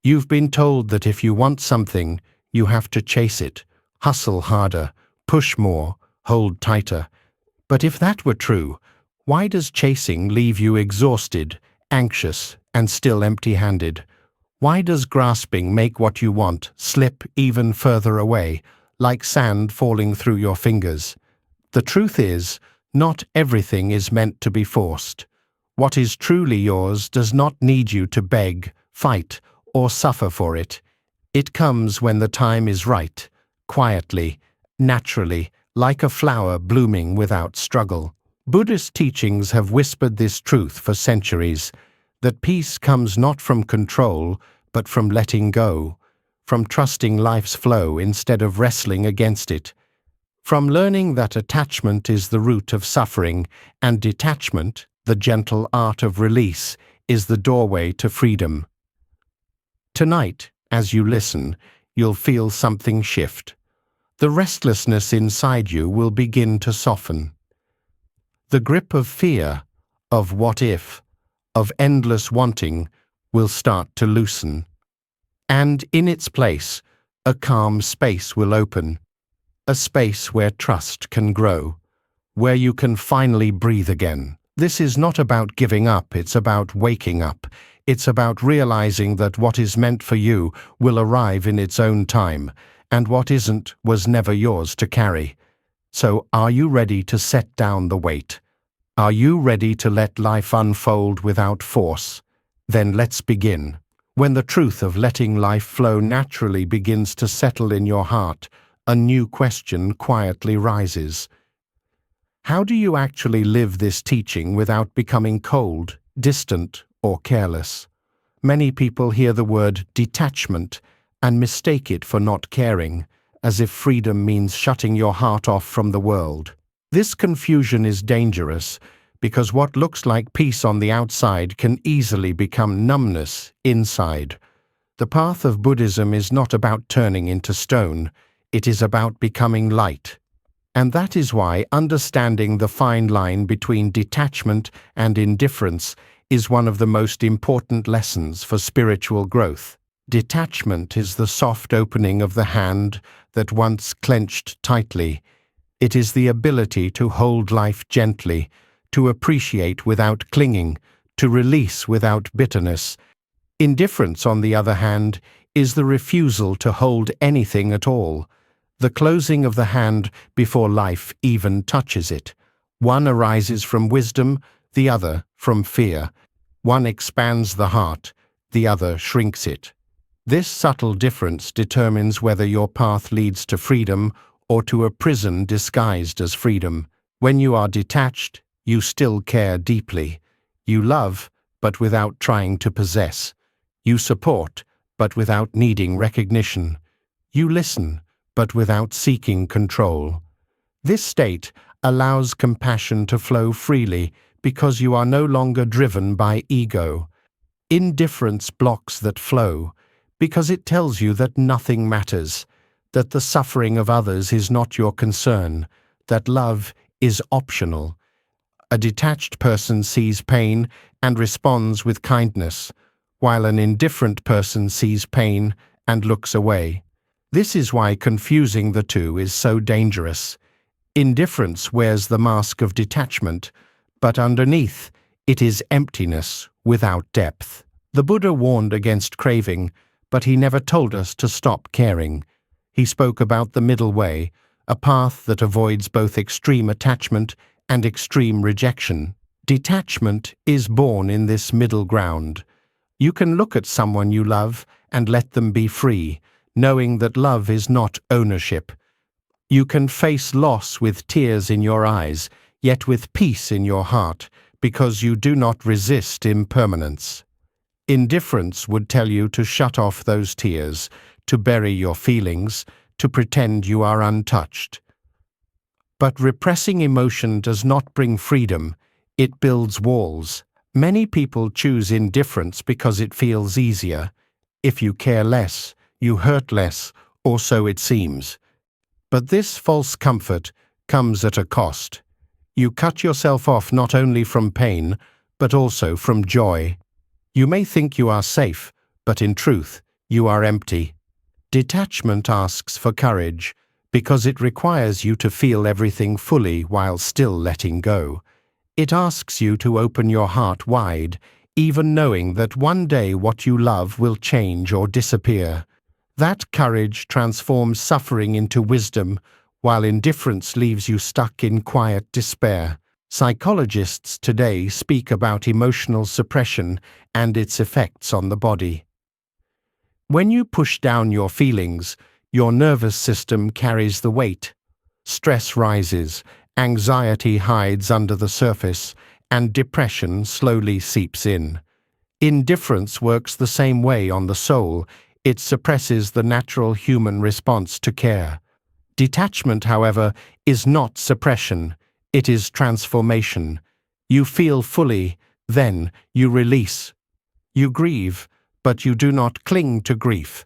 You've been told that if you want something, you have to chase it, hustle harder, push more, hold tighter. But if that were true, why does chasing leave you exhausted, anxious, and still empty-handed? Why does grasping make what you want slip even further away, like sand falling through your fingers? The truth is, not everything is meant to be forced. What is truly yours does not need you to beg, fight, or suffer for it. It comes when the time is right, quietly, naturally, like a flower blooming without struggle. Buddhist teachings have whispered this truth for centuries, that peace comes not from control, but from letting go, from trusting life's flow instead of wrestling against it, from learning that attachment is the root of suffering, and detachment, the gentle art of release, is the doorway to freedom. Tonight, as you listen, you'll feel something shift. The restlessness inside you will begin to soften. The grip of fear, of what if, of endless wanting, will start to loosen. And in its place, a calm space will open, a space where trust can grow, where you can finally breathe again. This is not about giving up, it's about waking up. It's about realizing that what is meant for you will arrive in its own time, and what isn't was never yours to carry. So are you ready to set down the weight? Are you ready to let life unfold without force? Then let's begin. When the truth of letting life flow naturally begins to settle in your heart, a new question quietly rises. How do you actually live this teaching without becoming cold, distant, or careless? Many people hear the word detachment and mistake it for not caring, as if freedom means shutting your heart off from the world. This confusion is dangerous because what looks like peace on the outside can easily become numbness inside. The path of Buddhism is not about turning into stone, it is about becoming light. And that is why understanding the fine line between detachment and indifference is one of the most important lessons for spiritual growth. Detachment is the soft opening of the hand that once clenched tightly. It is the ability to hold life gently, to appreciate without clinging, to release without bitterness. Indifference, on the other hand, is the refusal to hold anything at all, the closing of the hand before life even touches it. One arises from wisdom, the other from fear. One expands the heart, the other shrinks it. This subtle difference determines whether your path leads to freedom or to a prison disguised as freedom. When you are detached, you still care deeply. You love, but without trying to possess. You support, but without needing recognition. You listen, but without seeking control. This state allows compassion to flow freely because you are no longer driven by ego. Indifference blocks that flow because it tells you that nothing matters, that the suffering of others is not your concern, that love is optional. A detached person sees pain and responds with kindness, while an indifferent person sees pain and looks away. This is why confusing the two is so dangerous. Indifference wears the mask of detachment, but underneath it is emptiness without depth. The Buddha warned against craving, but he never told us to stop caring. He spoke about the middle way, a path that avoids both extreme attachment and extreme rejection. Detachment is born in this middle ground. You can look at someone you love and let them be free, knowing that love is not ownership. You can face loss with tears in your eyes, yet with peace in your heart, because you do not resist impermanence. Indifference would tell you to shut off those tears, to bury your feelings, to pretend you are untouched. But repressing emotion does not bring freedom, it builds walls. Many people choose indifference because it feels easier. If you care less, you hurt less, or so it seems. But this false comfort comes at a cost. You cut yourself off not only from pain, but also from joy. You may think you are safe, but in truth, you are empty. Detachment asks for courage, because it requires you to feel everything fully while still letting go. It asks you to open your heart wide, even knowing that one day what you love will change or disappear. That courage transforms suffering into wisdom, while indifference leaves you stuck in quiet despair. Psychologists today speak about emotional suppression and its effects on the body. When you push down your feelings, your nervous system carries the weight. Stress rises, anxiety hides under the surface, and depression slowly seeps in. Indifference works the same way on the soul. It suppresses the natural human response to care. Detachment, however, is not suppression. It is transformation. You feel fully, then you release. You grieve, but you do not cling to grief.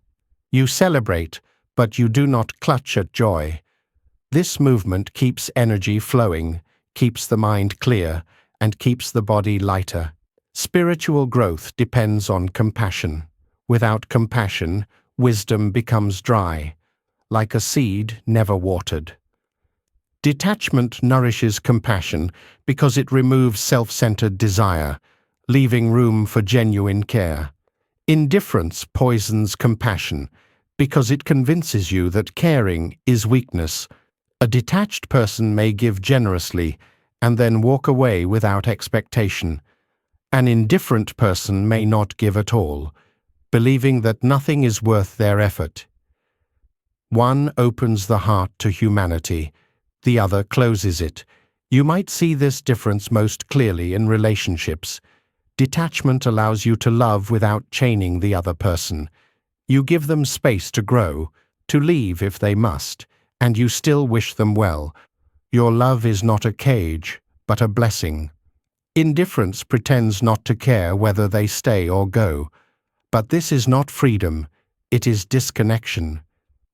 You celebrate, but you do not clutch at joy. This movement keeps energy flowing, keeps the mind clear, and keeps the body lighter. Spiritual growth depends on compassion. Without compassion, wisdom becomes dry, like a seed never watered. Detachment nourishes compassion because it removes self-centered desire, leaving room for genuine care. Indifference poisons compassion because it convinces you that caring is weakness. A detached person may give generously and then walk away without expectation. An indifferent person may not give at all, believing that nothing is worth their effort. One opens the heart to humanity, the other closes it. You might see this difference most clearly in relationships. Detachment allows you to love without chaining the other person. You give them space to grow, to leave if they must, and you still wish them well. Your love is not a cage, but a blessing. Indifference pretends not to care whether they stay or go. But this is not freedom, it is disconnection.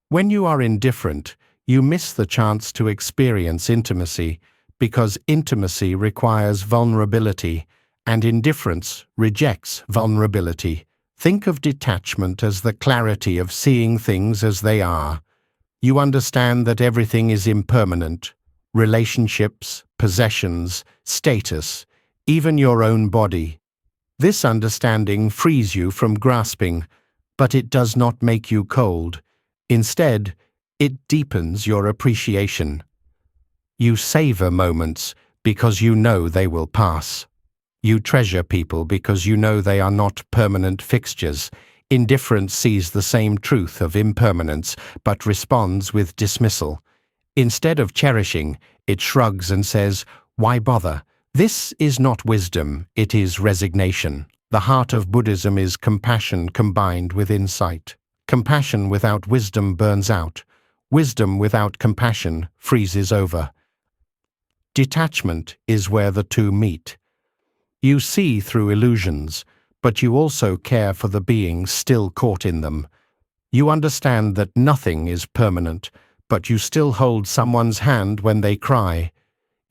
When you are indifferent, you miss the chance to experience intimacy, because intimacy requires vulnerability, and indifference rejects vulnerability. Think of detachment as the clarity of seeing things as they are. You understand that everything is impermanent: relationships, possessions, status, even your own body. This understanding frees you from grasping, but it does not make you cold. Instead, it deepens your appreciation. You savor moments because you know they will pass. You treasure people because you know they are not permanent fixtures. Indifference sees the same truth of impermanence, but responds with dismissal. Instead of cherishing, it shrugs and says, "Why bother?" This is not wisdom, it is resignation. The heart of Buddhism is compassion combined with insight. Compassion without wisdom burns out. Wisdom without compassion freezes over. Detachment is where the two meet. You see through illusions, but you also care for the beings still caught in them. You understand that nothing is permanent, but you still hold someone's hand when they cry.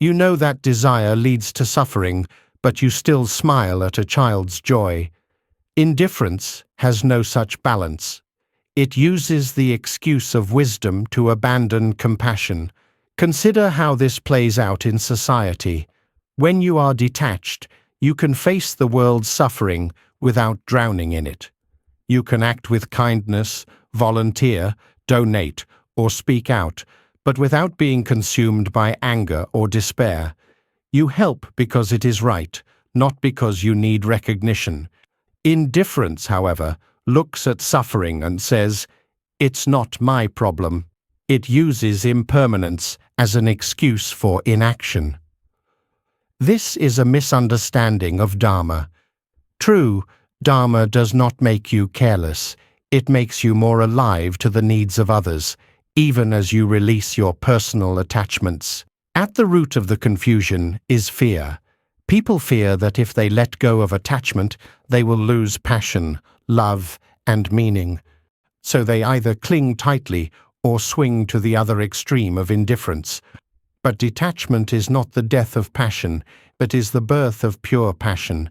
You know that desire leads to suffering, but you still smile at a child's joy. Indifference has no such balance. It uses the excuse of wisdom to abandon compassion. Consider how this plays out in society. When you are detached, you can face the world's suffering without drowning in it. You can act with kindness, volunteer, donate, or speak out, but without being consumed by anger or despair. You help because it is right, not because you need recognition. Indifference, however, looks at suffering and says, "It's not my problem." It uses impermanence as an excuse for inaction. This is a misunderstanding of Dharma. True, Dharma does not make you careless. It makes you more alive to the needs of others, even as you release your personal attachments. At the root of the confusion is fear. People fear that if they let go of attachment, they will lose passion, love, and meaning. So they either cling tightly or swing to the other extreme of indifference. But detachment is not the death of passion, but is the birth of pure passion.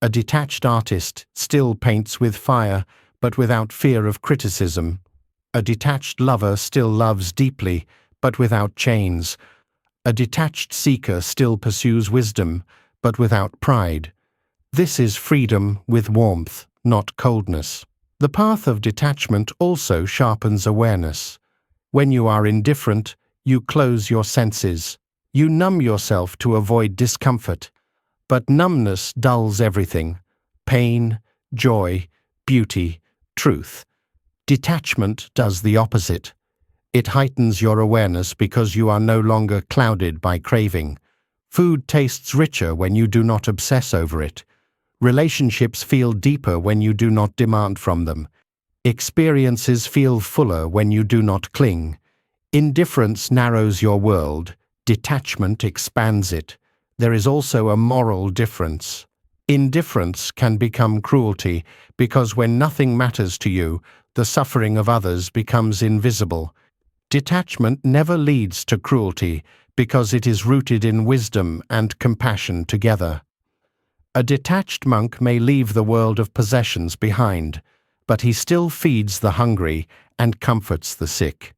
A detached artist still paints with fire, but without fear of criticism. A detached lover still loves deeply, but without chains. A detached seeker still pursues wisdom, but without pride. This is freedom with warmth, not coldness. The path of detachment also sharpens awareness. When you are indifferent, you close your senses. You numb yourself to avoid discomfort. But numbness dulls everything: pain, joy, beauty, truth. Detachment does the opposite. It heightens your awareness because you are no longer clouded by craving. Food tastes richer when you do not obsess over it. Relationships feel deeper when you do not demand from them. Experiences feel fuller when you do not cling. Indifference narrows your world. Detachment expands it. There is also a moral difference. Indifference can become cruelty because when nothing matters to you, the suffering of others becomes invisible. Detachment never leads to cruelty because it is rooted in wisdom and compassion together. A detached monk may leave the world of possessions behind, but he still feeds the hungry and comforts the sick.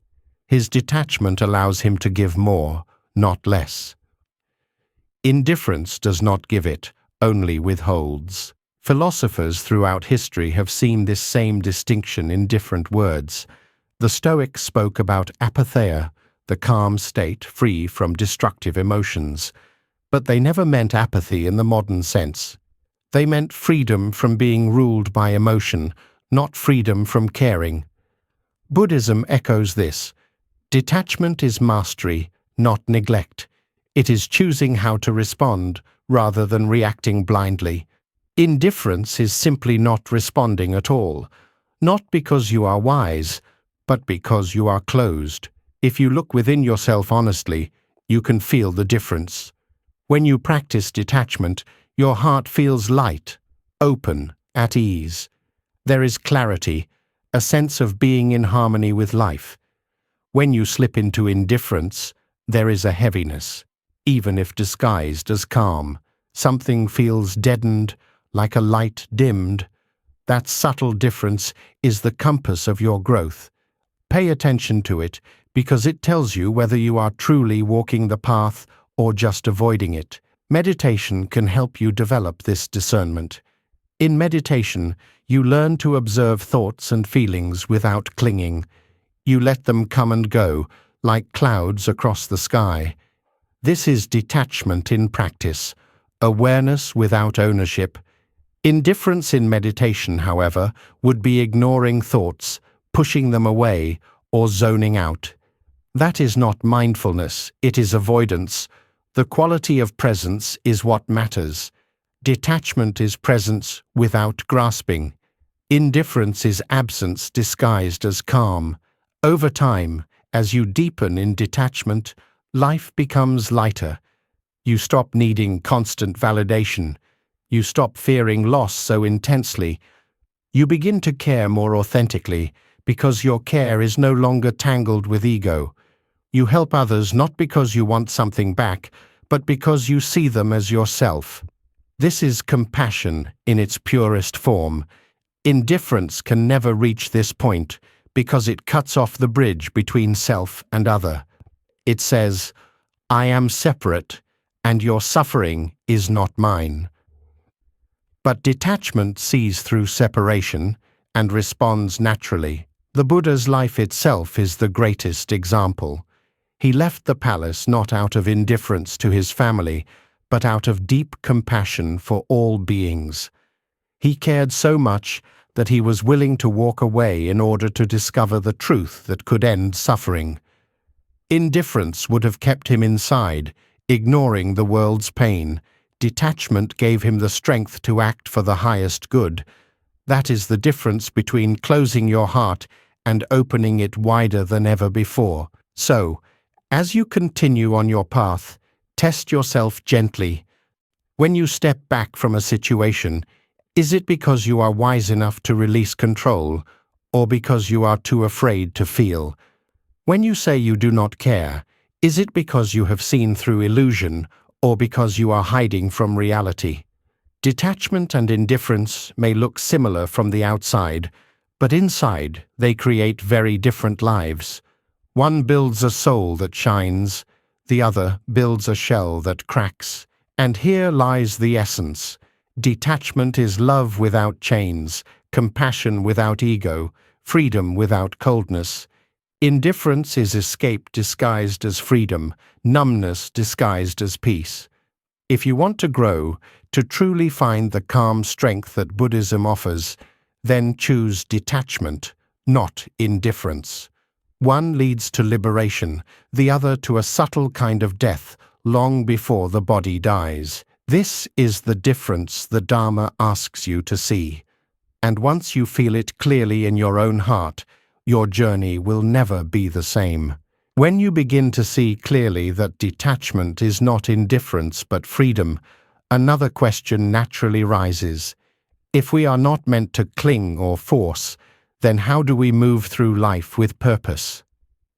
His detachment allows him to give more, not less. Indifference does not give it, only withholds. Philosophers throughout history have seen this same distinction in different words. The Stoics spoke about apatheia, the calm state free from destructive emotions. But they never meant apathy in the modern sense. They meant freedom from being ruled by emotion, not freedom from caring. Buddhism echoes this. Detachment is mastery, not neglect. It is choosing how to respond rather than reacting blindly. Indifference is simply not responding at all, not because you are wise, but because you are closed. If you look within yourself honestly, you can feel the difference. When you practice detachment, your heart feels light, open, at ease. There is clarity, a sense of being in harmony with life. When you slip into indifference, there is a heaviness, even if disguised as calm. Something feels deadened, like a light dimmed. That subtle difference is the compass of your growth. Pay attention to it because it tells you whether you are truly walking the path or just avoiding it. Meditation can help you develop this discernment. In meditation, you learn to observe thoughts and feelings without clinging. You let them come and go, like clouds across the sky. This is detachment in practice, awareness without ownership. Indifference in meditation, however, would be ignoring thoughts, pushing them away, or zoning out. That is not mindfulness, it is avoidance. The quality of presence is what matters. Detachment is presence without grasping. Indifference is absence disguised as calm. Over time, as you deepen in detachment, life becomes lighter. You stop needing constant validation. You stop fearing loss so intensely. You begin to care more authentically because your care is no longer tangled with ego. You help others not because you want something back, but because you see them as yourself. This is compassion in its purest form. Indifference can never reach this point because it cuts off the bridge between self and other. It says, I am separate, and your suffering is not mine. But detachment sees through separation and responds naturally. The Buddha's life itself is the greatest example. He left the palace not out of indifference to his family, but out of deep compassion for all beings. He cared so much that he was willing to walk away in order to discover the truth that could end suffering. Indifference would have kept him inside, ignoring the world's pain. Detachment gave him the strength to act for the highest good. That is the difference between closing your heart and opening it wider than ever before. So, as you continue on your path, test yourself gently. When you step back from a situation, is it because you are wise enough to release control, or because you are too afraid to feel? When you say you do not care, is it because you have seen through illusion, or because you are hiding from reality? Detachment and indifference may look similar from the outside, but inside they create very different lives. One builds a soul that shines, the other builds a shell that cracks. And here lies the essence. Detachment is love without chains, compassion without ego, freedom without coldness. Indifference is escape disguised as freedom, numbness disguised as peace. If you want to grow, to truly find the calm strength that Buddhism offers, then choose detachment, not indifference. One leads to liberation, the other to a subtle kind of death, long before the body dies. This is the difference the Dharma asks you to see. And once you feel it clearly in your own heart, your journey will never be the same. When you begin to see clearly that detachment is not indifference but freedom, another question naturally rises. If we are not meant to cling or force, then how do we move through life with purpose?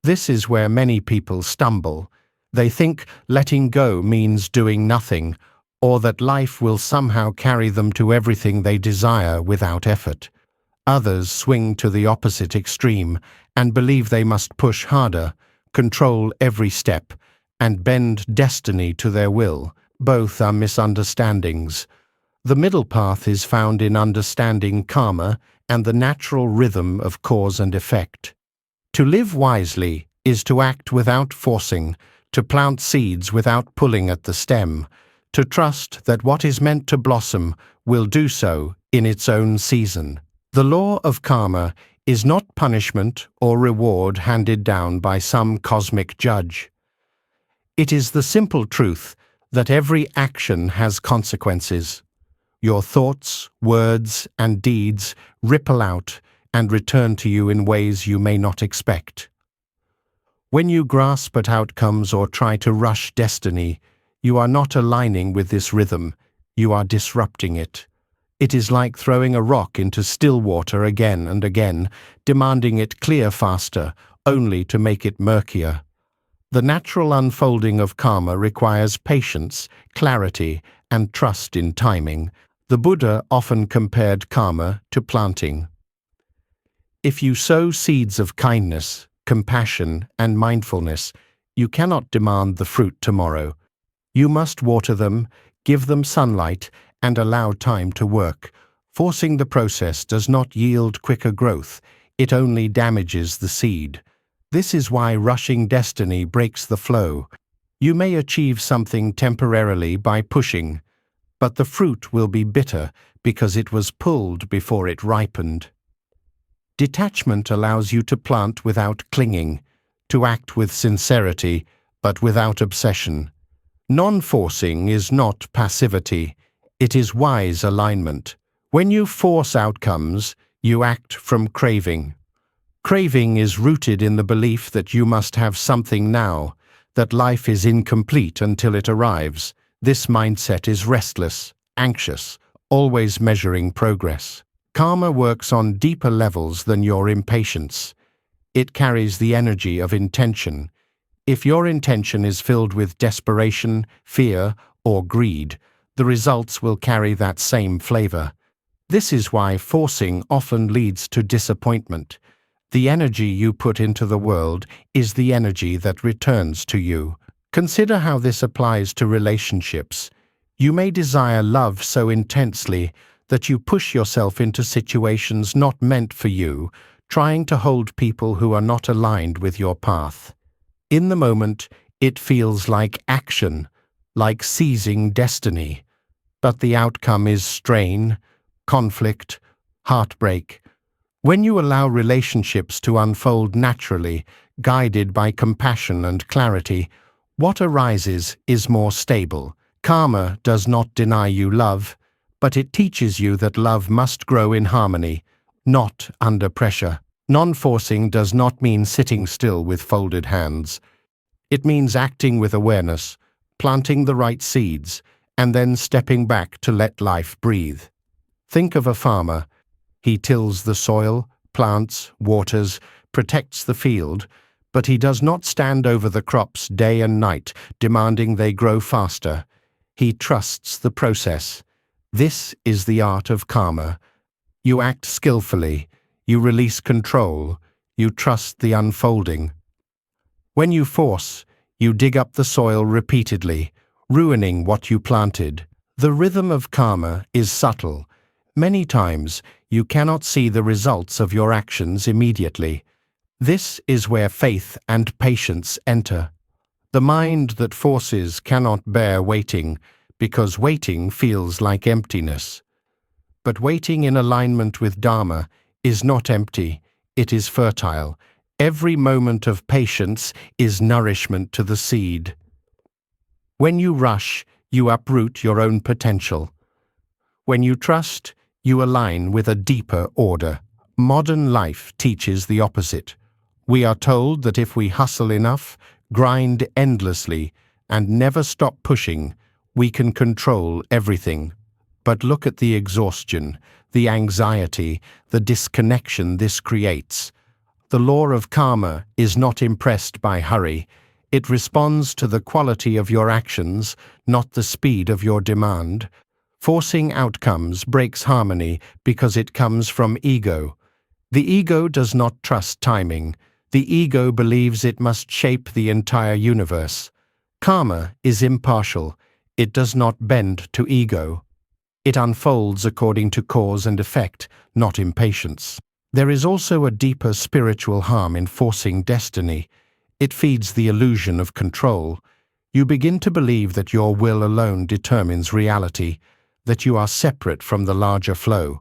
This is where many people stumble. They think letting go means doing nothing, or that life will somehow carry them to everything they desire without effort. Others swing to the opposite extreme and believe they must push harder, control every step, and bend destiny to their will. Both are misunderstandings. The middle path is found in understanding karma and the natural rhythm of cause and effect. To live wisely is to act without forcing, to plant seeds without pulling at the stem, to trust that what is meant to blossom will do so in its own season. The law of karma is not punishment or reward handed down by some cosmic judge. It is the simple truth that every action has consequences. Your thoughts, words, and deeds ripple out and return to you in ways you may not expect. When you grasp at outcomes or try to rush destiny, you are not aligning with this rhythm, you are disrupting it. It is like throwing a rock into still water again and again, demanding it clear faster, only to make it murkier. The natural unfolding of karma requires patience, clarity, and trust in timing. The Buddha often compared karma to planting. If you sow seeds of kindness, compassion, and mindfulness, you cannot demand the fruit tomorrow. You must water them, give them sunlight, and allow time to work. Forcing the process does not yield quicker growth, it only damages the seed. This is why rushing destiny breaks the flow. You may achieve something temporarily by pushing, but the fruit will be bitter because it was pulled before it ripened. Detachment allows you to plant without clinging, to act with sincerity, but without obsession. Non-forcing is not passivity. It is wise alignment. When you force outcomes, you act from craving. Craving is rooted in the belief that you must have something now, that life is incomplete until it arrives. This mindset is restless, anxious, always measuring progress. Karma works on deeper levels than your impatience. It carries the energy of intention. If your intention is filled with desperation, fear, or greed, the results will carry that same flavor. This is why forcing often leads to disappointment. The energy you put into the world is the energy that returns to you. Consider how this applies to relationships. You may desire love so intensely that you push yourself into situations not meant for you, trying to hold people who are not aligned with your path. In the moment, it feels like action, like seizing destiny. But the outcome is strain, conflict, heartbreak. When you allow relationships to unfold naturally, guided by compassion and clarity, what arises is more stable. Karma does not deny you love, but it teaches you that love must grow in harmony, not under pressure. Non-forcing does not mean sitting still with folded hands. It means acting with awareness, planting the right seeds, and then stepping back to let life breathe. Think of a farmer. He tills the soil, plants, waters, protects the field, but he does not stand over the crops day and night, demanding they grow faster. He trusts the process. This is the art of karma. You act skillfully. You release control. You trust the unfolding. When you force, you dig up the soil repeatedly, ruining what you planted. The rhythm of karma is subtle. Many times, you cannot see the results of your actions immediately. This is where faith and patience enter. The mind that forces cannot bear waiting, because waiting feels like emptiness. But waiting in alignment with Dharma is not empty, it is fertile. Every moment of patience is nourishment to the seed. When you rush, you uproot your own potential. When you trust, you align with a deeper order. Modern life teaches the opposite. We are told that if we hustle enough, grind endlessly, and never stop pushing, we can control everything. But look at the exhaustion, the anxiety, the disconnection this creates. The law of karma is not impressed by hurry. It responds to the quality of your actions, not the speed of your demand. Forcing outcomes breaks harmony because it comes from ego. The ego does not trust timing. The ego believes it must shape the entire universe. Karma is impartial. It does not bend to ego. It unfolds according to cause and effect, not impatience. There is also a deeper spiritual harm in forcing destiny. It feeds the illusion of control. You begin to believe that your will alone determines reality, that you are separate from the larger flow.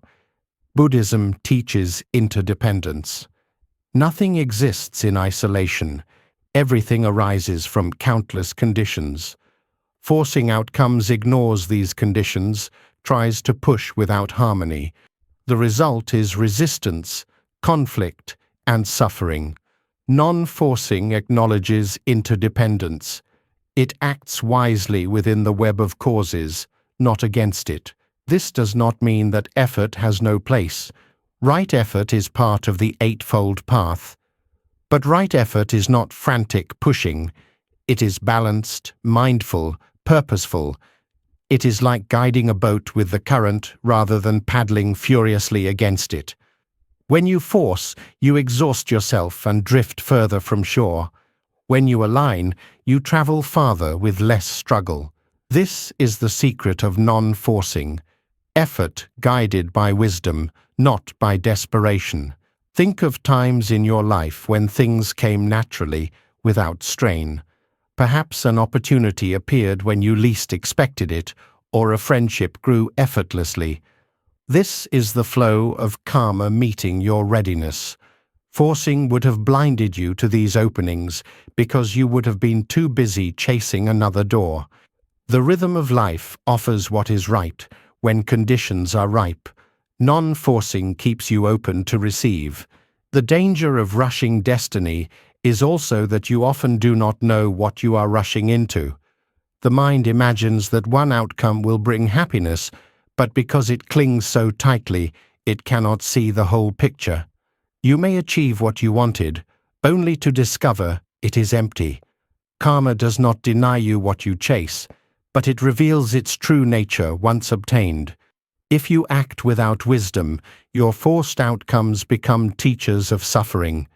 Buddhism teaches interdependence. Nothing exists in isolation. Everything arises from countless conditions. Forcing outcomes ignores these conditions, tries to push without harmony. The result is resistance, conflict, and suffering. Non-forcing acknowledges interdependence. It acts wisely within the web of causes, not against it. This does not mean that effort has no place. Right effort is part of the Eightfold Path. But right effort is not frantic pushing. It is balanced, mindful, purposeful. It is like guiding a boat with the current rather than paddling furiously against it. When you force, you exhaust yourself and drift further from shore. When you align, you travel farther with less struggle. This is the secret of non-forcing. Effort guided by wisdom, not by desperation. Think of times in your life when things came naturally, without strain. Perhaps an opportunity appeared when you least expected it, or a friendship grew effortlessly. This is the flow of karma meeting your readiness. Forcing would have blinded you to these openings because you would have been too busy chasing another door. The rhythm of life offers what is right when conditions are ripe. Non-forcing keeps you open to receive. The danger of rushing destiny is also that you often do not know what you are rushing into. The mind imagines that one outcome will bring happiness, but because it clings so tightly, it cannot see the whole picture. You may achieve what you wanted, only to discover it is empty. Karma does not deny you what you chase, but it reveals its true nature once obtained. If you act without wisdom, your forced outcomes become teachers of suffering.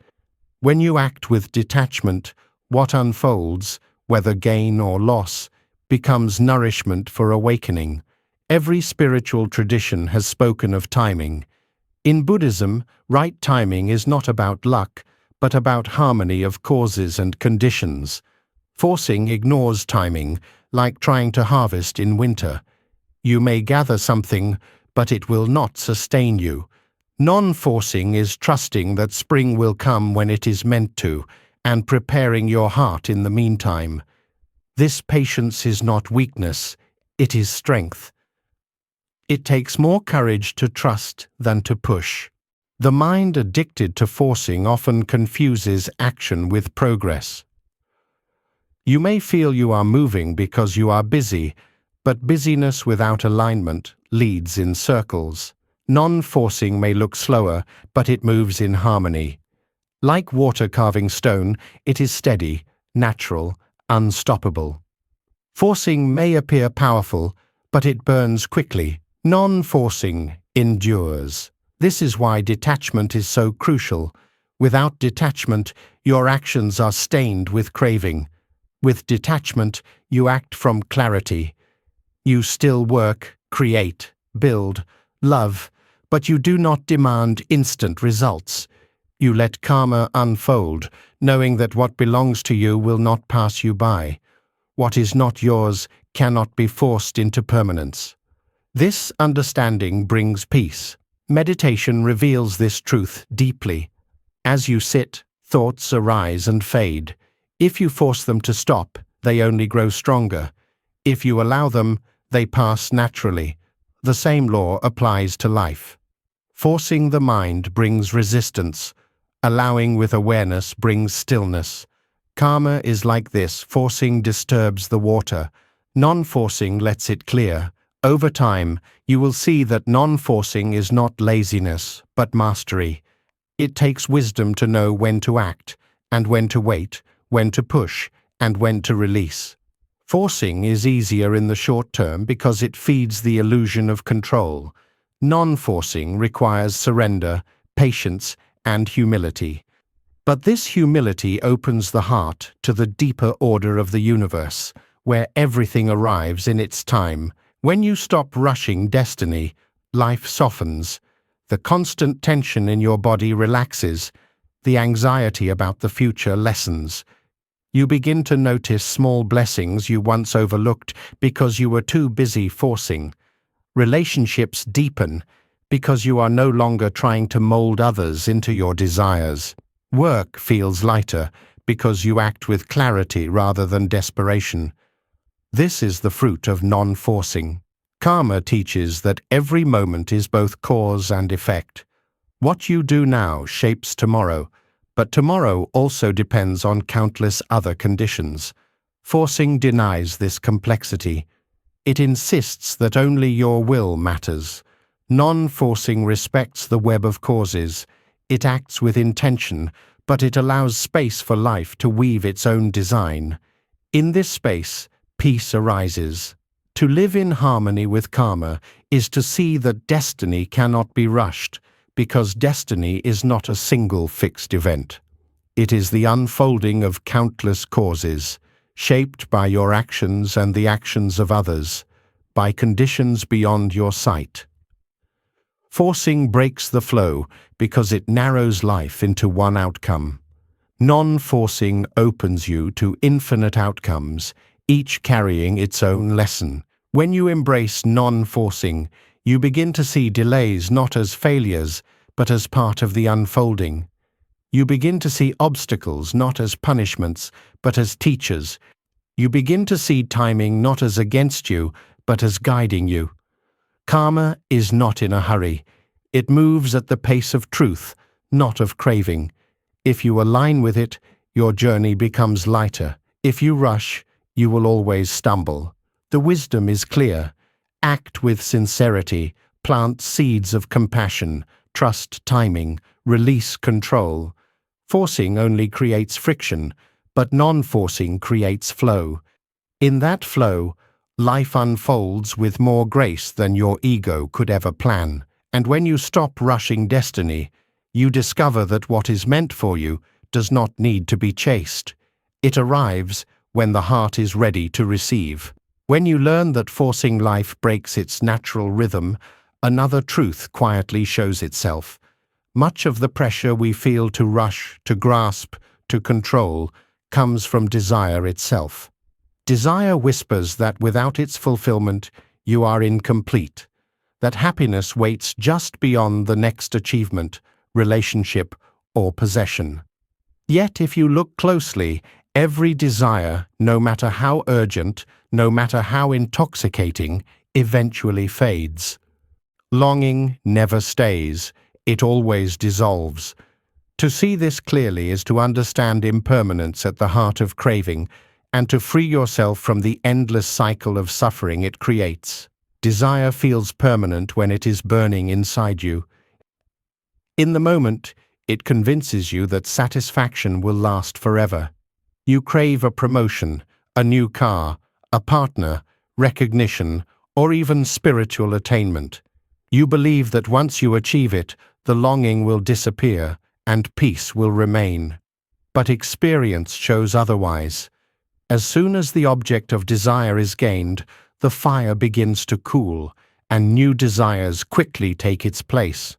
When you act with detachment, what unfolds, whether gain or loss, becomes nourishment for awakening. Every spiritual tradition has spoken of timing. In Buddhism, right timing is not about luck, but about harmony of causes and conditions. Forcing ignores timing, like trying to harvest in winter. You may gather something, but it will not sustain you. Non-forcing is trusting that spring will come when it is meant to, and preparing your heart in the meantime. This patience is not weakness, it is strength. It takes more courage to trust than to push. The mind addicted to forcing often confuses action with progress. You may feel you are moving because you are busy, but busyness without alignment leads in circles. Non-forcing may look slower, but it moves in harmony. Like water carving stone, it is steady, natural, unstoppable. Forcing may appear powerful, but it burns quickly. Non-forcing endures. This is why detachment is so crucial. Without detachment, your actions are stained with craving. With detachment, you act from clarity. You still work, create, build, love, but you do not demand instant results. You let karma unfold, knowing that what belongs to you will not pass you by. What is not yours cannot be forced into permanence. This understanding brings peace. Meditation reveals this truth deeply. As you sit, thoughts arise and fade. If you force them to stop, they only grow stronger. If you allow them, they pass naturally. The same law applies to life. Forcing the mind brings resistance. Allowing with awareness brings stillness. Karma is like this: forcing disturbs the water. Non-forcing lets it clear. Over time, you will see that non-forcing is not laziness, but mastery. It takes wisdom to know when to act, and when to wait, when to push, and when to release. Forcing is easier in the short term because it feeds the illusion of control. Non-forcing requires surrender, patience, and humility. But this humility opens the heart to the deeper order of the universe, where everything arrives in its time. When you stop rushing destiny, life softens. The constant tension in your body relaxes. The anxiety about the future lessens. You begin to notice small blessings you once overlooked because you were too busy forcing. Relationships deepen because you are no longer trying to mold others into your desires. Work feels lighter because you act with clarity rather than desperation. This is the fruit of non-forcing. Karma teaches that every moment is both cause and effect. What you do now shapes tomorrow, but tomorrow also depends on countless other conditions. Forcing denies this complexity. It insists that only your will matters. Non-forcing respects the web of causes. It acts with intention, but it allows space for life to weave its own design. In this space, peace arises. To live in harmony with karma is to see that destiny cannot be rushed, because destiny is not a single fixed event. It is the unfolding of countless causes, shaped by your actions and the actions of others, by conditions beyond your sight. Forcing breaks the flow because it narrows life into one outcome. Non-forcing opens you to infinite outcomes, each carrying its own lesson. When you embrace non-forcing, you begin to see delays not as failures, but as part of the unfolding. You begin to see obstacles not as punishments, but as teachers. You begin to see timing not as against you, but as guiding you. Karma is not in a hurry. It moves at the pace of truth, not of craving. If you align with it, your journey becomes lighter. If you rush, you will always stumble. The wisdom is clear. Act with sincerity, plant seeds of compassion, trust timing, release control. Forcing only creates friction, but non-forcing creates flow. In that flow, life unfolds with more grace than your ego could ever plan. And when you stop rushing destiny, you discover that what is meant for you does not need to be chased. It arrives when the heart is ready to receive. When you learn that forcing life breaks its natural rhythm, another truth quietly shows itself. Much of the pressure we feel to rush, to grasp, to control, comes from desire itself. Desire whispers that without its fulfillment, you are incomplete, that happiness waits just beyond the next achievement, relationship, or possession. Yet if you look closely, every desire, no matter how urgent, no matter how intoxicating, eventually fades. Longing never stays, it always dissolves. To see this clearly is to understand impermanence at the heart of craving, and to free yourself from the endless cycle of suffering it creates. Desire feels permanent when it is burning inside you. In the moment, it convinces you that satisfaction will last forever. You crave a promotion, a new car, a partner, recognition, or even spiritual attainment. You believe that once you achieve it, the longing will disappear and peace will remain. But experience shows otherwise. As soon as the object of desire is gained, the fire begins to cool, and new desires quickly take its place.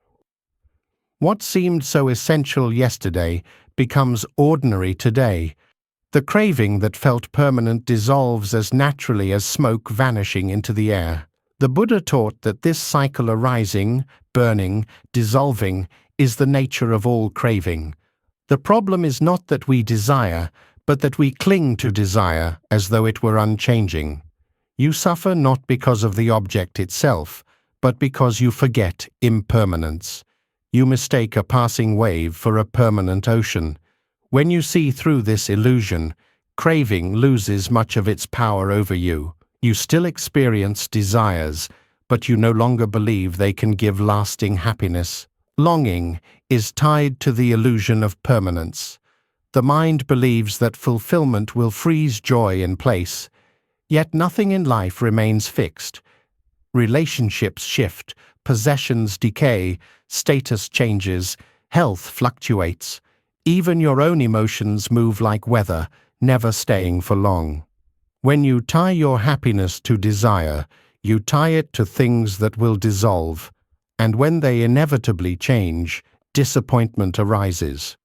What seemed so essential yesterday becomes ordinary today. The craving that felt permanent dissolves as naturally as smoke vanishing into the air. The Buddha taught that this cycle arising, burning, dissolving is the nature of all craving. The problem is not that we desire, but that we cling to desire as though it were unchanging. You suffer not because of the object itself, but because you forget impermanence. You mistake a passing wave for a permanent ocean. When you see through this illusion, craving loses much of its power over you. You still experience desires, but you no longer believe they can give lasting happiness. Longing is tied to the illusion of permanence. The mind believes that fulfillment will freeze joy in place, yet nothing in life remains fixed. Relationships shift, possessions decay, status changes, health fluctuates. Even your own emotions move like weather, never staying for long. When you tie your happiness to desire, you tie it to things that will dissolve, and when they inevitably change, disappointment arises.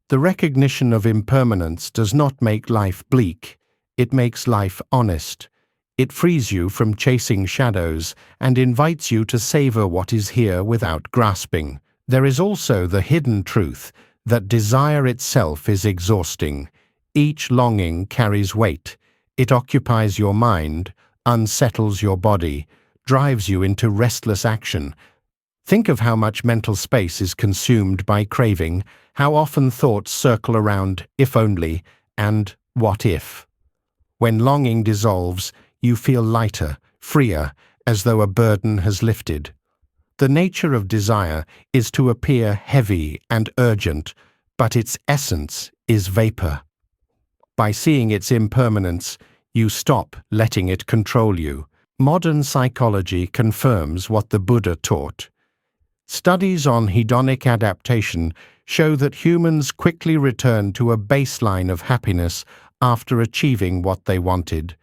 The recognition of impermanence does not make life bleak, it makes life honest. It frees you from chasing shadows and invites you to savor what is here without grasping. There is also the hidden truth that desire itself is exhausting. Each longing carries weight. It occupies your mind, unsettles your body, drives you into restless action. Think of how much mental space is consumed by craving, how often thoughts circle around if only and what if. When longing dissolves, you feel lighter, freer, as though a burden has lifted. The nature of desire is to appear heavy and urgent, but its essence is vapor. By seeing its impermanence, you stop letting it control you. Modern psychology confirms what the Buddha taught. Studies on hedonic adaptation show that humans quickly return to a baseline of happiness after achieving what they wanted.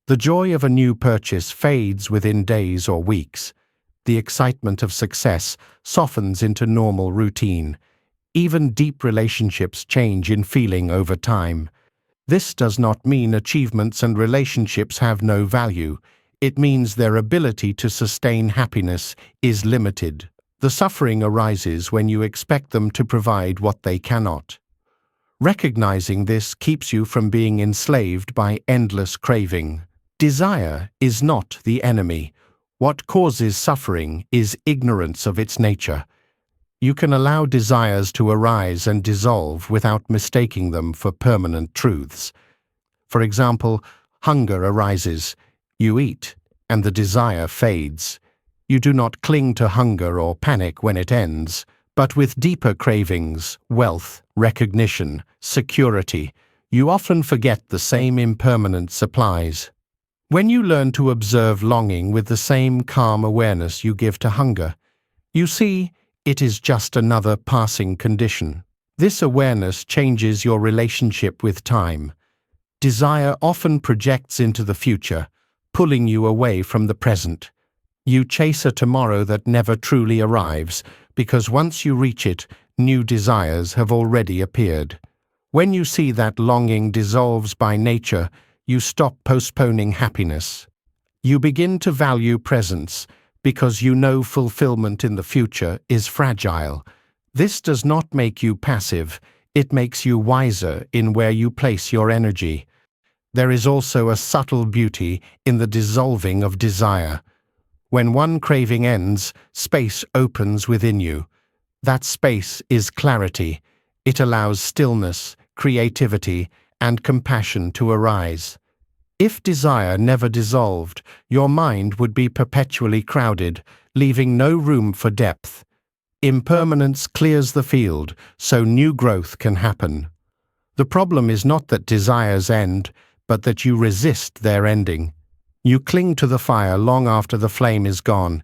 The joy of a new purchase fades within days or weeks. The excitement of success softens into normal routine. Even deep relationships change in feeling over time. This does not mean achievements and relationships have no value. It means their ability to sustain happiness is limited. The suffering arises when you expect them to provide what they cannot. Recognizing this keeps you from being enslaved by endless craving. Desire is not the enemy. What causes suffering is ignorance of its nature. You can allow desires to arise and dissolve without mistaking them for permanent truths. For example, hunger arises. You eat, and the desire fades. You do not cling to hunger or panic when it ends, but with deeper cravings, wealth, recognition, security, you often forget the same impermanence applies. When you learn to observe longing with the same calm awareness you give to hunger, you see it is just another passing condition. This awareness changes your relationship with time. Desire often projects into the future, pulling you away from the present. You chase a tomorrow that never truly arrives, because once you reach it, new desires have already appeared. When you see that longing dissolves by nature, you stop postponing happiness. You begin to value presence, because you know fulfillment in the future is fragile. This does not make you passive, it makes you wiser in where you place your energy. There is also a subtle beauty in the dissolving of desire. When one craving ends, space opens within you. That space is clarity. It allows stillness, creativity, and compassion to arise. If desire never dissolved, your mind would be perpetually crowded, leaving no room for depth. Impermanence clears the field, so new growth can happen. The problem is not that desires end, but that you resist their ending. You cling to the fire long after the flame is gone,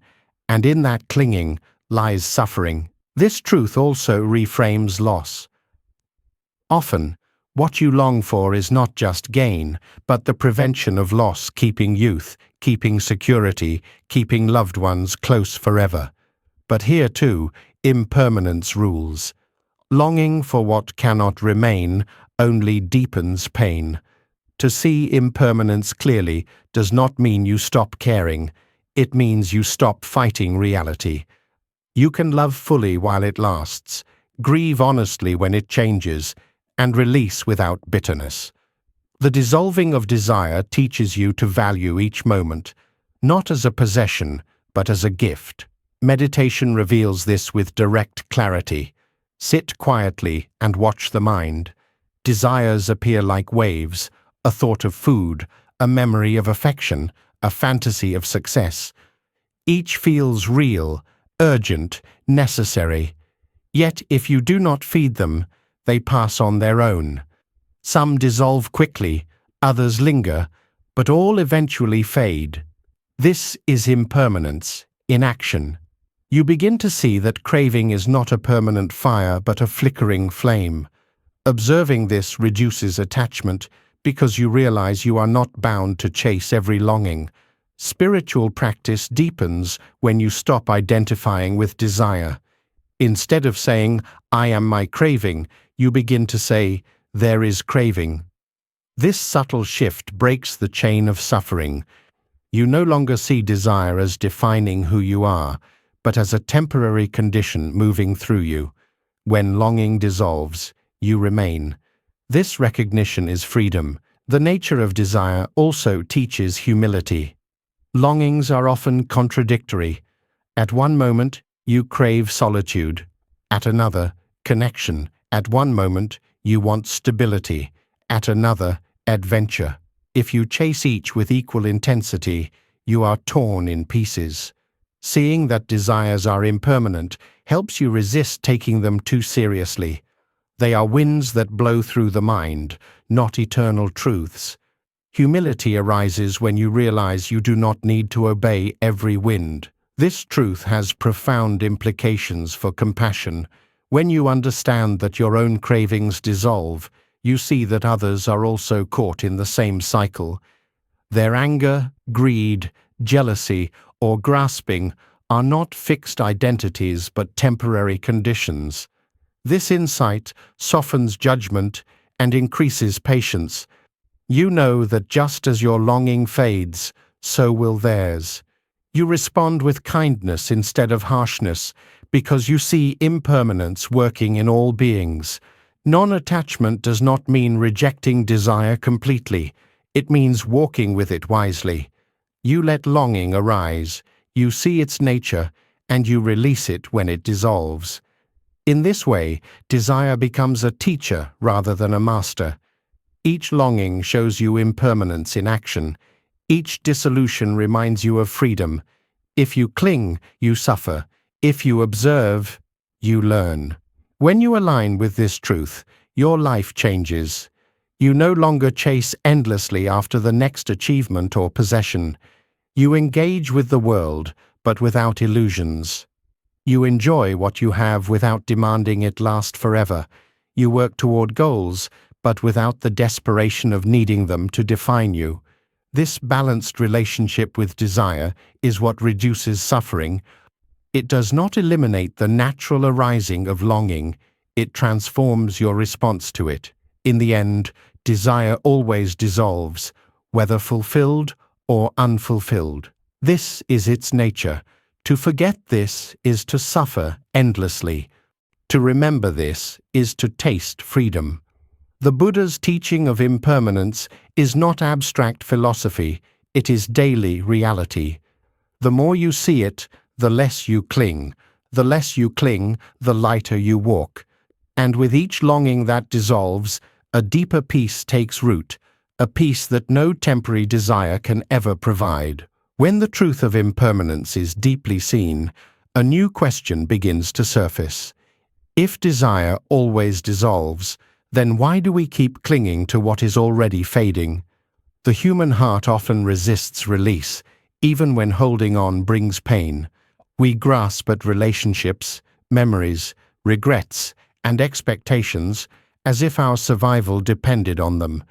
and in that clinging lies suffering. This truth also reframes loss. Often, what you long for is not just gain, but the prevention of loss, keeping youth, keeping security, keeping loved ones close forever. But here too, impermanence rules. Longing for what cannot remain only deepens pain. To see impermanence clearly does not mean you stop caring. It means you stop fighting reality. You can love fully while it lasts, grieve honestly when it changes, and release without bitterness. The dissolving of desire teaches you to value each moment, not as a possession, but as a gift. Meditation reveals this with direct clarity. Sit quietly and watch the mind. Desires appear like waves, a thought of food, a memory of affection, a fantasy of success. Each feels real, urgent, necessary. Yet if you do not feed them, they pass on their own. Some dissolve quickly, others linger, but all eventually fade. This is impermanence in action. You begin to see that craving is not a permanent fire but a flickering flame. Observing this reduces attachment because you realize you are not bound to chase every longing. Spiritual practice deepens when you stop identifying with desire. Instead of saying, "I am my craving," you begin to say, "There is craving." This subtle shift breaks the chain of suffering. You no longer see desire as defining who you are, but as a temporary condition moving through you. When longing dissolves, you remain. This recognition is freedom. The nature of desire also teaches humility. Longings are often contradictory. At one moment, you crave solitude. At another, connection. At one moment, you want stability. At another, adventure. If you chase each with equal intensity, you are torn in pieces. Seeing that desires are impermanent helps you resist taking them too seriously. They are winds that blow through the mind, not eternal truths. Humility arises when you realize you do not need to obey every wind. This truth has profound implications for compassion. When you understand that your own cravings dissolve, you see that others are also caught in the same cycle. Their anger, greed, jealousy, or grasping are not fixed identities but temporary conditions. This insight softens judgment and increases patience. You know that just as your longing fades, so will theirs. You respond with kindness instead of harshness because you see impermanence working in all beings. Non-attachment does not mean rejecting desire completely. It means walking with it wisely. You let longing arise, you see its nature, and you release it when it dissolves. In this way, desire becomes a teacher rather than a master. Each longing shows you impermanence in action. Each dissolution reminds you of freedom. If you cling, you suffer. If you observe, you learn. When you align with this truth, your life changes. You no longer chase endlessly after the next achievement or possession. You engage with the world, but without illusions. You enjoy what you have without demanding it last forever. You work toward goals, but without the desperation of needing them to define you. This balanced relationship with desire is what reduces suffering. It does not eliminate the natural arising of longing. It transforms your response to it. In the end, desire always dissolves, whether fulfilled or unfulfilled. This is its nature. To forget this is to suffer endlessly. To remember this is to taste freedom. The Buddha's teaching of impermanence is not abstract philosophy, it is daily reality. The more you see it, the less you cling. The less you cling, the lighter you walk. And with each longing that dissolves, a deeper peace takes root, a peace that no temporary desire can ever provide. When the truth of impermanence is deeply seen, a new question begins to surface. If desire always dissolves, then why do we keep clinging to what is already fading? The human heart often resists release, even when holding on brings pain. We grasp at relationships, memories, regrets, and expectations as if our survival depended on them.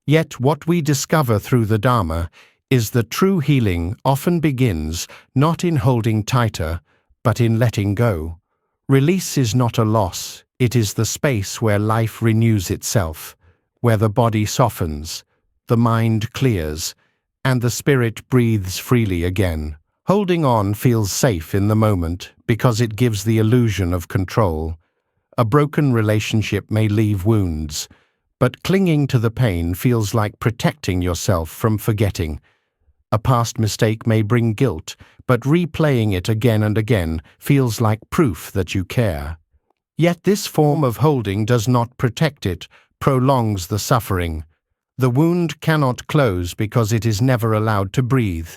Yet what we discover through the Dharma is that true healing often begins not in holding tighter, but in letting go. Release is not a loss, it is the space where life renews itself, where the body softens, the mind clears, and the spirit breathes freely again. Holding on feels safe in the moment because it gives the illusion of control. A broken relationship may leave wounds, but clinging to the pain feels like protecting yourself from forgetting. A past mistake may bring guilt, but replaying it again and again feels like proof that you care. Yet this form of holding does not protect it, prolongs the suffering. The wound cannot close because it is never allowed to breathe.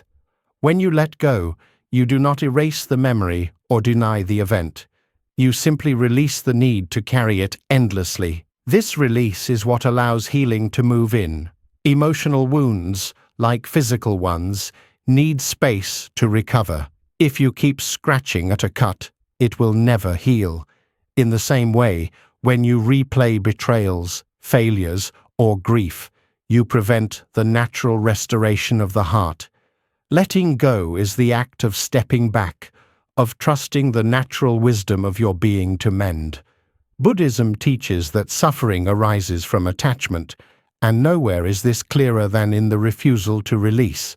When you let go, you do not erase the memory or deny the event. You simply release the need to carry it endlessly. This release is what allows healing to move in. Emotional wounds, like physical ones, need space to recover. If you keep scratching at a cut, it will never heal. In the same way, when you replay betrayals, failures, or grief, you prevent the natural restoration of the heart. Letting go is the act of stepping back, of trusting the natural wisdom of your being to mend. Buddhism teaches that suffering arises from attachment, and nowhere is this clearer than in the refusal to release.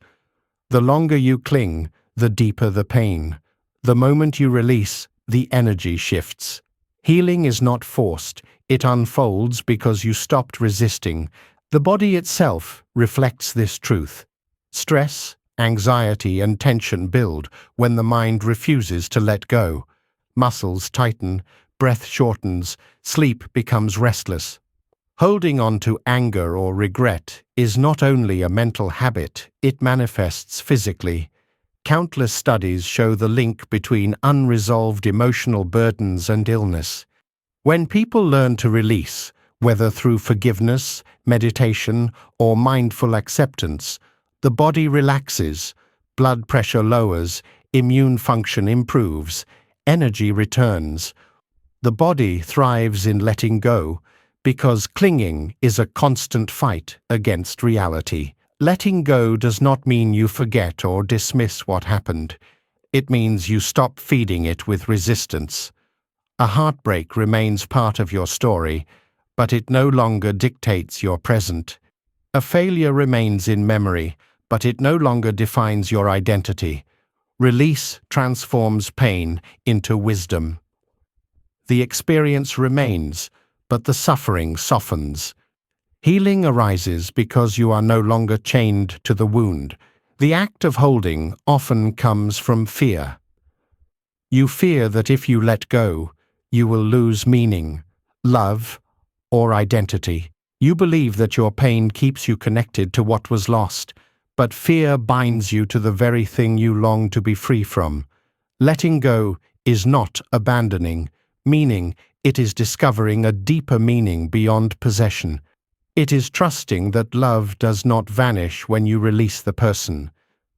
The longer you cling, the deeper the pain. The moment you release, the energy shifts. Healing is not forced, it unfolds because you stopped resisting. The body itself reflects this truth. Stress, anxiety, and tension build when the mind refuses to let go. Muscles tighten, breath shortens, sleep becomes restless. Holding on to anger or regret is not only a mental habit, it manifests physically. Countless studies show the link between unresolved emotional burdens and illness. When people learn to release, whether through forgiveness, meditation, or mindful acceptance, the body relaxes, blood pressure lowers, immune function improves, energy returns. The body thrives in letting go, because clinging is a constant fight against reality. Letting go does not mean you forget or dismiss what happened. It means you stop feeding it with resistance. A heartbreak remains part of your story, but it no longer dictates your present. A failure remains in memory, but it no longer defines your identity. Release transforms pain into wisdom. The experience remains, but the suffering softens. Healing arises because you are no longer chained to the wound. The act of holding often comes from fear. You fear that if you let go, you will lose meaning, love, or identity. You believe that your pain keeps you connected to what was lost, but fear binds you to the very thing you long to be free from. Letting go is not abandoning, meaning it is discovering a deeper meaning beyond possession. It is trusting that love does not vanish when you release the person,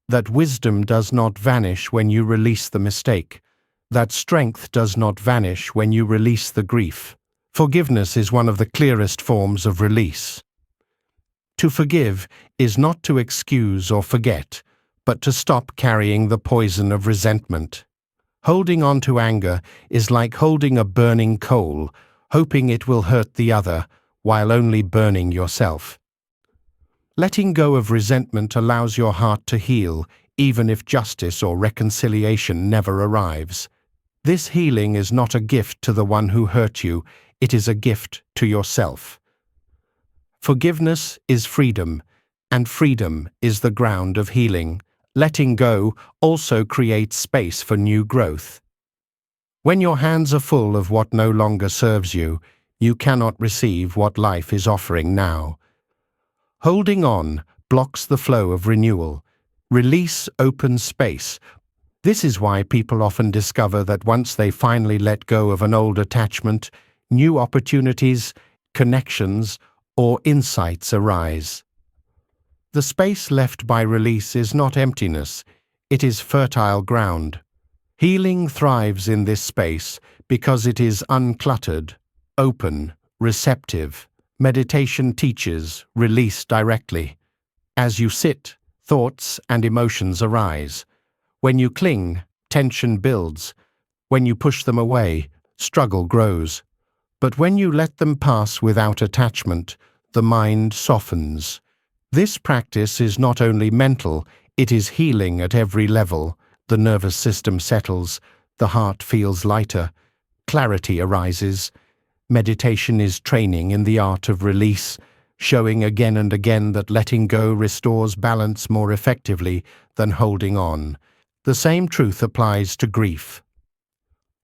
that wisdom does not vanish when you release the mistake, that strength does not vanish when you release the grief. Forgiveness is one of the clearest forms of release. To forgive is not to excuse or forget, but to stop carrying the poison of resentment. Holding on to anger is like holding a burning coal, hoping it will hurt the other, while only burning yourself. Letting go of resentment allows your heart to heal, even if justice or reconciliation never arrives. This healing is not a gift to the one who hurt you, it is a gift to yourself. Forgiveness is freedom, and freedom is the ground of healing. Letting go also creates space for new growth. When your hands are full of what no longer serves you, you cannot receive what life is offering now. Holding on blocks the flow of renewal. Release opens space. This is why people often discover that once they finally let go of an old attachment, new opportunities, connections, or insights arise. The space left by release is not emptiness, it is fertile ground. Healing thrives in this space because it is uncluttered, open, receptive. Meditation teaches release directly. As you sit, thoughts and emotions arise. When you cling, tension builds. When you push them away, struggle grows. But when you let them pass without attachment, the mind softens. This practice is not only mental, it is healing at every level. The nervous system settles, the heart feels lighter, clarity arises. Meditation is training in the art of release, showing again and again that letting go restores balance more effectively than holding on. The same truth applies to grief.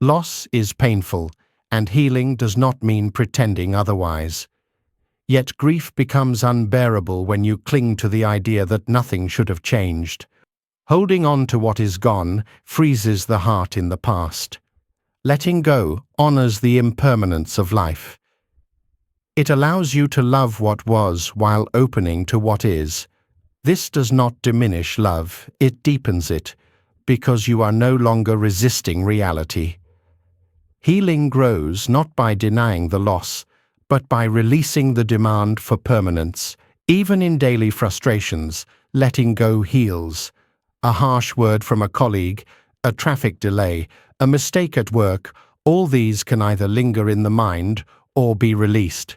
Loss is painful, and healing does not mean pretending otherwise. Yet grief becomes unbearable when you cling to the idea that nothing should have changed. Holding on to what is gone freezes the heart in the past. Letting go honors the impermanence of life. It allows you to love what was while opening to what is. This does not diminish love, it deepens it, because you are no longer resisting reality. Healing grows not by denying the loss, but by releasing the demand for permanence. Even in daily frustrations, letting go heals. A harsh word from a colleague, a traffic delay, a mistake at work, all these can either linger in the mind or be released.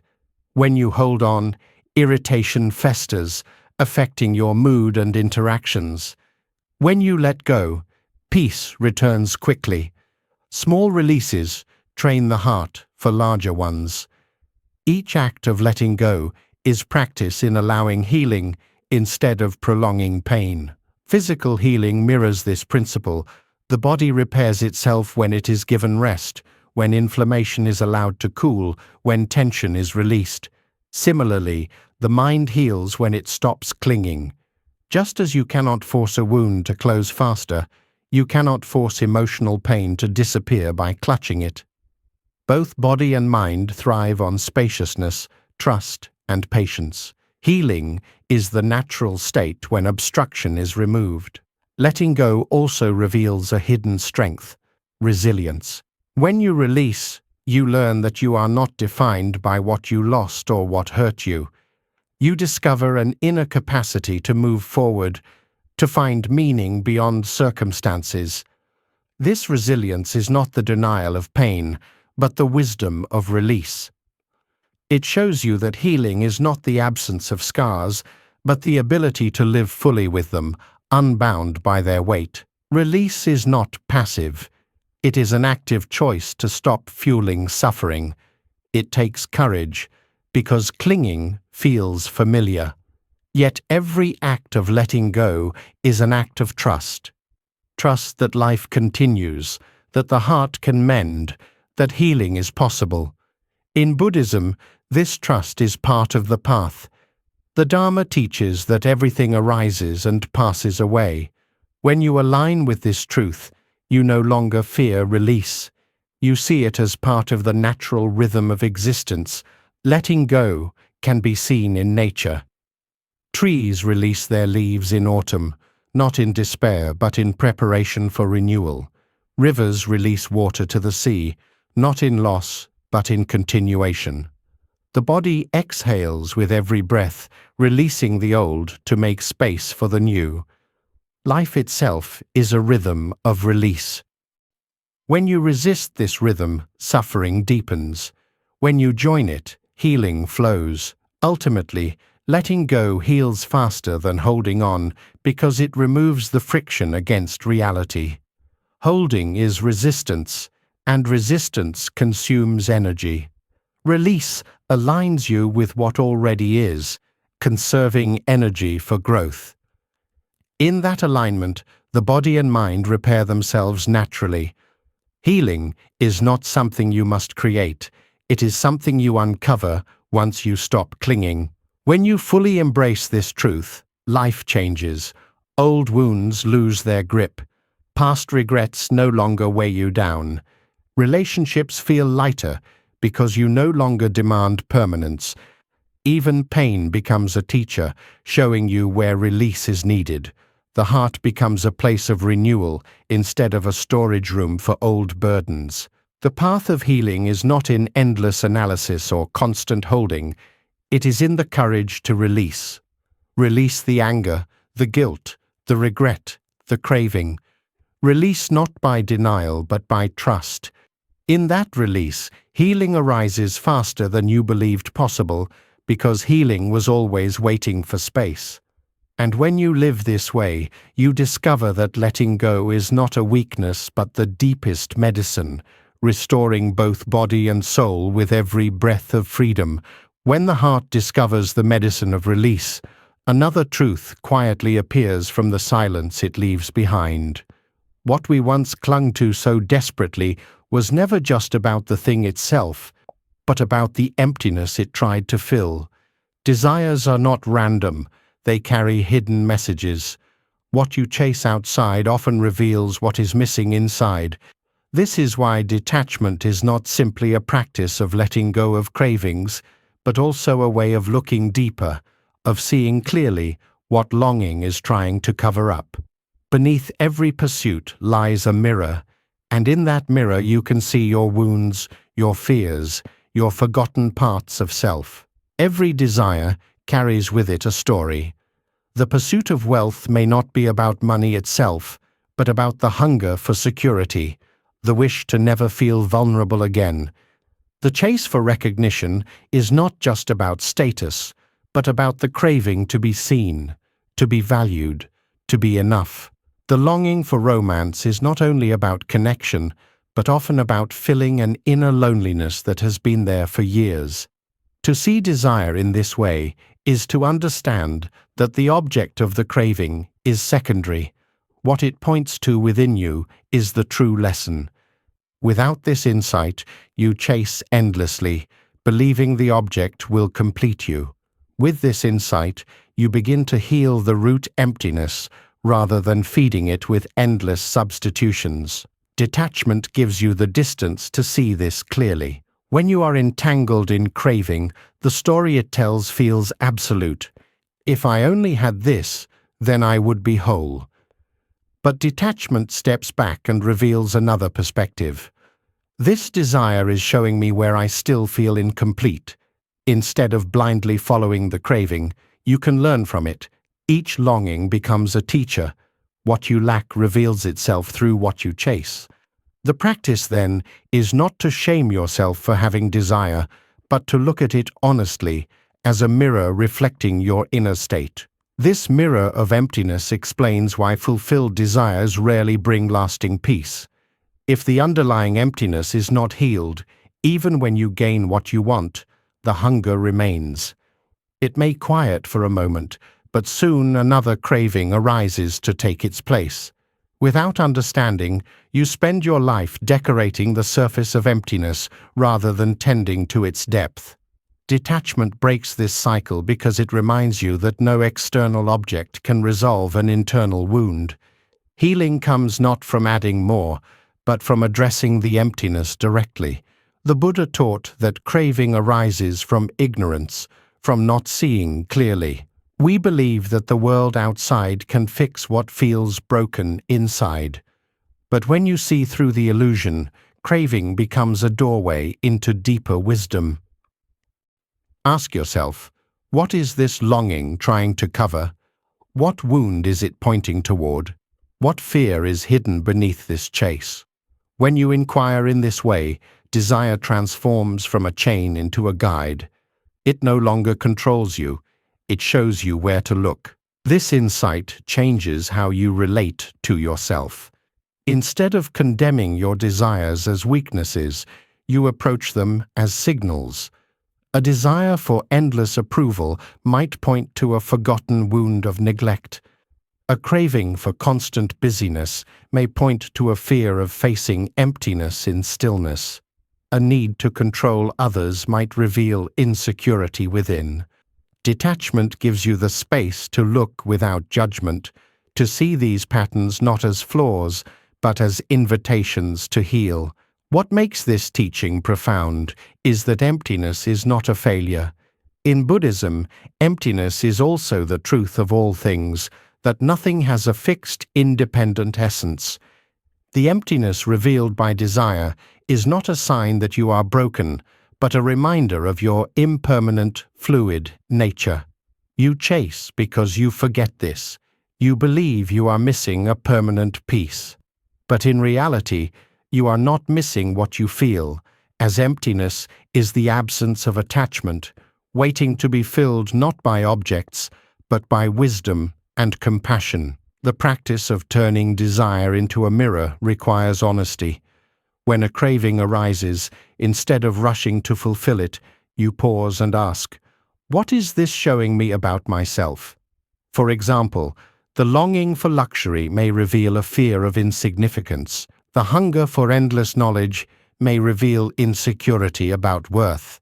When you hold on, irritation festers, affecting your mood and interactions. When you let go, peace returns quickly. Small releases train the heart for larger ones. Each act of letting go is practice in allowing healing instead of prolonging pain. Physical healing mirrors this principle. The body repairs itself when it is given rest, when inflammation is allowed to cool, when tension is released. Similarly, the mind heals when it stops clinging. Just as you cannot force a wound to close faster, you cannot force emotional pain to disappear by clutching it. Both body and mind thrive on spaciousness, trust, and patience. Healing is the natural state when obstruction is removed. Letting go also reveals a hidden strength, resilience. When you release, you learn that you are not defined by what you lost or what hurt you. You discover an inner capacity to move forward, to find meaning beyond circumstances. This resilience is not the denial of pain, but the wisdom of release. It shows you that healing is not the absence of scars, but the ability to live fully with them, unbound by their weight. Release is not passive. It is an active choice to stop fueling suffering. It takes courage, because clinging feels familiar. Yet every act of letting go is an act of trust. Trust that life continues, that the heart can mend, that healing is possible. In Buddhism, this trust is part of the path. The Dharma teaches that everything arises and passes away. When you align with this truth, you no longer fear release. You see it as part of the natural rhythm of existence. Letting go can be seen in nature. Trees release their leaves in autumn, not in despair but in preparation for renewal. Rivers release water to the sea, not in loss but in continuation. The body exhales with every breath, releasing the old to make space for the new. Life itself is a rhythm of release. When you resist this rhythm, suffering deepens. When you join it, healing flows. Ultimately, letting go heals faster than holding on because it removes the friction against reality. Holding is resistance, and resistance consumes energy. Release aligns you with what already is, conserving energy for growth. In that alignment, the body and mind repair themselves naturally. Healing is not something you must create. It is something you uncover once you stop clinging. When you fully embrace this truth, life changes. Old wounds lose their grip. Past regrets no longer weigh you down. Relationships feel lighter because you no longer demand permanence. Even pain becomes a teacher, showing you where release is needed. The heart becomes a place of renewal instead of a storage room for old burdens. The path of healing is not in endless analysis or constant holding. It is in the courage to release. Release the anger, the guilt, the regret, the craving. Release not by denial, but by trust. In that release, healing arises faster than you believed possible, because healing was always waiting for space. And when you live this way, you discover that letting go is not a weakness but the deepest medicine, restoring both body and soul with every breath of freedom. When the heart discovers the medicine of release, another truth quietly appears from the silence it leaves behind. What we once clung to so desperately was never just about the thing itself, but about the emptiness it tried to fill. Desires are not random. They carry hidden messages. What you chase outside often reveals what is missing inside. This is why detachment is not simply a practice of letting go of cravings, but also a way of looking deeper, of seeing clearly what longing is trying to cover up. Beneath every pursuit lies a mirror, and in that mirror you can see your wounds, your fears, your forgotten parts of self. Every desire carries with it a story. The pursuit of wealth may not be about money itself, but about the hunger for security, the wish to never feel vulnerable again. The chase for recognition is not just about status, but about the craving to be seen, to be valued, to be enough. The longing for romance is not only about connection, but often about filling an inner loneliness that has been there for years. To see desire in this way is to understand that the object of the craving is secondary. What it points to within you is the true lesson. Without this insight, you chase endlessly, believing the object will complete you. With this insight, you begin to heal the root emptiness rather than feeding it with endless substitutions. Detachment gives you the distance to see this clearly. When you are entangled in craving, the story it tells feels absolute. If I only had this, then I would be whole. But detachment steps back and reveals another perspective. This desire is showing me where I still feel incomplete. Instead of blindly following the craving, you can learn from it. Each longing becomes a teacher. What you lack reveals itself through what you chase. The practice, then, is not to shame yourself for having desire, but to look at it honestly, as a mirror reflecting your inner state. This mirror of emptiness explains why fulfilled desires rarely bring lasting peace. If the underlying emptiness is not healed, even when you gain what you want, the hunger remains. It may quiet for a moment, but soon another craving arises to take its place. Without understanding, you spend your life decorating the surface of emptiness rather than tending to its depth. Detachment breaks this cycle because it reminds you that no external object can resolve an internal wound. Healing comes not from adding more, but from addressing the emptiness directly. The Buddha taught that craving arises from ignorance, from not seeing clearly. We believe that the world outside can fix what feels broken inside. But when you see through the illusion, craving becomes a doorway into deeper wisdom. Ask yourself, what is this longing trying to cover? What wound is it pointing toward? What fear is hidden beneath this chase? When you inquire in this way, desire transforms from a chain into a guide. It no longer controls you. It shows you where to look. This insight changes how you relate to yourself. Instead of condemning your desires as weaknesses, you approach them as signals. A desire for endless approval might point to a forgotten wound of neglect. A craving for constant busyness may point to a fear of facing emptiness in stillness. A need to control others might reveal insecurity within. Detachment gives you the space to look without judgment, to see these patterns not as flaws, but as invitations to heal. What makes this teaching profound is that emptiness is not a failure. In Buddhism, emptiness is also the truth of all things, that nothing has a fixed, independent essence. The emptiness revealed by desire is not a sign that you are broken, but a reminder of your impermanent, fluid nature. You chase because you forget this. You believe you are missing a permanent peace. But in reality, you are not missing what you feel, as emptiness is the absence of attachment, waiting to be filled not by objects, but by wisdom and compassion. The practice of turning desire into a mirror requires honesty. When a craving arises, instead of rushing to fulfill it, you pause and ask, "What is this showing me about myself?" For example, the longing for luxury may reveal a fear of insignificance. The hunger for endless knowledge may reveal insecurity about worth.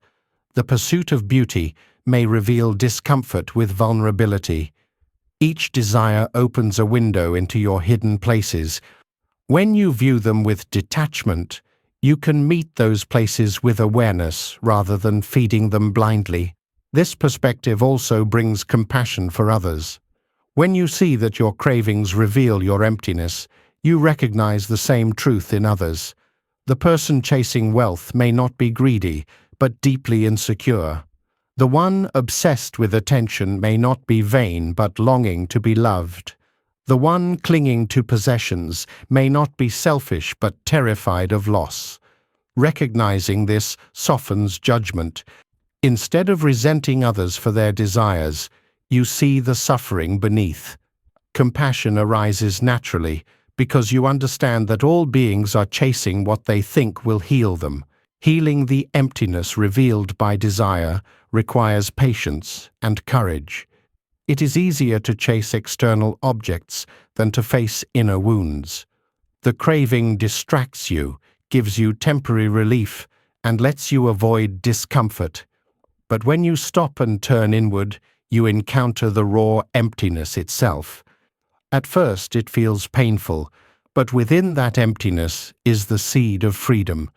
The pursuit of beauty may reveal discomfort with vulnerability. Each desire opens a window into your hidden places. When you view them with detachment, you can meet those places with awareness rather than feeding them blindly. This perspective also brings compassion for others. When you see that your cravings reveal your emptiness, you recognize the same truth in others. The person chasing wealth may not be greedy, but deeply insecure. The one obsessed with attention may not be vain, but longing to be loved. The one clinging to possessions may not be selfish, but terrified of loss. Recognizing this softens judgment. Instead of resenting others for their desires, you see the suffering beneath. Compassion arises naturally because you understand that all beings are chasing what they think will heal them. Healing the emptiness revealed by desire requires patience and courage. It is easier to chase external objects than to face inner wounds. The craving distracts you, gives you temporary relief, and lets you avoid discomfort. But when you stop and turn inward, you encounter the raw emptiness itself. At first it feels painful, but within that emptiness is the seed of freedom.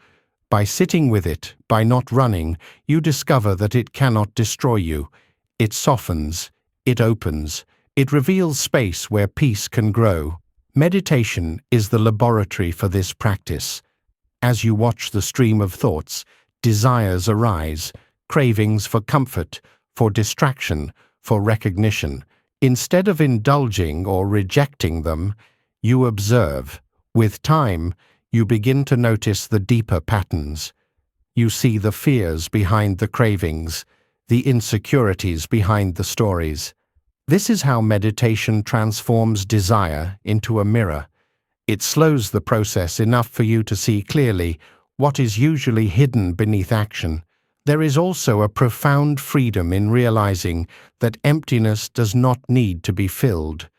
By sitting with it, by not running, you discover that it cannot destroy you. It softens, it opens, it reveals space where peace can grow. Meditation is the laboratory for this practice. As you watch the stream of thoughts, desires arise, cravings for comfort, for distraction, for recognition. Instead of indulging or rejecting them, you observe. With time, you begin to notice the deeper patterns. You see the fears behind the cravings, the insecurities behind the stories. This is how meditation transforms desire into a mirror. It slows the process enough for you to see clearly what is usually hidden beneath action. There is also a profound freedom in realizing that emptiness does not need to be filled.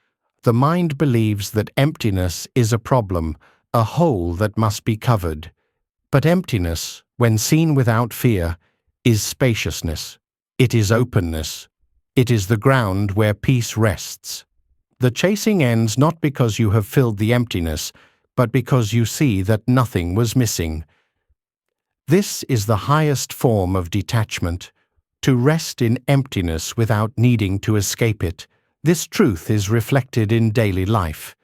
The mind believes that emptiness is a problem, a hole that must be covered. But emptiness, when seen without fear, is spaciousness. It is openness. It is the ground where peace rests. The chasing ends not because you have filled the emptiness, but because you see that nothing was missing. This is the highest form of detachment, to rest in emptiness without needing to escape it. This truth is reflected in daily life.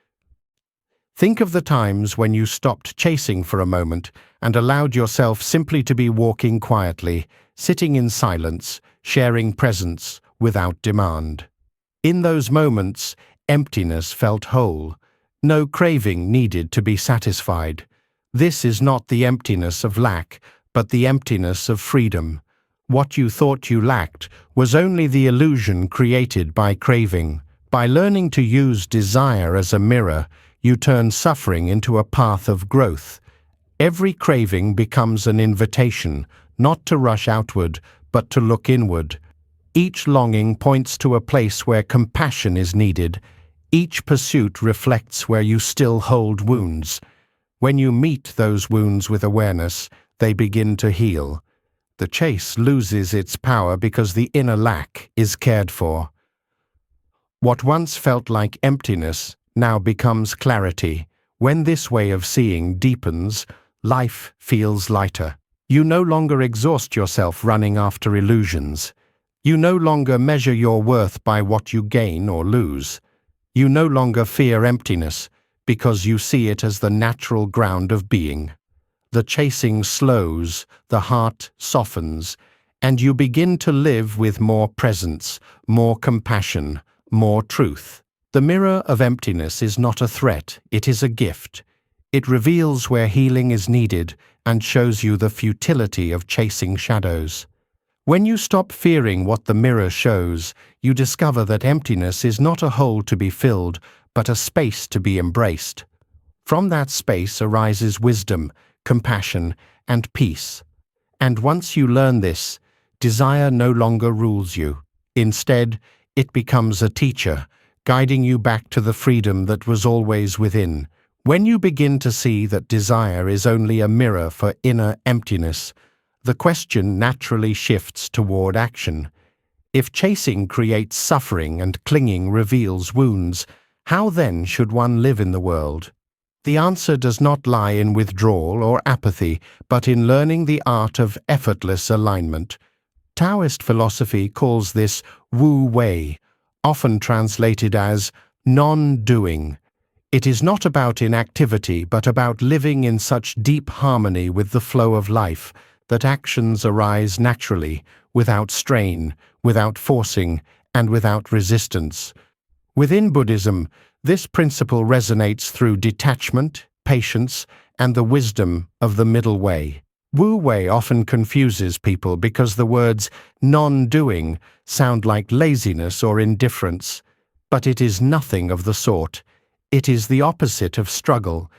Think of the times when you stopped chasing for a moment and allowed yourself simply to be walking quietly, sitting in silence, sharing presence without demand. In those moments, emptiness felt whole. No craving needed to be satisfied. This is not the emptiness of lack, but the emptiness of freedom. What you thought you lacked was only the illusion created by craving. By learning to use desire as a mirror, you turn suffering into a path of growth. Every craving becomes an invitation, not to rush outward, but to look inward. Each longing points to a place where compassion is needed. Each pursuit reflects where you still hold wounds. When you meet those wounds with awareness, they begin to heal. The chase loses its power because the inner lack is cared for. What once felt like emptiness now becomes clarity. When this way of seeing deepens, life feels lighter. You no longer exhaust yourself running after illusions. You no longer measure your worth by what you gain or lose. You no longer fear emptiness because you see it as the natural ground of being. The chasing slows, the heart softens, and you begin to live with more presence, more compassion, more truth. The mirror of emptiness is not a threat, it is a gift. It reveals where healing is needed and shows you the futility of chasing shadows. When you stop fearing what the mirror shows, you discover that emptiness is not a hole to be filled, but a space to be embraced. From that space arises wisdom, compassion, and peace. And once you learn this, desire no longer rules you. Instead, it becomes a teacher, guiding you back to the freedom that was always within. When you begin to see that desire is only a mirror for inner emptiness, the question naturally shifts toward action. If chasing creates suffering and clinging reveals wounds, how then should one live in the world? The answer does not lie in withdrawal or apathy, but in learning the art of effortless alignment. Taoist philosophy calls this Wu Wei, often translated as non-doing. It is not about inactivity, but about living in such deep harmony with the flow of life that actions arise naturally, without strain, without forcing, and without resistance. Within Buddhism, this principle resonates through detachment, patience, and the wisdom of the middle way. Wu Wei often confuses people because the words non-doing sound like laziness or indifference, but it is nothing of the sort. It is the opposite of struggle.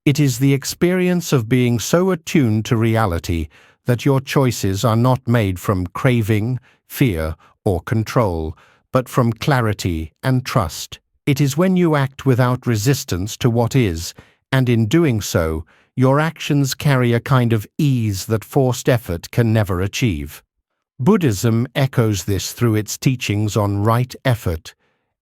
It is the experience of being so attuned to reality that your choices are not made from craving, fear, or control, but from clarity and trust. It is when you act without resistance to what is, and in doing so, your actions carry a kind of ease that forced effort can never achieve. Buddhism echoes this through its teachings on right effort,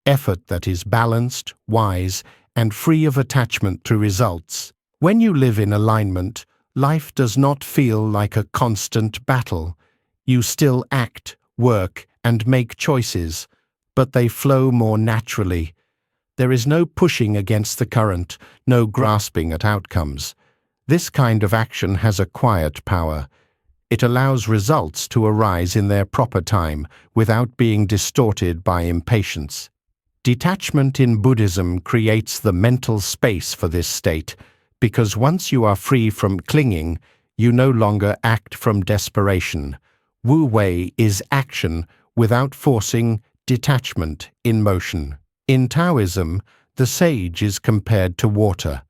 effort that is balanced, wise, and free of attachment to results. When you live in alignment, life does not feel like a constant battle. You still act, work, and make choices, but they flow more naturally. There is no pushing against the current, no grasping at outcomes. This kind of action has a quiet power. It allows results to arise in their proper time without being distorted by impatience. Detachment in Buddhism creates the mental space for this state, because once you are free from clinging, you no longer act from desperation. Wu Wei is action without forcing, detachment in motion. In Taoism, the sage is compared to water.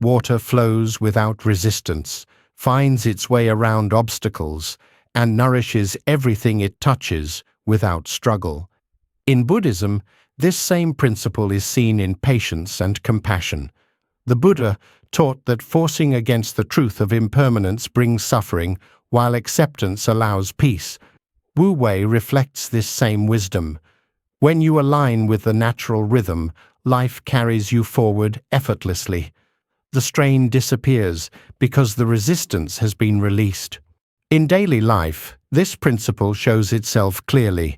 Water flows without resistance, finds its way around obstacles, and nourishes everything it touches without struggle. In Buddhism, this same principle is seen in patience and compassion. The Buddha taught that forcing against the truth of impermanence brings suffering, while acceptance allows peace. Wu Wei reflects this same wisdom. When you align with the natural rhythm, life carries you forward effortlessly. The strain disappears because the resistance has been released. In daily life, this principle shows itself clearly.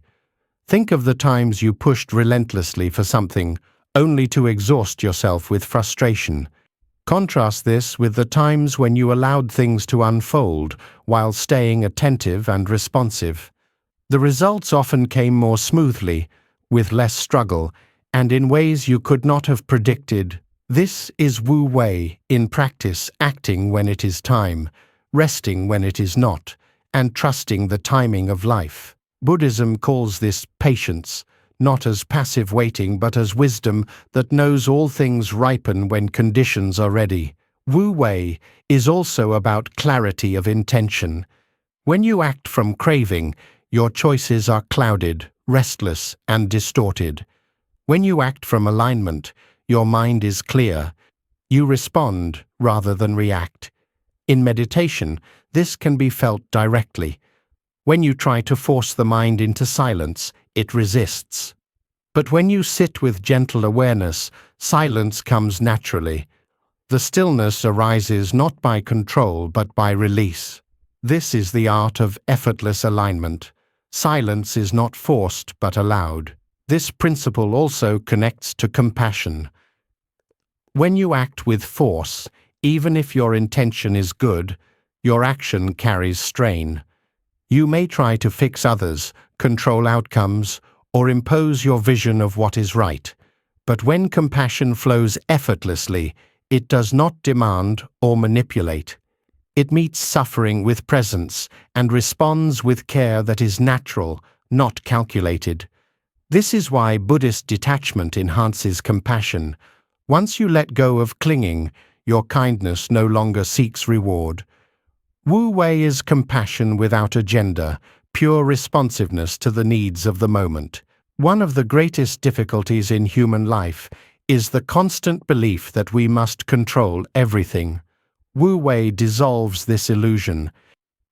Think of the times you pushed relentlessly for something, only to exhaust yourself with frustration. Contrast this with the times when you allowed things to unfold while staying attentive and responsive. The results often came more smoothly, with less struggle, and in ways you could not have predicted. This is Wu Wei in practice, acting when it is time, resting when it is not, and trusting the timing of life. Buddhism calls this patience, not as passive waiting but as wisdom that knows all things ripen when conditions are ready. Wu Wei is also about clarity of intention. When you act from craving, your choices are clouded, restless, and distorted. When you act from alignment, your mind is clear. You respond rather than react. In meditation, this can be felt directly. When you try to force the mind into silence, it resists. But when you sit with gentle awareness, silence comes naturally. The stillness arises not by control but by release. This is the art of effortless alignment. Silence is not forced but allowed. This principle also connects to compassion. When you act with force, even if your intention is good, your action carries strain. You may try to fix others, control outcomes, or impose your vision of what is right. But when compassion flows effortlessly, it does not demand or manipulate. It meets suffering with presence and responds with care that is natural, not calculated. This is why Buddhist detachment enhances compassion. Once you let go of clinging, your kindness no longer seeks reward. Wu Wei is compassion without agenda, pure responsiveness to the needs of the moment. One of the greatest difficulties in human life is the constant belief that we must control everything. Wu Wei dissolves this illusion.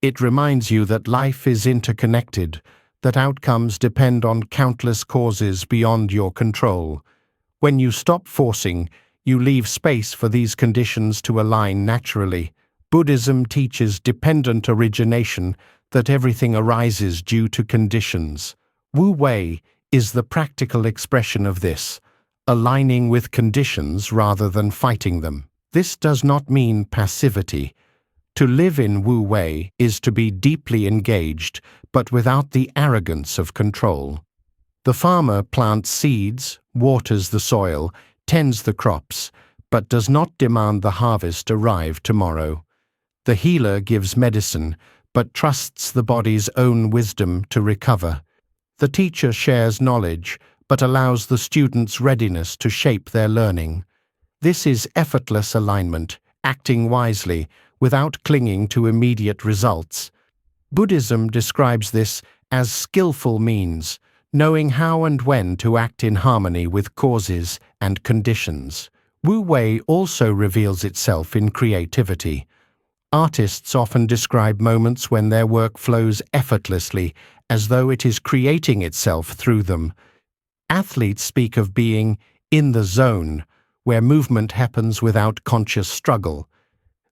It reminds you that life is interconnected, that outcomes depend on countless causes beyond your control. When you stop forcing, you leave space for these conditions to align naturally. Buddhism teaches dependent origination, that everything arises due to conditions. Wu Wei is the practical expression of this, aligning with conditions rather than fighting them. This does not mean passivity. To live in Wu Wei is to be deeply engaged, but without the arrogance of control. The farmer plants seeds, waters the soil, tends the crops, but does not demand the harvest arrive tomorrow. The healer gives medicine, but trusts the body's own wisdom to recover. The teacher shares knowledge, but allows the student's readiness to shape their learning. This is effortless alignment, acting wisely, without clinging to immediate results. Buddhism describes this as skillful means, knowing how and when to act in harmony with causes and conditions. Wu Wei also reveals itself in creativity. Artists often describe moments when their work flows effortlessly, as though it is creating itself through them. Athletes speak of being in the zone, where movement happens without conscious struggle.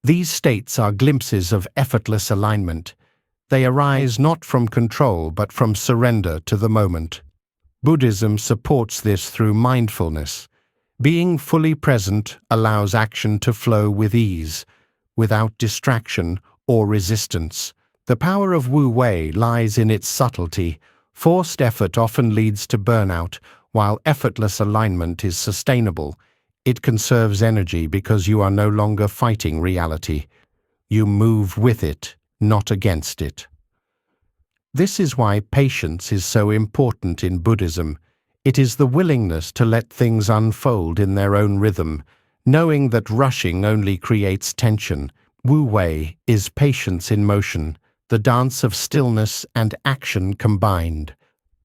These states are glimpses of effortless alignment. They arise not from control but from surrender to the moment. Buddhism supports this through mindfulness. Being fully present allows action to flow with ease, without distraction or resistance. The power of Wu Wei lies in its subtlety. Forced effort often leads to burnout, while effortless alignment is sustainable. It conserves energy because you are no longer fighting reality. You move with it, not against it. This is why patience is so important in Buddhism. It is the willingness to let things unfold in their own rhythm, knowing that rushing only creates tension. Wu Wei is patience in motion, the dance of stillness and action combined.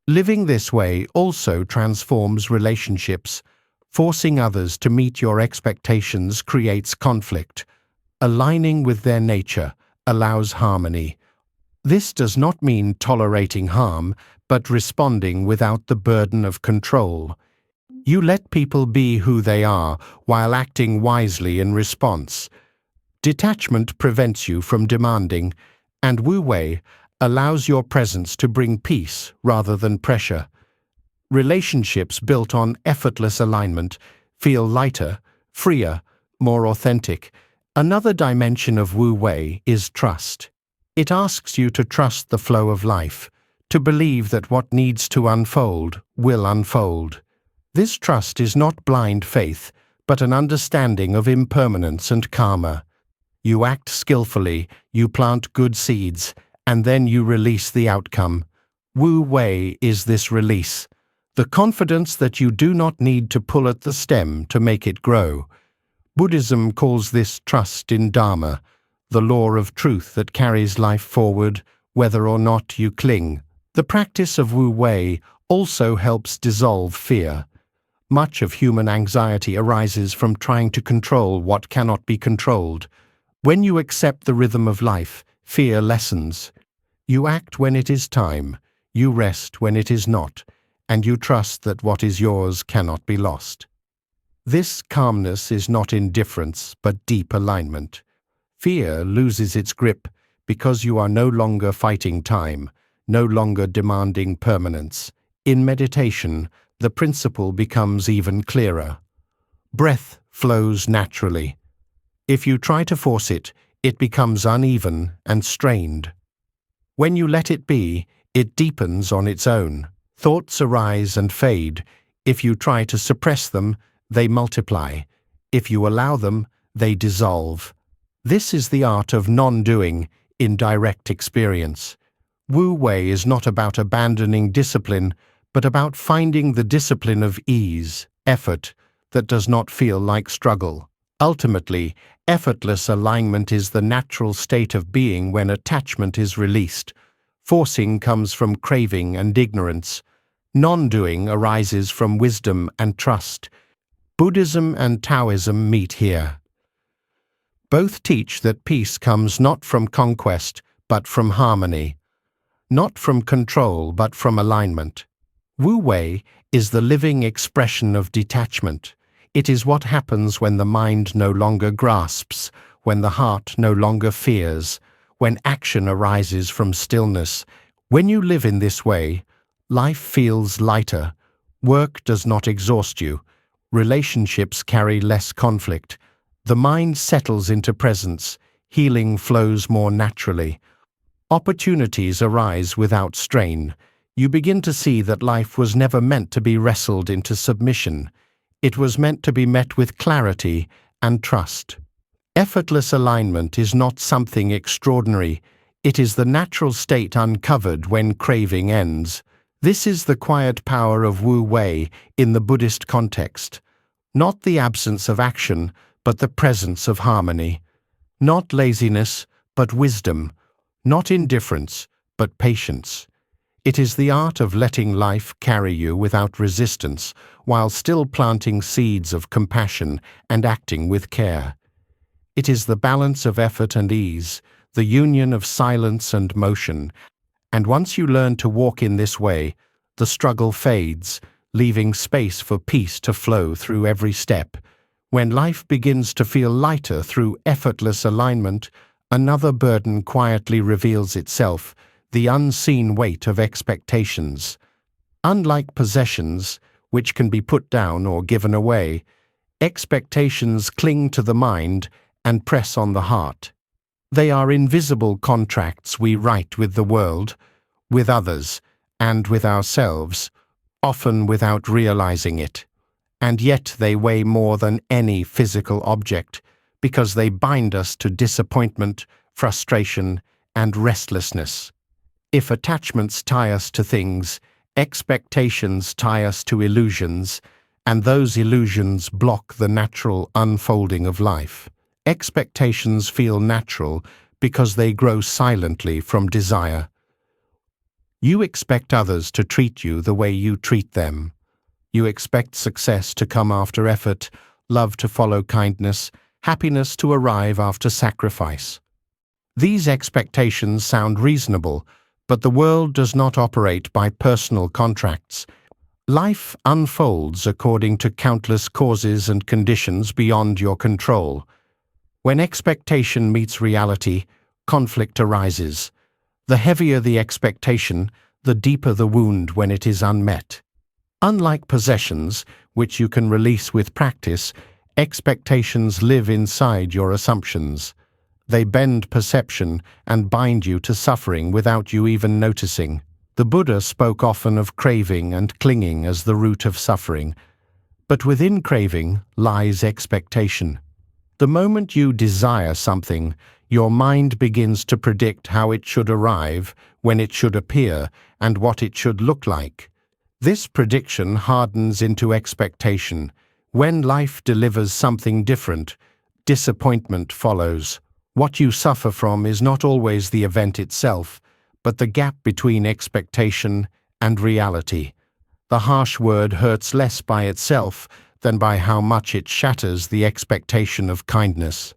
Living this way also transforms relationships. Forcing others to meet your expectations creates conflict. Aligning with their nature allows harmony. This does not mean tolerating harm, but responding without the burden of control. You let people be who they are while acting wisely in response. Detachment prevents you from demanding, and Wu Wei allows your presence to bring peace rather than pressure. Relationships built on effortless alignment feel lighter, freer, more authentic. Another dimension of Wu Wei is trust. It asks you to trust the flow of life, to believe that what needs to unfold will unfold. This trust is not blind faith, but an understanding of impermanence and karma. You act skillfully, you plant good seeds, and then you release the outcome. Wu Wei is this release, the confidence that you do not need to pull at the stem to make it grow. Buddhism calls this trust in Dharma, the law of truth that carries life forward, whether or not you cling. The practice of Wu Wei also helps dissolve fear. Much of human anxiety arises from trying to control what cannot be controlled. When you accept the rhythm of life, fear lessens. You act when it is time, you rest when it is not, and you trust that what is yours cannot be lost. This calmness is not indifference, but deep alignment. Fear loses its grip because you are no longer fighting time, no longer demanding permanence. In meditation, the principle becomes even clearer. Breath flows naturally. If you try to force it, it becomes uneven and strained. When you let it be, it deepens on its own. Thoughts arise and fade. If you try to suppress them, they multiply. If you allow them, they dissolve. This is the art of non-doing in direct experience. Wu Wei is not about abandoning discipline, but about finding the discipline of ease, effort, that does not feel like struggle. Ultimately, effortless alignment is the natural state of being when attachment is released. Forcing comes from craving and ignorance. Non-doing arises from wisdom and trust. Buddhism and Taoism meet here. Both teach that peace comes not from conquest, but from harmony. Not from control, but from alignment. Wu Wei is the living expression of detachment. It is what happens when the mind no longer grasps, when the heart no longer fears, when action arises from stillness. When you live in this way, life feels lighter. Work does not exhaust you. Relationships carry less conflict. The mind settles into presence. Healing flows more naturally. Opportunities arise without strain. You begin to see that life was never meant to be wrestled into submission. It was meant to be met with clarity and trust. Effortless alignment is not something extraordinary. It is the natural state uncovered when craving ends. This is the quiet power of Wu Wei in the Buddhist context. Not the absence of action, but the presence of harmony. Not laziness, but wisdom. Not indifference, but patience. It is the art of letting life carry you without resistance, while still planting seeds of compassion and acting with care. It is the balance of effort and ease, the union of silence and motion, and once you learn to walk in this way, the struggle fades, leaving space for peace to flow through every step. When life begins to feel lighter through effortless alignment, another burden quietly reveals itself, the unseen weight of expectations. Unlike possessions, which can be put down or given away, expectations cling to the mind and press on the heart. They are invisible contracts we write with the world, with others, and with ourselves, often without realizing it. And yet they weigh more than any physical object, because they bind us to disappointment, frustration, and restlessness. If attachments tie us to things, expectations tie us to illusions, and those illusions block the natural unfolding of life. Expectations feel natural because they grow silently from desire. You expect others to treat you the way you treat them. You expect success to come after effort, love to follow kindness, happiness to arrive after sacrifice. These expectations sound reasonable, but the world does not operate by personal contracts. Life unfolds according to countless causes and conditions beyond your control. When expectation meets reality, conflict arises. The heavier the expectation, the deeper the wound when it is unmet. Unlike possessions, which you can release with practice, expectations live inside your assumptions. They bend perception and bind you to suffering without you even noticing. The Buddha spoke often of craving and clinging as the root of suffering. But within craving lies expectation. The moment you desire something, your mind begins to predict how it should arrive, when it should appear, and what it should look like. This prediction hardens into expectation. When life delivers something different, disappointment follows. What you suffer from is not always the event itself, but the gap between expectation and reality. The harsh word hurts less by itself than by how much it shatters the expectation of kindness.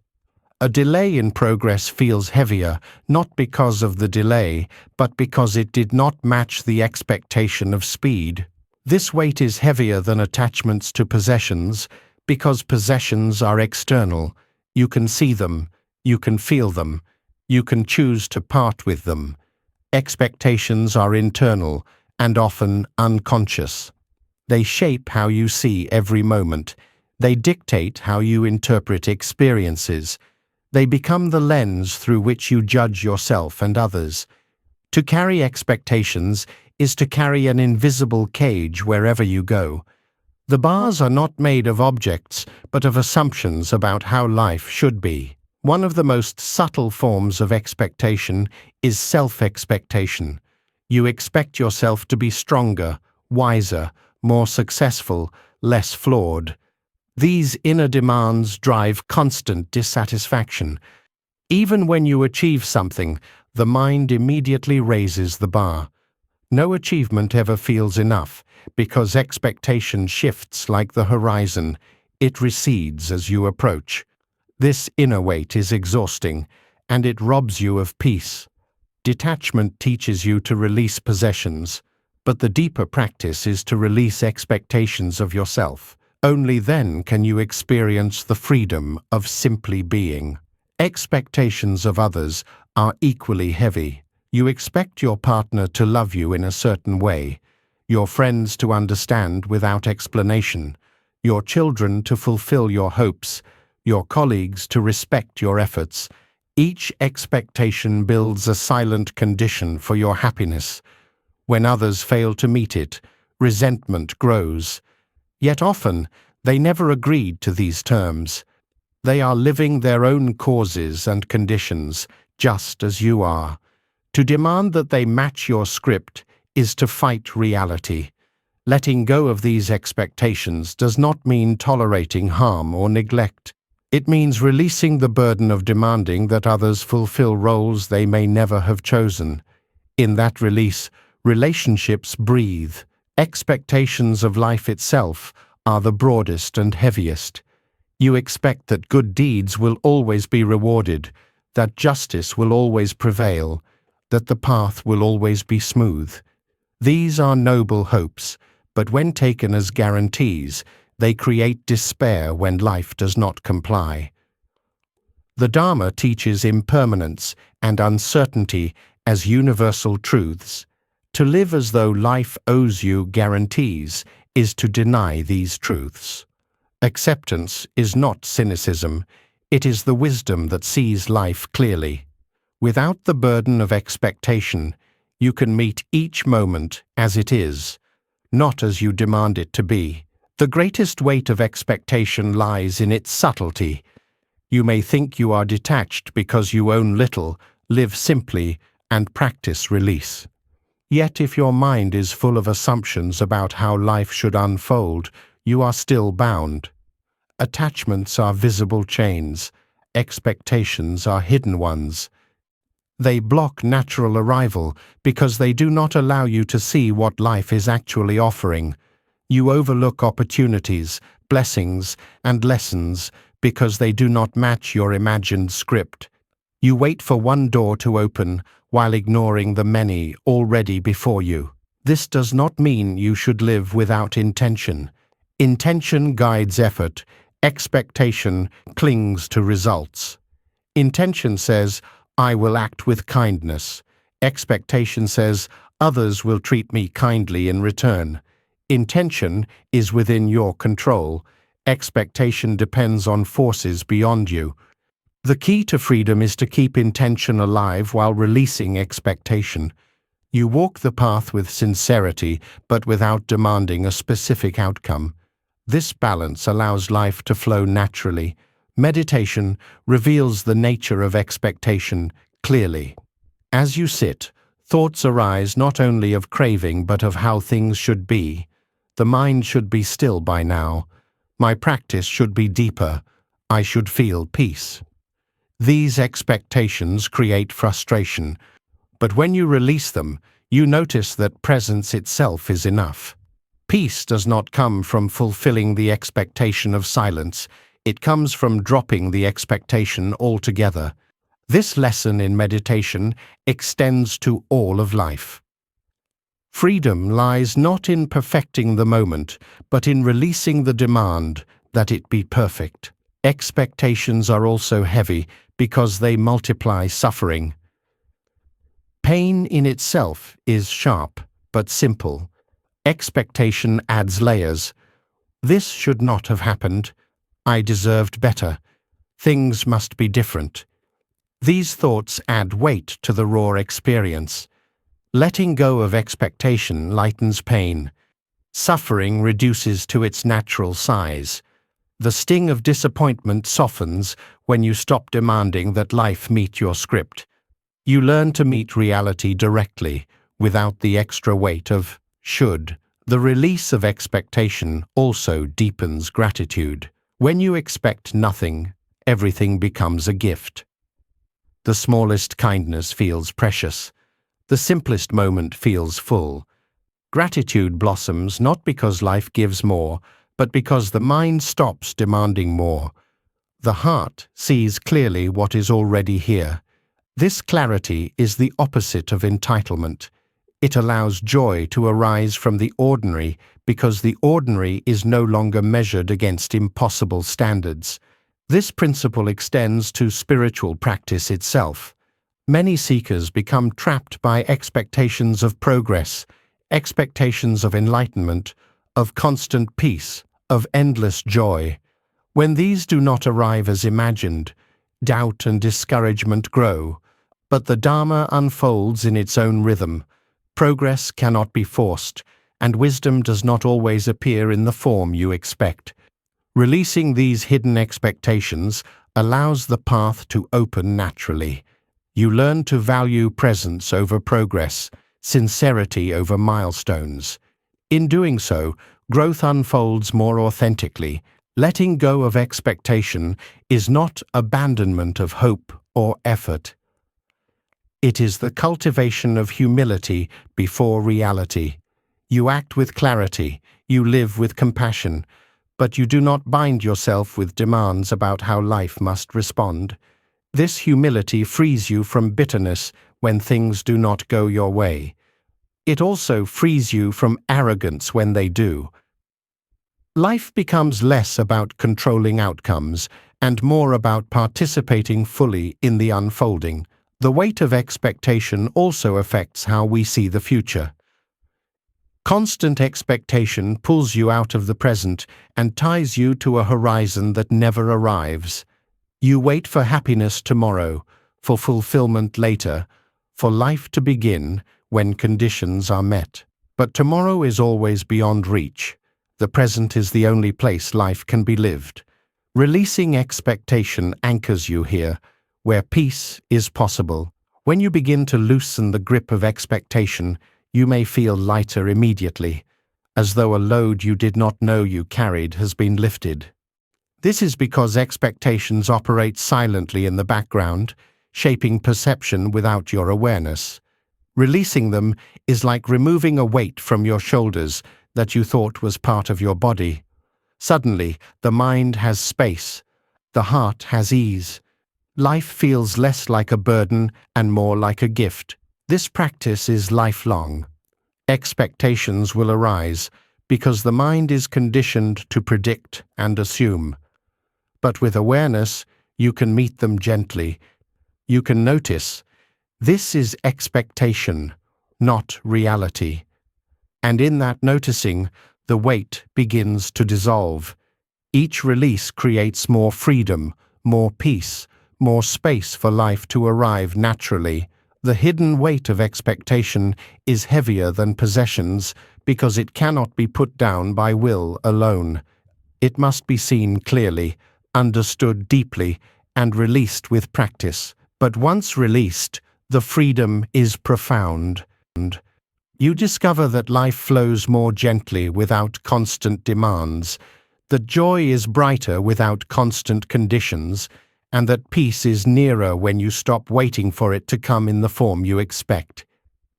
A delay in progress feels heavier, not because of the delay, but because it did not match the expectation of speed. This weight is heavier than attachments to possessions, because possessions are external. You can see them. You can feel them. You can choose to part with them. Expectations are internal and often unconscious. They shape how you see every moment. They dictate how you interpret experiences. They become the lens through which you judge yourself and others. To carry expectations is to carry an invisible cage wherever you go. The bars are not made of objects, but of assumptions about how life should be. One of the most subtle forms of expectation is self-expectation. You expect yourself to be stronger, wiser, more successful, less flawed. These inner demands drive constant dissatisfaction. Even when you achieve something, the mind immediately raises the bar. No achievement ever feels enough, because expectation shifts like the horizon. It recedes as you approach. This inner weight is exhausting, and it robs you of peace. Detachment teaches you to release possessions, but the deeper practice is to release expectations of yourself. Only then can you experience the freedom of simply being. Expectations of others are equally heavy. You expect your partner to love you in a certain way, your friends to understand without explanation, your children to fulfill your hopes, your colleagues to respect your efforts. Each expectation builds a silent condition for your happiness. When others fail to meet it, resentment grows. Yet often, they never agreed to these terms. They are living their own causes and conditions, just as you are. To demand that they match your script is to fight reality. Letting go of these expectations does not mean tolerating harm or neglect. It means releasing the burden of demanding that others fulfill roles they may never have chosen. In that release, relationships breathe. Expectations of life itself are the broadest and heaviest. You expect that good deeds will always be rewarded, that justice will always prevail, that the path will always be smooth. These are noble hopes, but when taken as guarantees, they create despair when life does not comply. The Dharma teaches impermanence and uncertainty as universal truths. To live as though life owes you guarantees is to deny these truths. Acceptance is not cynicism, it is the wisdom that sees life clearly. Without the burden of expectation, you can meet each moment as it is, not as you demand it to be. The greatest weight of expectation lies in its subtlety. You may think you are detached because you own little, live simply, and practice release. Yet if your mind is full of assumptions about how life should unfold, you are still bound. Attachments are visible chains. Expectations are hidden ones. They block natural arrival because they do not allow you to see what life is actually offering. You overlook opportunities, blessings, and lessons because they do not match your imagined script. You wait for one door to open while ignoring the many already before you. This does not mean you should live without intention. Intention guides effort. Expectation clings to results. Intention says, I will act with kindness. Expectation says, others will treat me kindly in return. Intention is within your control. Expectation depends on forces beyond you. The key to freedom is to keep intention alive while releasing expectation. You walk the path with sincerity, but without demanding a specific outcome. This balance allows life to flow naturally. Meditation reveals the nature of expectation clearly. As you sit, thoughts arise not only of craving but of how things should be. The mind should be still by now. My practice should be deeper. I should feel peace. These expectations create frustration, but when you release them, you notice that presence itself is enough. Peace does not come from fulfilling the expectation of silence. It comes from dropping the expectation altogether. This lesson in meditation extends to all of life. Freedom lies not in perfecting the moment, but in releasing the demand that it be perfect. Expectations are also heavy because they multiply suffering. Pain in itself is sharp but simple. Expectation adds layers. This should not have happened. I deserved better. Things must be different. These thoughts add weight to the raw experience. Letting go of expectation lightens pain. Suffering reduces to its natural size. The sting of disappointment softens when you stop demanding that life meet your script. You learn to meet reality directly, without the extra weight of should. The release of expectation also deepens gratitude. When you expect nothing, everything becomes a gift. The smallest kindness feels precious. The simplest moment feels full. Gratitude blossoms not because life gives more, but because the mind stops demanding more. The heart sees clearly what is already here. This clarity is the opposite of entitlement. It allows joy to arise from the ordinary because the ordinary is no longer measured against impossible standards. This principle extends to spiritual practice itself. Many seekers become trapped by expectations of progress, expectations of enlightenment, of constant peace, of endless joy. When these do not arrive as imagined, doubt and discouragement grow. But the Dharma unfolds in its own rhythm. Progress cannot be forced, and wisdom does not always appear in the form you expect. Releasing these hidden expectations allows the path to open naturally. You learn to value presence over progress, sincerity over milestones. In doing so, growth unfolds more authentically. Letting go of expectation is not abandonment of hope or effort. It is the cultivation of humility before reality. You act with clarity, you live with compassion, but you do not bind yourself with demands about how life must respond. This humility frees you from bitterness when things do not go your way. It also frees you from arrogance when they do. Life becomes less about controlling outcomes and more about participating fully in the unfolding. The weight of expectation also affects how we see the future. Constant expectation pulls you out of the present and ties you to a horizon that never arrives. You wait for happiness tomorrow, for fulfillment later, for life to begin when conditions are met. But tomorrow is always beyond reach. The present is the only place life can be lived. Releasing expectation anchors you here, where peace is possible. When you begin to loosen the grip of expectation, you may feel lighter immediately, as though a load you did not know you carried has been lifted. This is because expectations operate silently in the background, shaping perception without your awareness. Releasing them is like removing a weight from your shoulders that you thought was part of your body. Suddenly, the mind has space, the heart has ease. Life feels less like a burden and more like a gift. This practice is lifelong. Expectations will arise because the mind is conditioned to predict and assume. But with awareness, you can meet them gently. You can notice, this is expectation, not reality. And in that noticing, the weight begins to dissolve. Each release creates more freedom, more peace, more space for life to arrive naturally. The hidden weight of expectation is heavier than possessions because it cannot be put down by will alone. It must be seen clearly, understood deeply, and released with practice. But once released, the freedom is profound. You discover that life flows more gently without constant demands, that joy is brighter without constant conditions, and that peace is nearer when you stop waiting for it to come in the form you expect.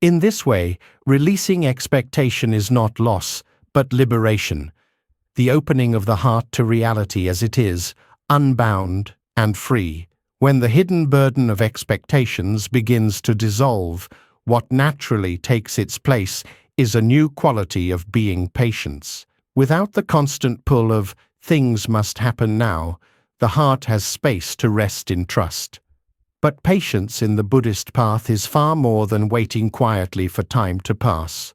In this way, releasing expectation is not loss, but liberation, the opening of the heart to reality as it is, unbound and free. When the hidden burden of expectations begins to dissolve, what naturally takes its place is a new quality of being patience. Without the constant pull of things must happen now, the heart has space to rest in trust. But patience in the Buddhist path is far more than waiting quietly for time to pass.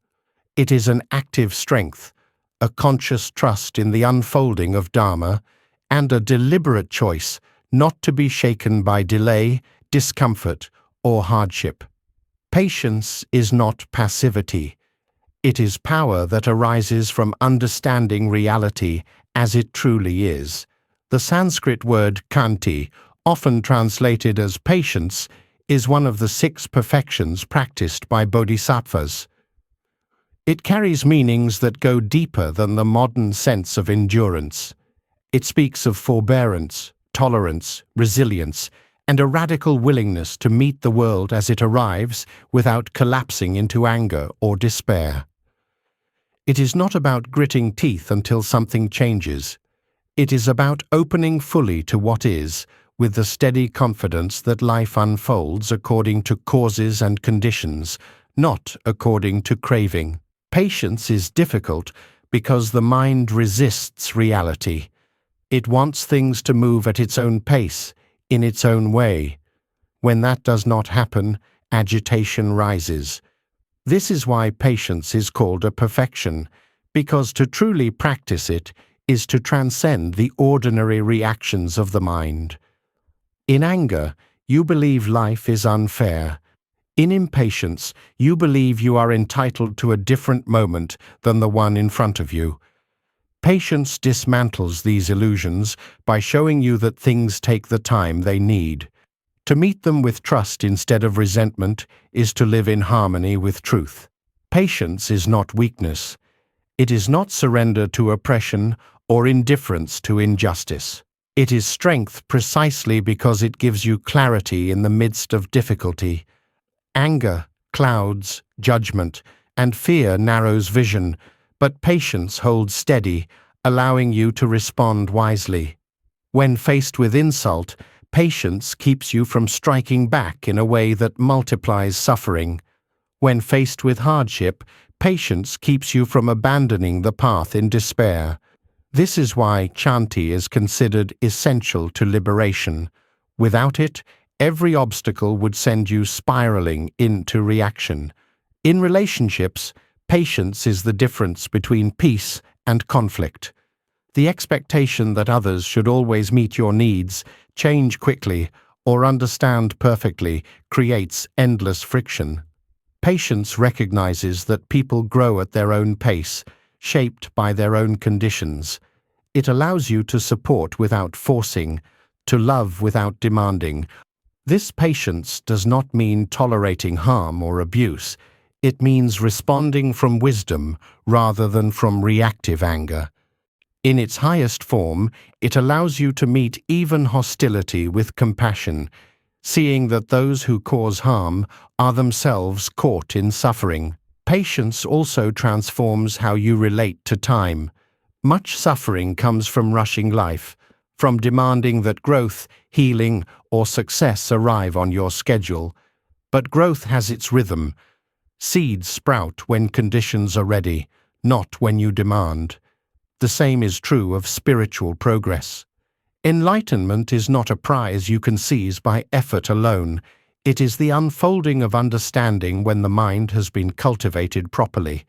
It is an active strength, a conscious trust in the unfolding of Dharma, and a deliberate choice not to be shaken by delay, discomfort, or hardship. Patience is not passivity. It is power that arises from understanding reality as it truly is. The Sanskrit word khanti, often translated as patience, is one of the 6 perfections practiced by bodhisattvas. It carries meanings that go deeper than the modern sense of endurance. It speaks of forbearance, tolerance, resilience, and a radical willingness to meet the world as it arrives without collapsing into anger or despair. It is not about gritting teeth until something changes. It is about opening fully to what is, with the steady confidence that life unfolds according to causes and conditions, not according to craving. Patience is difficult because the mind resists reality. It wants things to move at its own pace, in its own way. When that does not happen, agitation rises. This is why patience is called a perfection, because to truly practice it is to transcend the ordinary reactions of the mind. In anger, you believe life is unfair. In impatience, you believe you are entitled to a different moment than the one in front of you. Patience dismantles these illusions by showing you that things take the time they need. To meet them with trust instead of resentment is to live in harmony with truth. Patience is not weakness. It is not surrender to oppression or indifference to injustice. It is strength precisely because it gives you clarity in the midst of difficulty. Anger clouds judgment, and fear narrows vision, but patience holds steady, allowing you to respond wisely. When faced with insult, patience keeps you from striking back in a way that multiplies suffering. When faced with hardship, patience keeps you from abandoning the path in despair. This is why chanti is considered essential to liberation. Without it, every obstacle would send you spiraling into reaction. In relationships, patience is the difference between peace and conflict. The expectation that others should always meet your needs, change quickly, or understand perfectly creates endless friction. Patience recognizes that people grow at their own pace, shaped by their own conditions. It allows you to support without forcing, to love without demanding. This patience does not mean tolerating harm or abuse. It means responding from wisdom rather than from reactive anger. In its highest form, it allows you to meet even hostility with compassion, seeing that those who cause harm are themselves caught in suffering. Patience also transforms how you relate to time. Much suffering comes from rushing life, from demanding that growth, healing, or success arrive on your schedule. But growth has its rhythm. Seeds sprout when conditions are ready, not when you demand. The same is true of spiritual progress. Enlightenment is not a prize you can seize by effort alone. It is the unfolding of understanding when the mind has been cultivated properly.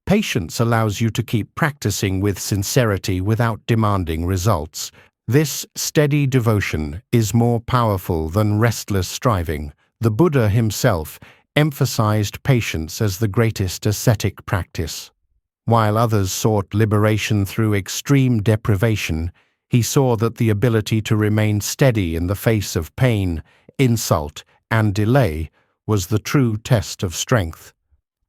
Patience allows you to keep practicing with sincerity without demanding results. This steady devotion is more powerful than restless striving. The Buddha himself emphasized patience as the greatest ascetic practice. While others sought liberation through extreme deprivation, he saw that the ability to remain steady in the face of pain, insult, and delay was the true test of strength.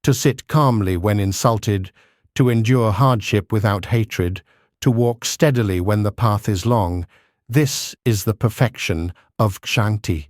To sit calmly when insulted, to endure hardship without hatred, to walk steadily when the path is long, this is the perfection of kshanti.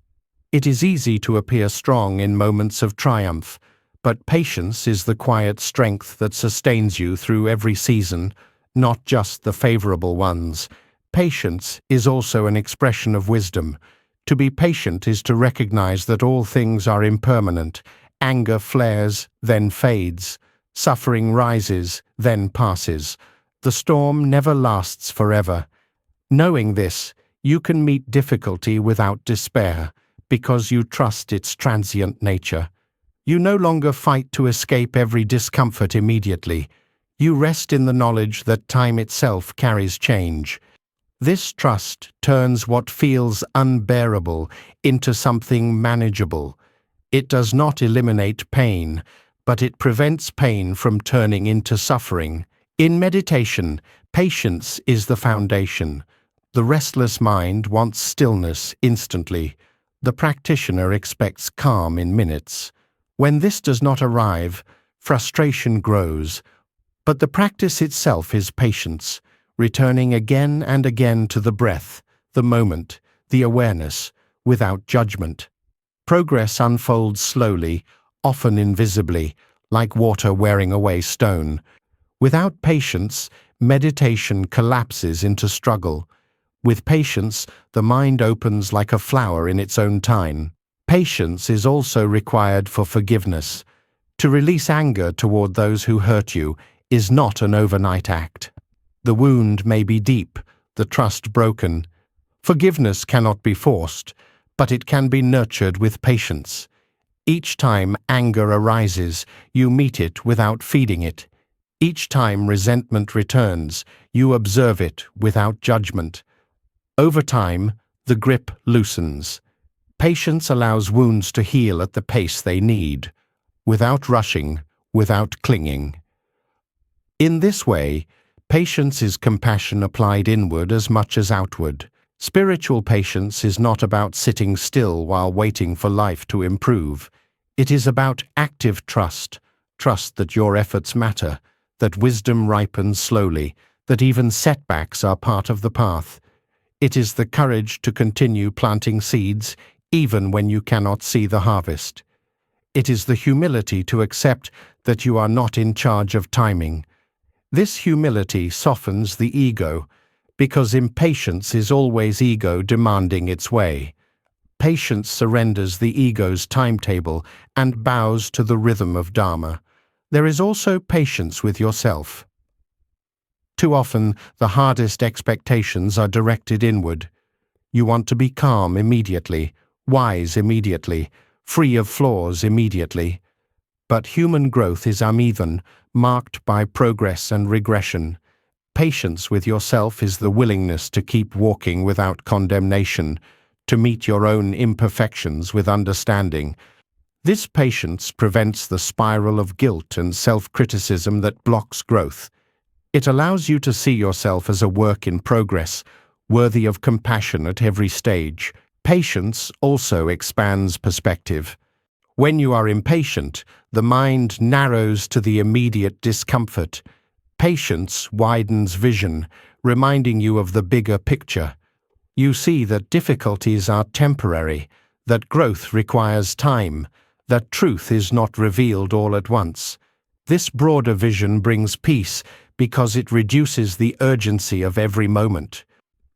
It is easy to appear strong in moments of triumph, but patience is the quiet strength that sustains you through every season, not just the favorable ones. Patience is also an expression of wisdom. To be patient is to recognize that all things are impermanent. Anger flares, then fades. Suffering rises, then passes. The storm never lasts forever. Knowing this, you can meet difficulty without despair, because you trust its transient nature. You no longer fight to escape every discomfort immediately. You rest in the knowledge that time itself carries change. This trust turns what feels unbearable into something manageable. It does not eliminate pain, but it prevents pain from turning into suffering. In meditation, patience is the foundation. The restless mind wants stillness instantly. The practitioner expects calm in minutes. When this does not arrive, frustration grows. But the practice itself is patience, returning again and again to the breath, the moment, the awareness, without judgment. Progress unfolds slowly, often invisibly, like water wearing away stone. Without patience, meditation collapses into struggle. With patience, the mind opens like a flower in its own time. Patience is also required for forgiveness. To release anger toward those who hurt you is not an overnight act. The wound may be deep, the trust broken. Forgiveness cannot be forced, but it can be nurtured with patience. Each time anger arises, you meet it without feeding it. Each time resentment returns, you observe it without judgment. Over time, the grip loosens. Patience allows wounds to heal at the pace they need, without rushing, without clinging. In this way, patience is compassion applied inward as much as outward. Spiritual patience is not about sitting still while waiting for life to improve. It is about active trust, trust that your efforts matter, that wisdom ripens slowly, that even setbacks are part of the path. It is the courage to continue planting seeds even when you cannot see the harvest. It is the humility to accept that you are not in charge of timing. This humility softens the ego, because impatience is always ego demanding its way. Patience surrenders the ego's timetable and bows to the rhythm of Dharma. There is also patience with yourself. Too often, the hardest expectations are directed inward. You want to be calm immediately, wise immediately, free of flaws immediately. But human growth is uneven, marked by progress and regression. Patience with yourself is the willingness to keep walking without condemnation, to meet your own imperfections with understanding. This patience prevents the spiral of guilt and self-criticism that blocks growth. It allows you to see yourself as a work in progress, worthy of compassion at every stage. Patience also expands perspective. When you are impatient, the mind narrows to the immediate discomfort. Patience widens vision, reminding you of the bigger picture. You see that difficulties are temporary, that growth requires time, that truth is not revealed all at once. This broader vision brings peace because it reduces the urgency of every moment.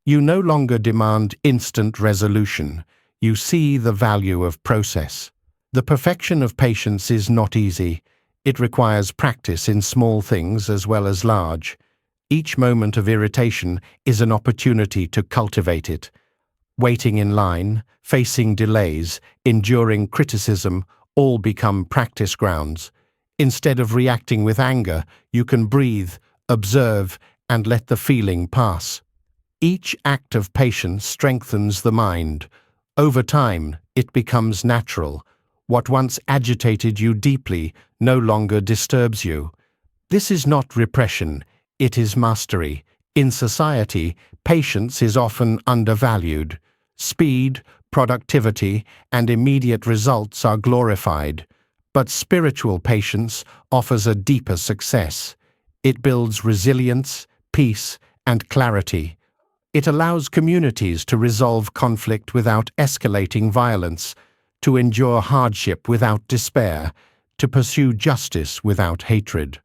You no longer demand instant resolution. You see the value of process. The perfection of patience is not easy. It requires practice in small things as well as large. Each moment of irritation is an opportunity to cultivate it. Waiting in line, facing delays, enduring criticism, all become practice grounds. Instead of reacting with anger, you can breathe, observe, and let the feeling pass. Each act of patience strengthens the mind. Over time, it becomes natural. What once agitated you deeply no longer disturbs you. This is not repression, it is mastery. In society, patience is often undervalued. Speed, productivity, and immediate results are glorified. But spiritual patience offers a deeper success. It builds resilience, peace, and clarity. It allows communities to resolve conflict without escalating violence, to endure hardship without despair, to pursue justice without hatred.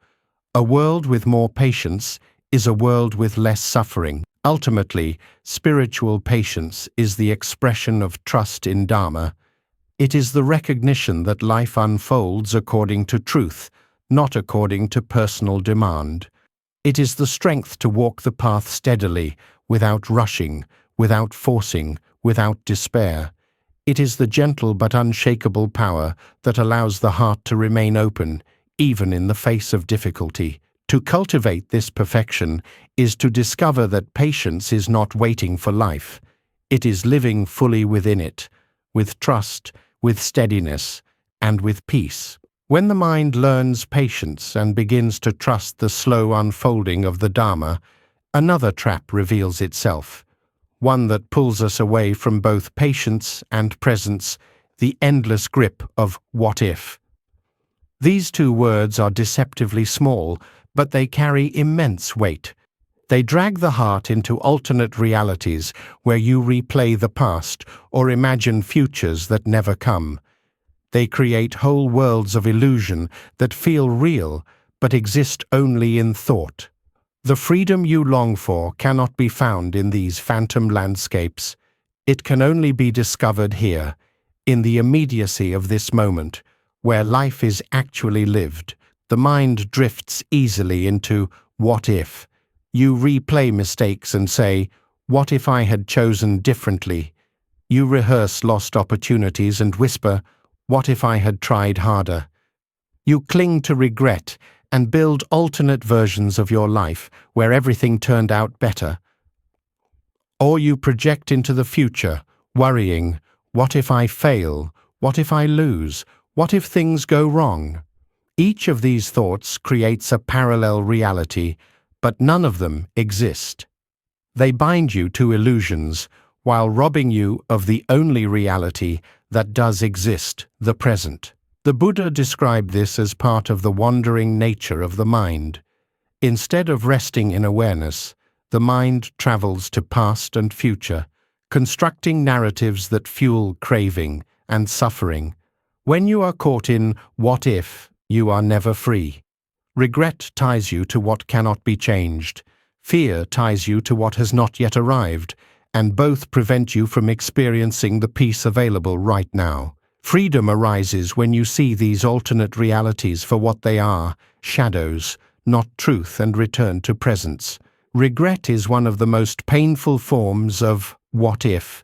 A world with more patience is a world with less suffering. Ultimately, spiritual patience is the expression of trust in Dharma. It is the recognition that life unfolds according to truth, not according to personal demand. It is the strength to walk the path steadily, without rushing, without forcing, without despair. It is the gentle but unshakable power that allows the heart to remain open, even in the face of difficulty. To cultivate this perfection is to discover that patience is not waiting for life. It is living fully within it, with trust, with steadiness, and with peace. When the mind learns patience and begins to trust the slow unfolding of the Dharma, another trap reveals itself, one that pulls us away from both patience and presence, the endless grip of what if. These two words are deceptively small, but they carry immense weight. They drag the heart into alternate realities where you replay the past or imagine futures that never come. They create whole worlds of illusion that feel real but exist only in thought. The freedom you long for cannot be found in these phantom landscapes. It can only be discovered here, in the immediacy of this moment, where life is actually lived. The mind drifts easily into what if. You replay mistakes and say, what if I had chosen differently? You rehearse lost opportunities and whisper, what if I had tried harder? You cling to regret and build alternate versions of your life where everything turned out better. Or you project into the future, worrying, what if I fail? What if I lose? What if things go wrong? Each of these thoughts creates a parallel reality, but none of them exist. They bind you to illusions, while robbing you of the only reality that does exist, the present. The Buddha described this as part of the wandering nature of the mind. Instead of resting in awareness, the mind travels to past and future, constructing narratives that fuel craving and suffering. When you are caught in what if, you are never free. Regret ties you to what cannot be changed. Fear ties you to what has not yet arrived, and both prevent you from experiencing the peace available right now. Freedom arises when you see these alternate realities for what they are, shadows, not truth, and return to presence. Regret is one of the most painful forms of what if.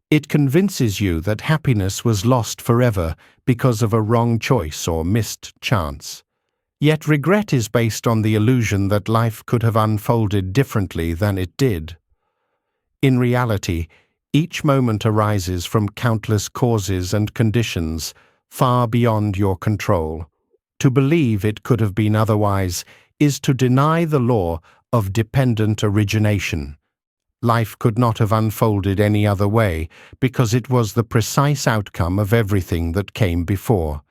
It convinces you that happiness was lost forever because of a wrong choice or missed chance. Yet regret is based on the illusion that life could have unfolded differently than it did. In reality, each moment arises from countless causes and conditions far beyond your control. To believe it could have been otherwise is to deny the law of dependent origination. Life could not have unfolded any other way because it was the precise outcome of everything that came before.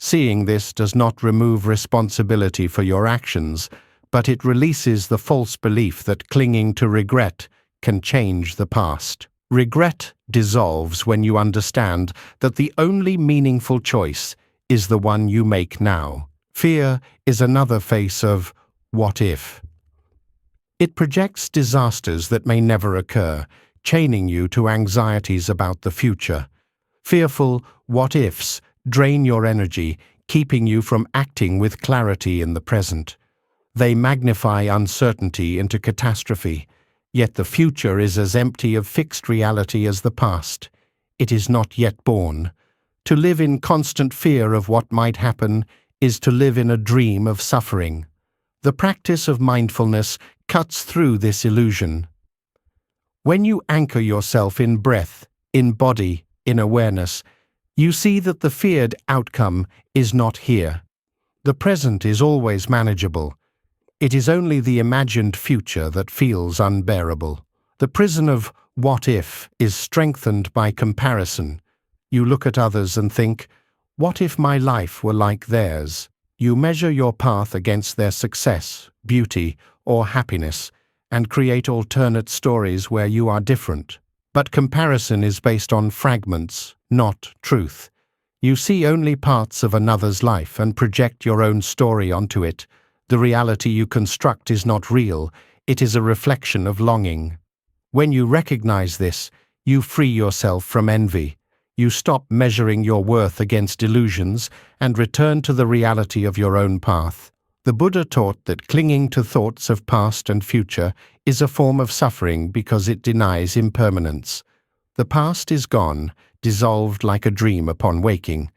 Seeing this does not remove responsibility for your actions, but it releases the false belief that clinging to regret can change the past. Regret dissolves when you understand that the only meaningful choice is the one you make now. Fear is another face of what if. It projects disasters that may never occur, chaining you to anxieties about the future. Fearful what ifs drain your energy, keeping you from acting with clarity in the present. They magnify uncertainty into catastrophe. Yet the future is as empty of fixed reality as the past. It is not yet born. To live in constant fear of what might happen is to live in a dream of suffering. The practice of mindfulness cuts through this illusion. When you anchor yourself in breath, in body, in awareness, you see that the feared outcome is not here. The present is always manageable. It is only the imagined future that feels unbearable. The prison of what if is strengthened by comparison. You look at others and think, what if my life were like theirs? You measure your path against their success, beauty, or happiness, and create alternate stories where you are different. But comparison is based on fragments, not truth. You see only parts of another's life and project your own story onto it. The reality you construct is not real, it is a reflection of longing. When you recognize this, you free yourself from envy. You stop measuring your worth against illusions and return to the reality of your own path. The Buddha taught that clinging to thoughts of past and future is a form of suffering because it denies impermanence. The past is gone, dissolved like a dream upon waking.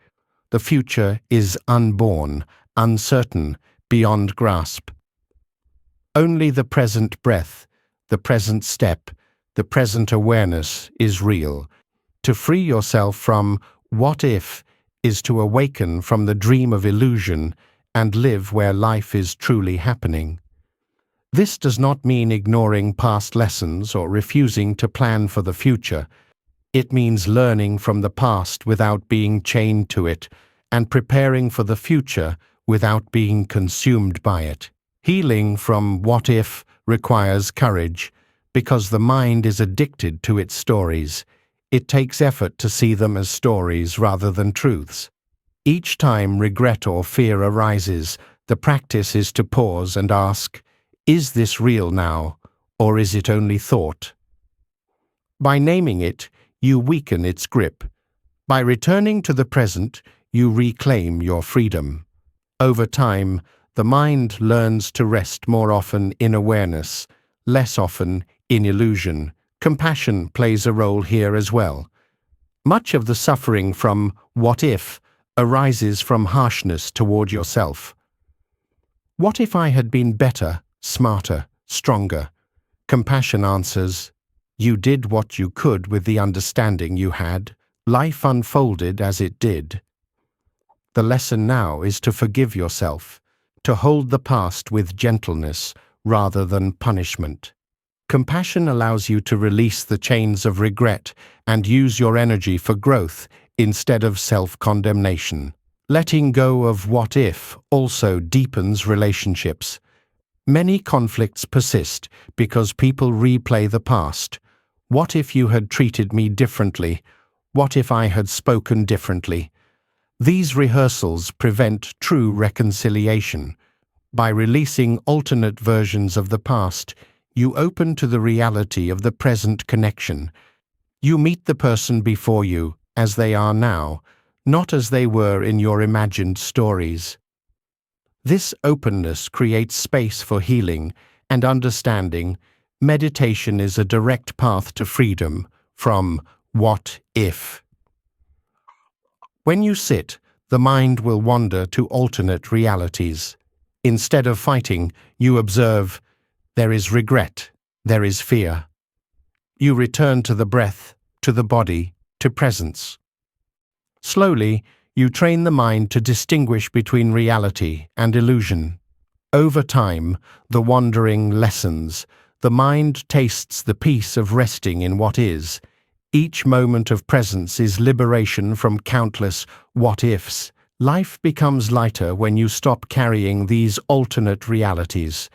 The future is unborn, uncertain, beyond grasp. Only the present breath, the present step, the present awareness is real. To free yourself from what if is to awaken from the dream of illusion and live where life is truly happening. This does not mean ignoring past lessons or refusing to plan for the future. It means learning from the past without being chained to it and preparing for the future without being consumed by it. Healing from what if requires courage because the mind is addicted to its stories. It takes effort to see them as stories rather than truths. Each time regret or fear arises, the practice is to pause and ask, is this real now, or is it only thought? By naming it, you weaken its grip. By returning to the present, you reclaim your freedom. Over time, the mind learns to rest more often in awareness, less often in illusion. Compassion plays a role here as well. Much of the suffering from what if arises from harshness toward yourself. What if I had been better, smarter, stronger? Compassion answers, you did what you could with the understanding you had. Life unfolded as it did. The lesson now is to forgive yourself, to hold the past with gentleness rather than punishment. Compassion allows you to release the chains of regret and use your energy for growth instead of self-condemnation. Letting go of what if also deepens relationships. Many conflicts persist because people replay the past. What if you had treated me differently? What if I had spoken differently? These rehearsals prevent true reconciliation. By releasing alternate versions of the past, you open to the reality of the present connection. You meet the person before you as they are now, not as they were in your imagined stories. This openness creates space for healing and understanding. Meditation is a direct path to freedom from what if. When you sit, the mind will wander to alternate realities. Instead of fighting, you observe, there is regret, there is fear. You return to the breath, to the body, to presence. Slowly, you train the mind to distinguish between reality and illusion. Over time, the wandering lessens. The mind tastes the peace of resting in what is. Each moment of presence is liberation from countless what-ifs. Life becomes lighter when you stop carrying these alternate realities.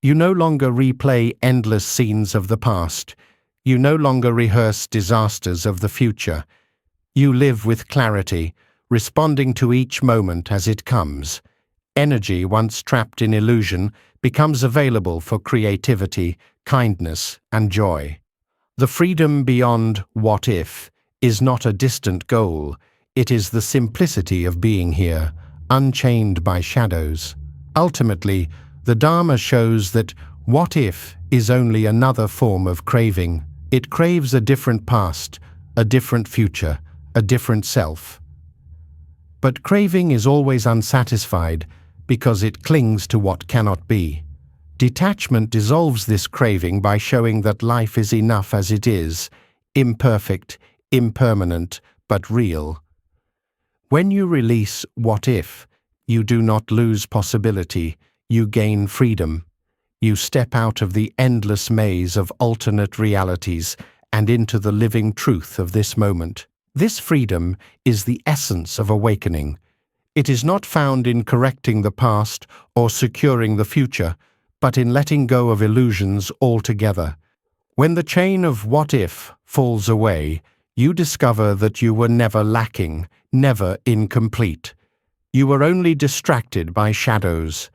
You no longer replay endless scenes of the past. You no longer rehearse disasters of the future. You live with clarity, responding to each moment as it comes. Energy once trapped in illusion becomes available for creativity, kindness, and joy. The freedom beyond what if is not a distant goal. It is the simplicity of being here, unchained by shadows. Ultimately, the Dharma shows that what if is only another form of craving. It craves a different past, a different future, a different self. But craving is always unsatisfied because it clings to what cannot be. Detachment dissolves this craving by showing that life is enough as it is, imperfect, impermanent, but real. When you release what if, you do not lose possibility, you gain freedom. You step out of the endless maze of alternate realities and into the living truth of this moment. This freedom is the essence of awakening. It is not found in correcting the past or securing the future, but in letting go of illusions altogether. When the chain of what if falls away, you discover that you were never lacking, never incomplete. You were only distracted by shadows.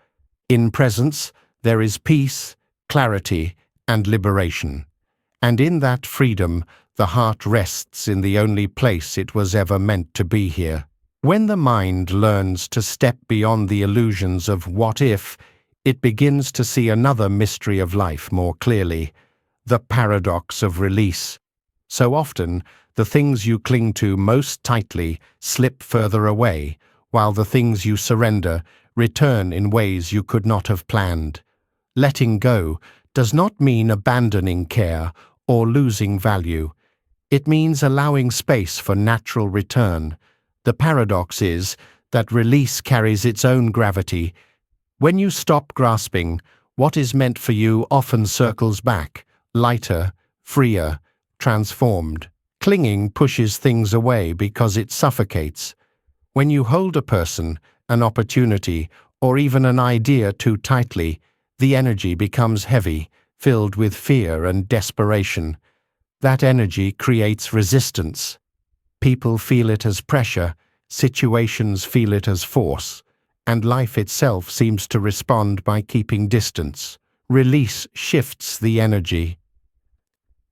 In presence, there is peace, clarity, and liberation. And in that freedom, the heart rests in the only place it was ever meant to be here. When the mind learns to step beyond the illusions of what if, it begins to see another mystery of life more clearly, the paradox of release. So often, the things you cling to most tightly slip further away, while the things you surrender return in ways you could not have planned. Letting go does not mean abandoning care or losing value. It means allowing space for natural return. The paradox is that release carries its own gravity. When you stop grasping, what is meant for you often circles back, lighter, freer, transformed. Clinging pushes things away because it suffocates. When you hold a person, an opportunity, or even an idea too tightly, the energy becomes heavy, filled with fear and desperation. That energy creates resistance. People feel it as pressure, situations feel it as force, and life itself seems to respond by keeping distance. Release shifts the energy.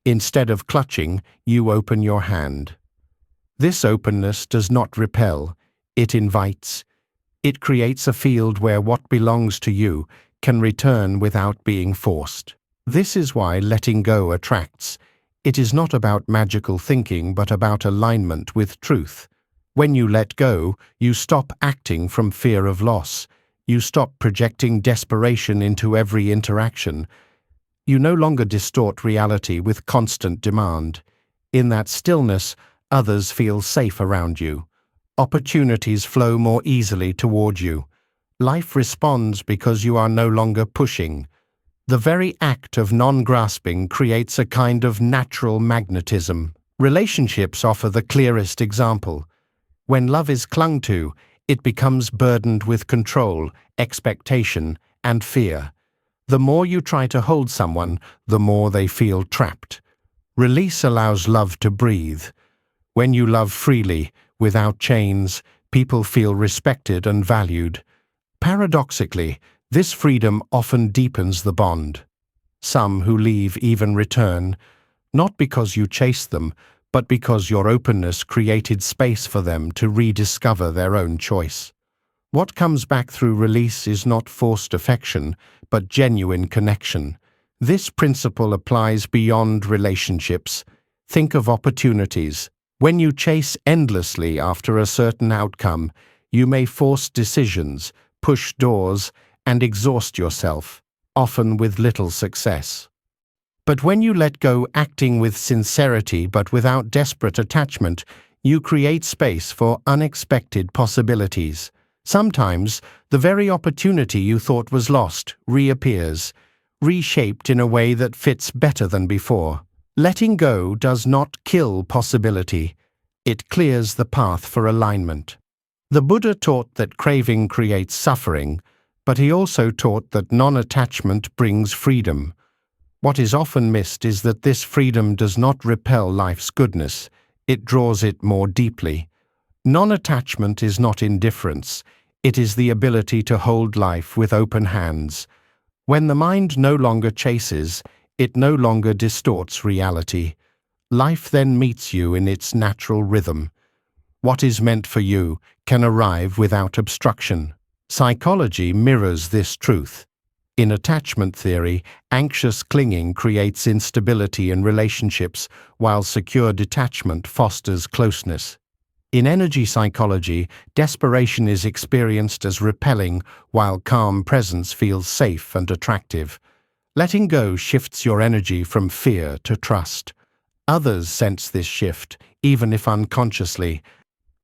Instead of clutching, you open your hand. This openness does not repel, it invites. It creates a field where what belongs to you can return without being forced. This is why letting go attracts. It is not about magical thinking, but about alignment with truth. When you let go, you stop acting from fear of loss. You stop projecting desperation into every interaction. You no longer distort reality with constant demand. In that stillness, others feel safe around you. Opportunities flow more easily toward you. Life responds because you are no longer pushing. The very act of non-grasping creates a kind of natural magnetism. Relationships offer the clearest example. When love is clung to, it becomes burdened with control, expectation, and fear. The more you try to hold someone, the more they feel trapped. Release allows love to breathe. When you love freely, without chains, people feel respected and valued. Paradoxically, this freedom often deepens the bond. Some who leave even return, not because you chased them, but because your openness created space for them to rediscover their own choice. What comes back through release is not forced affection, but genuine connection. This principle applies beyond relationships. Think of opportunities. When you chase endlessly after a certain outcome, you may force decisions, push doors, and exhaust yourself, often with little success. But when you let go, acting with sincerity but without desperate attachment, you create space for unexpected possibilities. Sometimes, the very opportunity you thought was lost reappears, reshaped in a way that fits better than before. Letting go does not kill possibility. It clears the path for alignment. The Buddha taught that craving creates suffering, but he also taught that non-attachment brings freedom. What is often missed is that this freedom does not repel life's goodness, it draws it more deeply. Non-attachment is not indifference, it is the ability to hold life with open hands. When the mind no longer chases, it no longer distorts reality. Life then meets you in its natural rhythm. What is meant for you can arrive without obstruction. Psychology mirrors this truth. In attachment theory, anxious clinging creates instability in relationships, while secure detachment fosters closeness. In energy psychology, desperation is experienced as repelling, while calm presence feels safe and attractive. Letting go shifts your energy from fear to trust. Others sense this shift, even if unconsciously.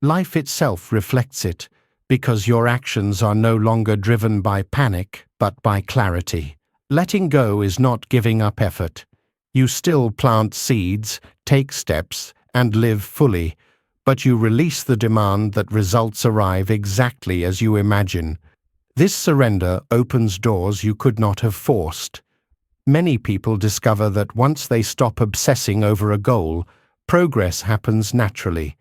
Life itself reflects it, because your actions are no longer driven by panic, but by clarity. Letting go is not giving up effort. You still plant seeds, take steps, and live fully, but you release the demand that results arrive exactly as you imagine. This surrender opens doors you could not have forced. Many people discover that once they stop obsessing over a goal, progress happens naturally.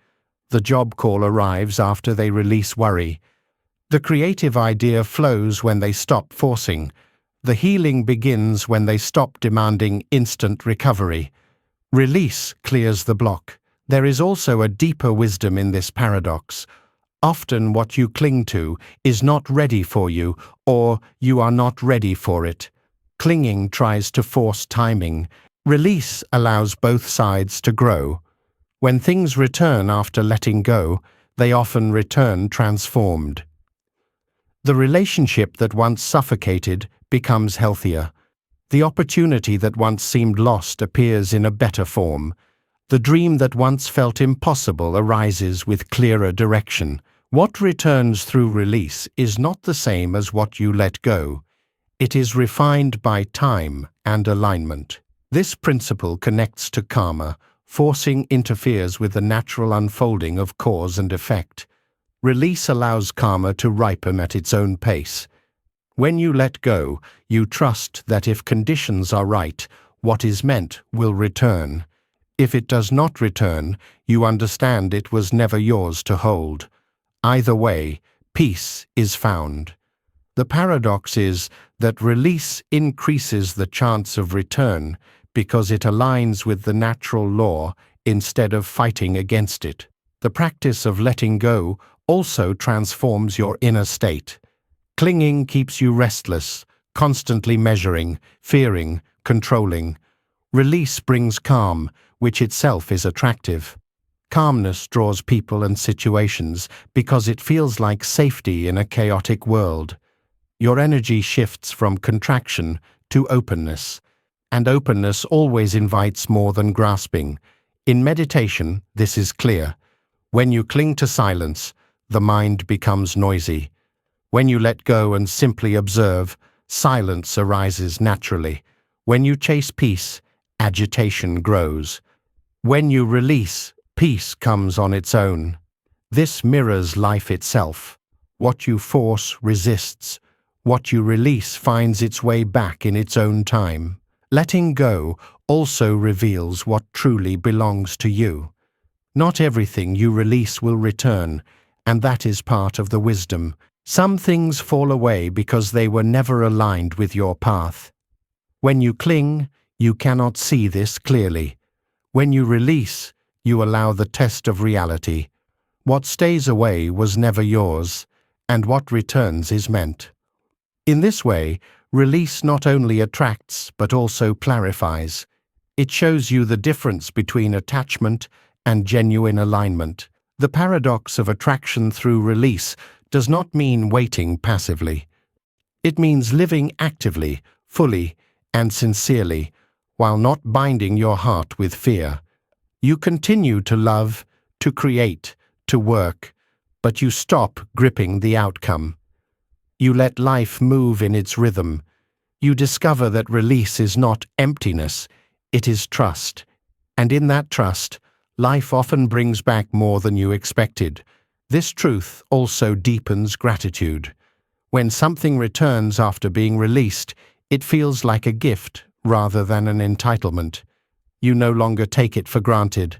The job call arrives after they release worry. The creative idea flows when they stop forcing. The healing begins when they stop demanding instant recovery. Release clears the block. There is also a deeper wisdom in this paradox. Often what you cling to is not ready for you, or you are not ready for it. Clinging tries to force timing. Release allows both sides to grow. When things return after letting go, they often return transformed. The relationship that once suffocated becomes healthier. The opportunity that once seemed lost appears in a better form. The dream that once felt impossible arises with clearer direction. What returns through release is not the same as what you let go. It is refined by time and alignment. This principle connects to karma. Forcing interferes with the natural unfolding of cause and effect. Release allows karma to ripen at its own pace. When you let go, you trust that if conditions are right, what is meant will return. If it does not return, you understand it was never yours to hold. Either way, peace is found. The paradox is that release increases the chance of return because it aligns with the natural law instead of fighting against it. The practice of letting go also transforms your inner state. Clinging keeps you restless, constantly measuring, fearing, controlling. Release brings calm, which itself is attractive. Calmness draws people and situations because it feels like safety in a chaotic world. Your energy shifts from contraction to openness, and openness always invites more than grasping. In meditation, this is clear. When you cling to silence, the mind becomes noisy. When you let go and simply observe, silence arises naturally. When you chase peace, agitation grows. When you release, peace comes on its own. This mirrors life itself. What you force resists. What you release finds its way back in its own time. Letting go also reveals what truly belongs to you. Not everything you release will return, and that is part of the wisdom. Some things fall away because they were never aligned with your path. When you cling, you cannot see this clearly. When you release, you allow the test of reality. What stays away was never yours, and what returns is meant. In this way, release not only attracts but also clarifies. It shows you the difference between attachment and genuine alignment. The paradox of attraction through release does not mean waiting passively. It means living actively, fully, and sincerely, while not binding your heart with fear. You continue to love, to create, to work, but you stop gripping the outcome. You let life move in its rhythm. You discover that release is not emptiness, it is trust. And in that trust, life often brings back more than you expected. This truth also deepens gratitude. When something returns after being released, it feels like a gift rather than an entitlement. You no longer take it for granted.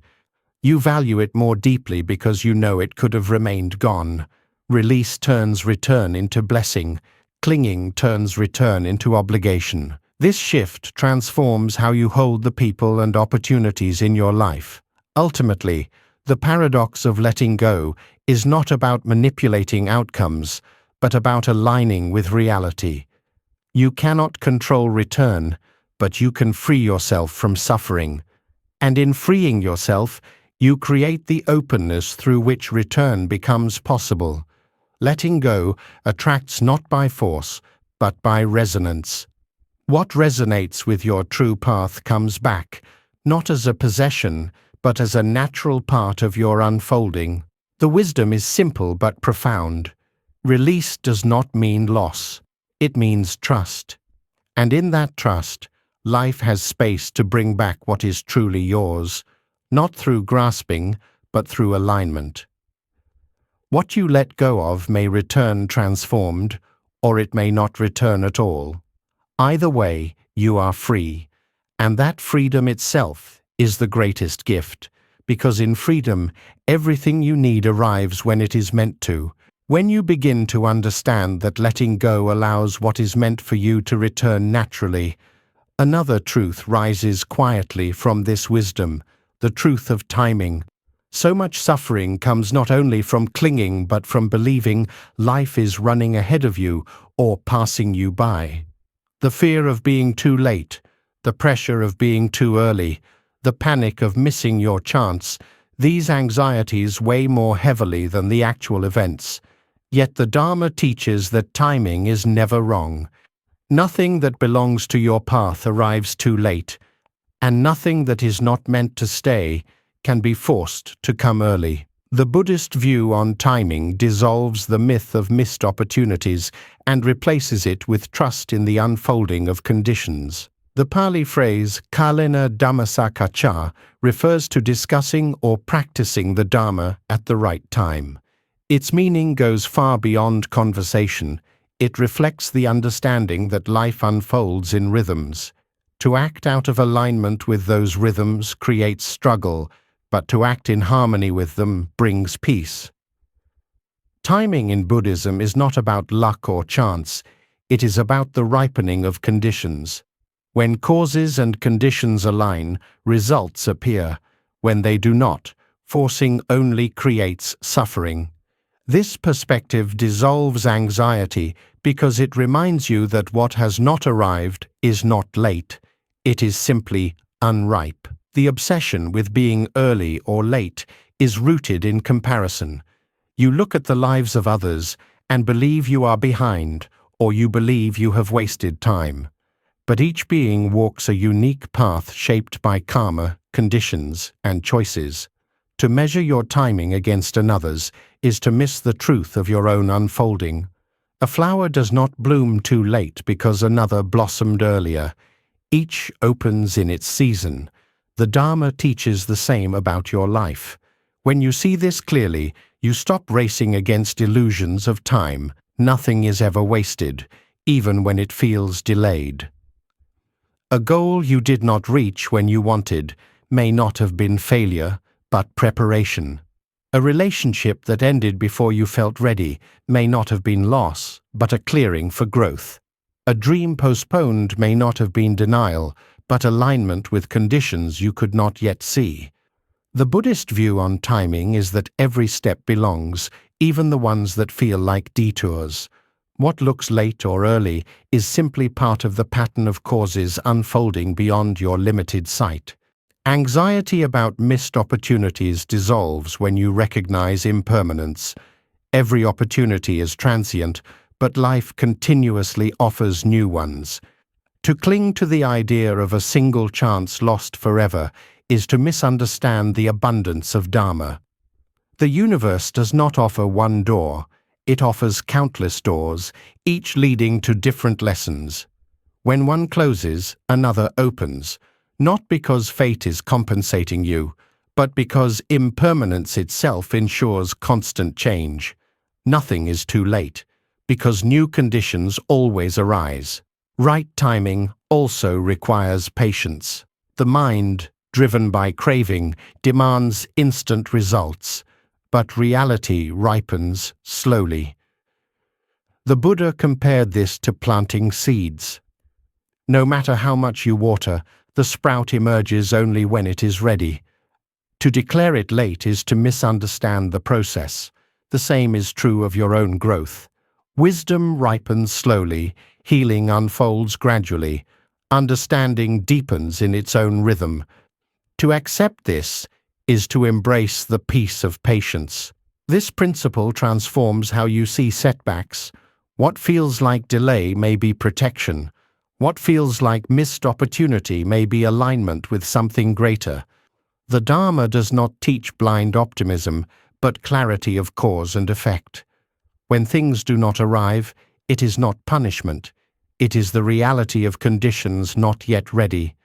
You value it more deeply because you know it could have remained gone. Release turns return into blessing. Clinging turns return into obligation. This shift transforms how you hold the people and opportunities in your life. Ultimately, the paradox of letting go is not about manipulating outcomes, but about aligning with reality. You cannot control return, but you can free yourself from suffering. And in freeing yourself, you create the openness through which return becomes possible. Letting go attracts not by force, but by resonance. What resonates with your true path comes back, not as a possession, but as a natural part of your unfolding. The wisdom is simple but profound. Release does not mean loss. It means trust. And in that trust, life has space to bring back what is truly yours, not through grasping, but through alignment. What you let go of may return transformed, or it may not return at all. Either way, you are free, and that freedom itself is the greatest gift, because in freedom, everything you need arrives when it is meant to. When you begin to understand that letting go allows what is meant for you to return naturally, another truth rises quietly from this wisdom, the truth of timing. So much suffering comes not only from clinging but from believing life is running ahead of you or passing you by. The fear of being too late, the pressure of being too early, the panic of missing your chance. These anxieties weigh more heavily than the actual events. Yet the Dharma teaches that timing is never wrong. Nothing that belongs to your path arrives too late, and nothing that is not meant to stay can be forced to come early. The Buddhist view on timing dissolves the myth of missed opportunities and replaces it with trust in the unfolding of conditions. The Pali phrase kalena dhammasakacha refers to discussing or practicing the Dharma at the right time. Its meaning goes far beyond conversation. It reflects the understanding that life unfolds in rhythms. To act out of alignment with those rhythms creates struggle, but to act in harmony with them brings peace. Timing in Buddhism is not about luck or chance. It is about the ripening of conditions. When causes and conditions align, results appear. When they do not, forcing only creates suffering. This perspective dissolves anxiety because it reminds you that what has not arrived is not late. It is simply unripe. The obsession with being early or late is rooted in comparison. You look at the lives of others and believe you are behind, or you believe you have wasted time. But each being walks a unique path shaped by karma, conditions, and choices. To measure your timing against another's is to miss the truth of your own unfolding. A flower does not bloom too late because another blossomed earlier. Each opens in its season. The Dharma teaches the same about your life. When you see this clearly, you stop racing against illusions of time. Nothing is ever wasted, even when it feels delayed. A goal you did not reach when you wanted may not have been failure, but preparation. A relationship that ended before you felt ready may not have been loss, but a clearing for growth. A dream postponed may not have been denial, but alignment with conditions you could not yet see. The Buddhist view on timing is that every step belongs, even the ones that feel like detours. What looks late or early is simply part of the pattern of causes unfolding beyond your limited sight. Anxiety about missed opportunities dissolves when you recognize impermanence. Every opportunity is transient, but life continuously offers new ones. To cling to the idea of a single chance lost forever is to misunderstand the abundance of Dharma. The universe does not offer one door. It offers countless doors, each leading to different lessons. When one closes, another opens, not because fate is compensating you, but because impermanence itself ensures constant change. Nothing is too late, because new conditions always arise. Right timing also requires patience. The mind, driven by craving, demands instant results, but reality ripens slowly. The Buddha compared this to planting seeds. No matter how much you water, the sprout emerges only when it is ready. To declare it late is to misunderstand the process. The same is true of your own growth. Wisdom ripens slowly, healing unfolds gradually, understanding deepens in its own rhythm. To accept this is to embrace the peace of patience. This principle transforms how you see setbacks. What feels like delay may be protection. What feels like missed opportunity may be alignment with something greater. The Dharma does not teach blind optimism, but clarity of cause and effect. When things do not arrive, it is not punishment. It is the reality of conditions not yet ready.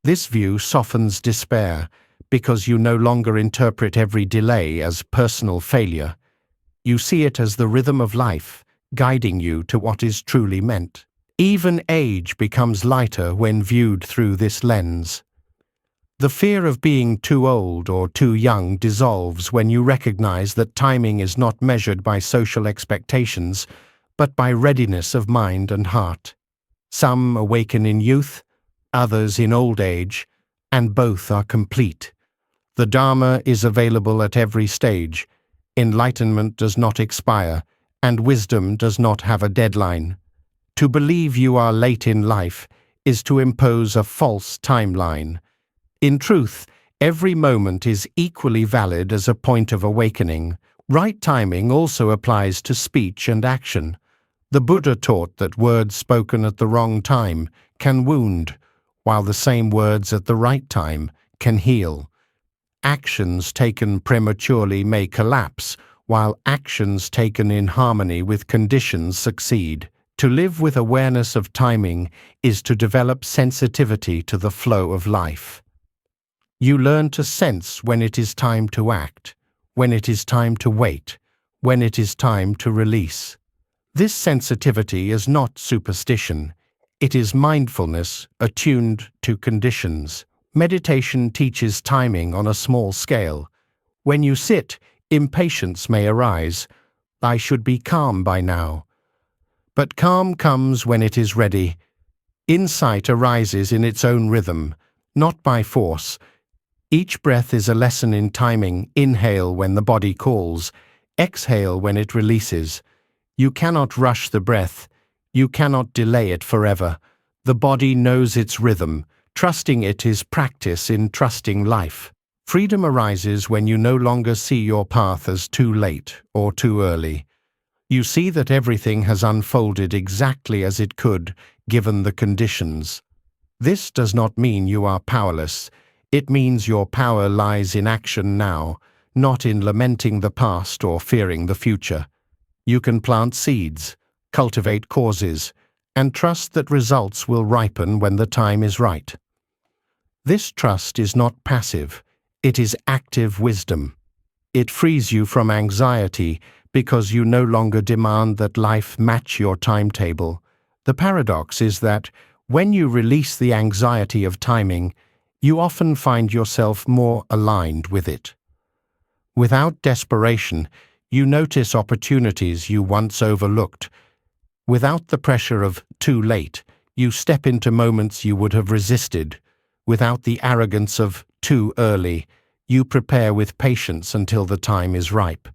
This view softens despair, because you no longer interpret every delay as personal failure. You see it as the rhythm of life, guiding you to what is truly meant. Even age becomes lighter when viewed through this lens. The fear of being too old or too young dissolves when you recognize that timing is not measured by social expectations, but by readiness of mind and heart. Some awaken in youth, others in old age, and both are complete. The Dharma is available at every stage. Enlightenment does not expire, and wisdom does not have a deadline. To believe you are late in life is to impose a false timeline. In truth, every moment is equally valid as a point of awakening. Right timing also applies to speech and action. The Buddha taught that words spoken at the wrong time can wound, while the same words at the right time can heal. Actions taken prematurely may collapse, while actions taken in harmony with conditions succeed. To live with awareness of timing is to develop sensitivity to the flow of life. You learn to sense when it is time to act, when it is time to wait, when it is time to release. This sensitivity is not superstition. It is mindfulness attuned to conditions. Meditation teaches timing on a small scale. When you sit, impatience may arise. I should be calm by now. But calm comes when it is ready. Insight arises in its own rhythm, not by force. Each breath is a lesson in timing. Inhale when the body calls. Exhale when it releases. You cannot rush the breath. You cannot delay it forever. The body knows its rhythm. Trusting it is practice in trusting life. Freedom arises when you no longer see your path as too late or too early. You see that everything has unfolded exactly as it could, given the conditions. This does not mean you are powerless. It means your power lies in action now, not in lamenting the past or fearing the future. You can plant seeds, cultivate causes, and trust that results will ripen when the time is right. This trust is not passive, it is active wisdom. It frees you from anxiety because you no longer demand that life match your timetable. The paradox is that when you release the anxiety of timing, you often find yourself more aligned with it. Without desperation, you notice opportunities you once overlooked. Without the pressure of too late, you step into moments you would have resisted. Without the arrogance of too early, you prepare with patience until the time is ripe.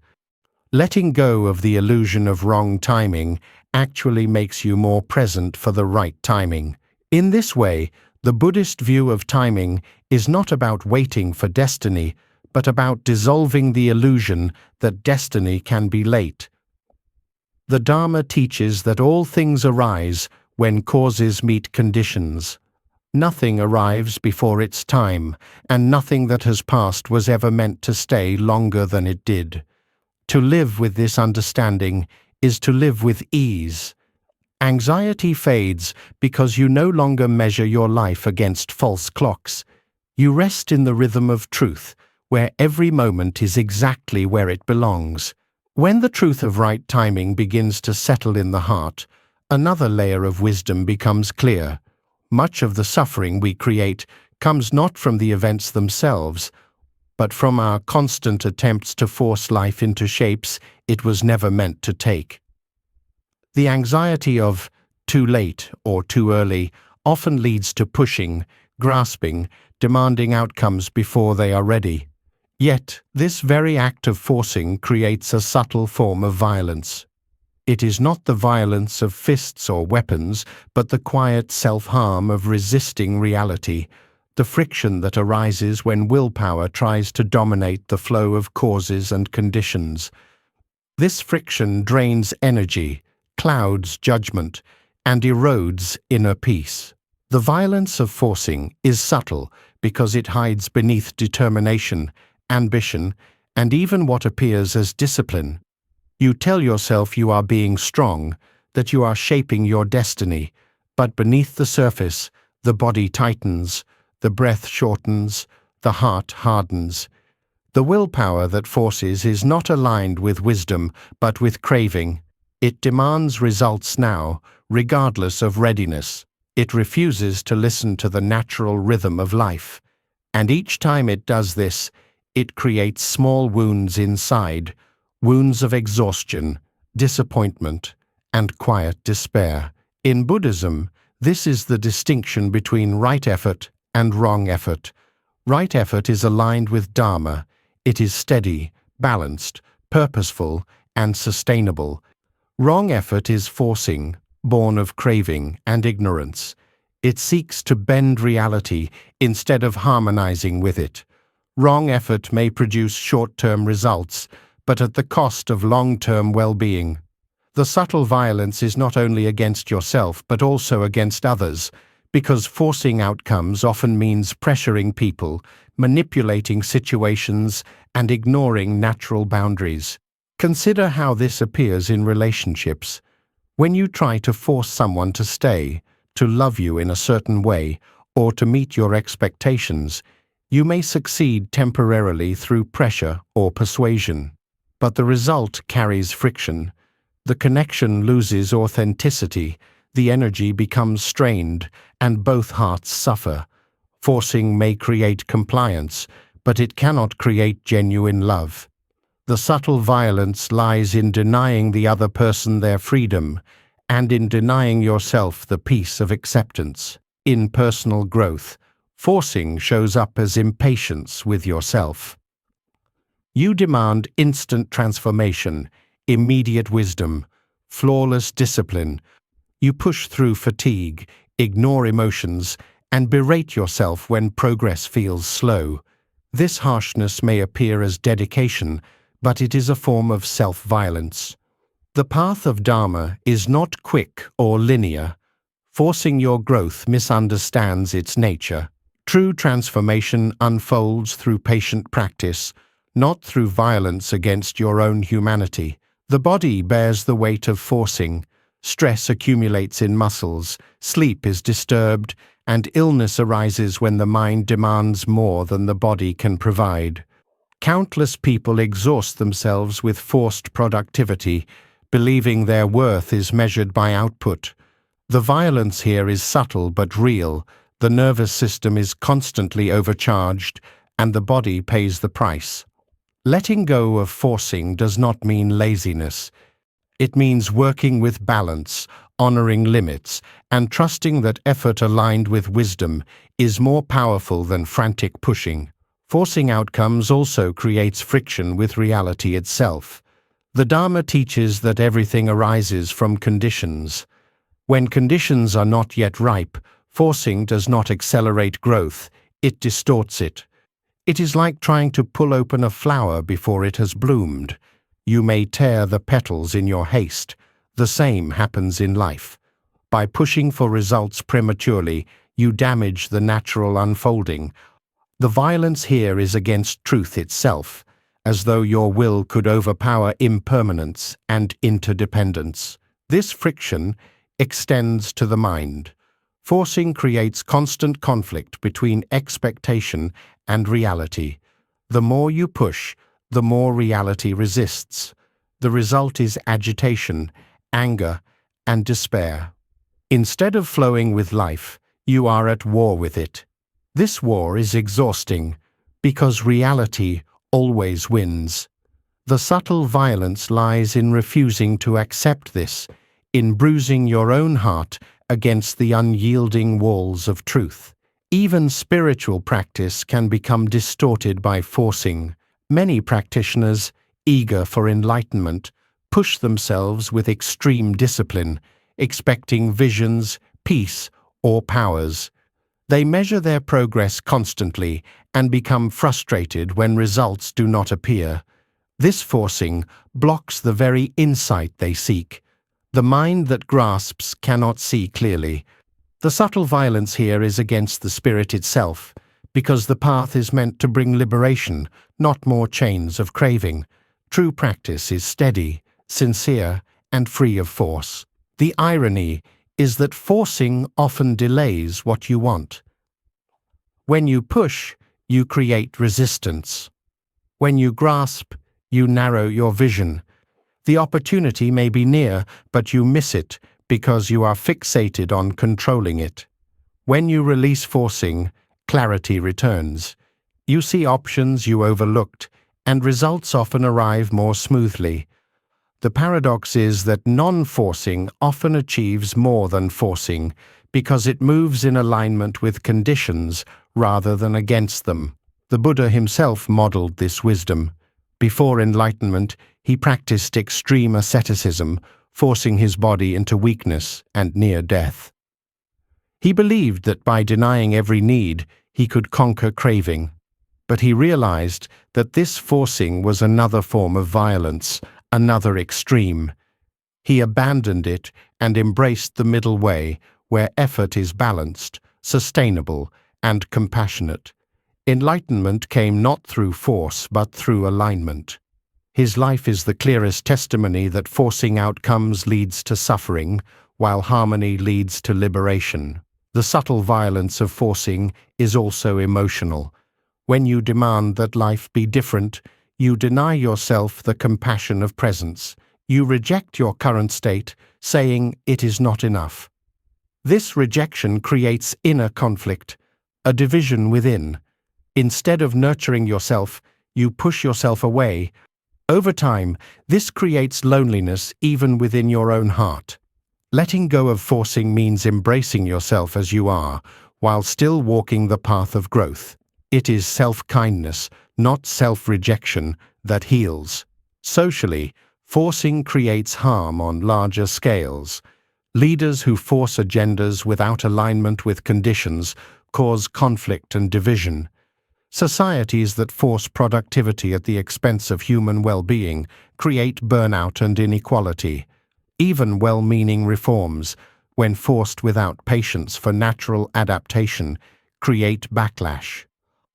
Letting go of the illusion of wrong timing actually makes you more present for the right timing. In this way, the Buddhist view of timing is not about waiting for destiny, but about dissolving the illusion that destiny can be late. The Dharma teaches that all things arise when causes meet conditions. Nothing arrives before its time, and nothing that has passed was ever meant to stay longer than it did. To live with this understanding is to live with ease. Anxiety fades because you no longer measure your life against false clocks. You rest in the rhythm of truth, where every moment is exactly where it belongs. When the truth of right timing begins to settle in the heart, another layer of wisdom becomes clear. Much of the suffering we create comes not from the events themselves, but from our constant attempts to force life into shapes it was never meant to take. The anxiety of too late or too early often leads to pushing, grasping, demanding outcomes before they are ready. Yet, this very act of forcing creates a subtle form of violence. It is not the violence of fists or weapons, but the quiet self-harm of resisting reality, the friction that arises when willpower tries to dominate the flow of causes and conditions. This friction drains energy, clouds judgment, and erodes inner peace. The violence of forcing is subtle because it hides beneath determination, ambition, and even what appears as discipline. You tell yourself you are being strong, that you are shaping your destiny, but beneath the surface, the body tightens, the breath shortens, the heart hardens. The willpower that forces is not aligned with wisdom, but with craving. It demands results now, regardless of readiness. It refuses to listen to the natural rhythm of life. And each time it does this, it creates small wounds inside, wounds of exhaustion, disappointment, and quiet despair. In Buddhism, this is the distinction between right effort and wrong effort. Right effort is aligned with Dharma. It is steady, balanced, purposeful, and sustainable. Wrong effort is forcing, born of craving and ignorance. It seeks to bend reality instead of harmonizing with it. Wrong effort may produce short-term results, but at the cost of long-term well-being. The subtle violence is not only against yourself but also against others, because forcing outcomes often means pressuring people, manipulating situations, and ignoring natural boundaries. Consider how this appears in relationships. When you try to force someone to stay, to love you in a certain way, or to meet your expectations, you may succeed temporarily through pressure or persuasion. But the result carries friction. The connection loses authenticity, the energy becomes strained, and both hearts suffer. Forcing may create compliance, but it cannot create genuine love. The subtle violence lies in denying the other person their freedom, and in denying yourself the peace of acceptance. In personal growth, forcing shows up as impatience with yourself. You demand instant transformation, immediate wisdom, flawless discipline. You push through fatigue, ignore emotions, and berate yourself when progress feels slow. This harshness may appear as dedication, but it is a form of self-violence. The path of Dharma is not quick or linear. Forcing your growth misunderstands its nature. True transformation unfolds through patient practice, not through violence against your own humanity. The body bears the weight of forcing. Stress accumulates in muscles, sleep is disturbed, and illness arises when the mind demands more than the body can provide. Countless people exhaust themselves with forced productivity, believing their worth is measured by output. The violence here is subtle but real. The nervous system is constantly overcharged, and the body pays the price. Letting go of forcing does not mean laziness. It means working with balance, honoring limits, and trusting that effort aligned with wisdom is more powerful than frantic pushing. Forcing outcomes also creates friction with reality itself. The Dharma teaches that everything arises from conditions. When conditions are not yet ripe, forcing does not accelerate growth, it distorts it. It is like trying to pull open a flower before it has bloomed. You may tear the petals in your haste. The same happens in life. By pushing for results prematurely, you damage the natural unfolding. The violence here is against truth itself, as though your will could overpower impermanence and interdependence. This friction extends to the mind. Forcing creates constant conflict between expectation and reality. The more you push, the more reality resists. The result is agitation, anger, and despair. Instead of flowing with life, you are at war with it. This war is exhausting, because reality always wins. The subtle violence lies in refusing to accept this, in bruising your own heart against the unyielding walls of truth. Even spiritual practice can become distorted by forcing. Many practitioners, eager for enlightenment, push themselves with extreme discipline, expecting visions, peace, or powers. They measure their progress constantly and become frustrated when results do not appear. This forcing blocks the very insight they seek. The mind that grasps cannot see clearly. The subtle violence here is against the spirit itself, because the path is meant to bring liberation, not more chains of craving. True practice is steady, sincere, and free of force. The irony is that forcing often delays what you want. When you push, you create resistance. When you grasp, you narrow your vision. The opportunity may be near, but you miss it because you are fixated on controlling it. When you release forcing, clarity returns. You see options you overlooked, and results often arrive more smoothly. The paradox is that non-forcing often achieves more than forcing because it moves in alignment with conditions rather than against them. The Buddha himself modeled this wisdom. Before enlightenment, he practiced extreme asceticism, forcing his body into weakness and near death. He believed that by denying every need, he could conquer craving. But he realized that this forcing was another form of violence, another extreme. He abandoned it and embraced the middle way, where effort is balanced, sustainable, and compassionate. Enlightenment came not through force, but through alignment. His life is the clearest testimony that forcing outcomes leads to suffering, while harmony leads to liberation. The subtle violence of forcing is also emotional. When you demand that life be different, you deny yourself the compassion of presence. You reject your current state, saying it is not enough. This rejection creates inner conflict, a division within. Instead of nurturing yourself, you push yourself away. Over time, this creates loneliness even within your own heart. Letting go of forcing means embracing yourself as you are, while still walking the path of growth. It is self-kindness, not self-rejection, that heals. Socially, forcing creates harm on larger scales. Leaders who force agendas without alignment with conditions cause conflict and division. Societies that force productivity at the expense of human well-being create burnout and inequality. Even well-meaning reforms, when forced without patience for natural adaptation, create backlash.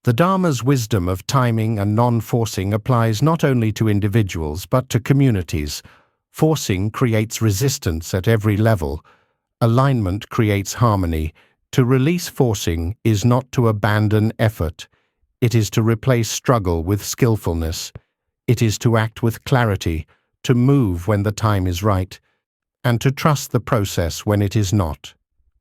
The Dharma's wisdom of timing and non-forcing applies not only to individuals but to communities. Forcing creates resistance at every level. Alignment creates harmony. To release forcing is not to abandon effort. It is to replace struggle with skillfulness. It is to act with clarity, to move when the time is right, and to trust the process when it is not.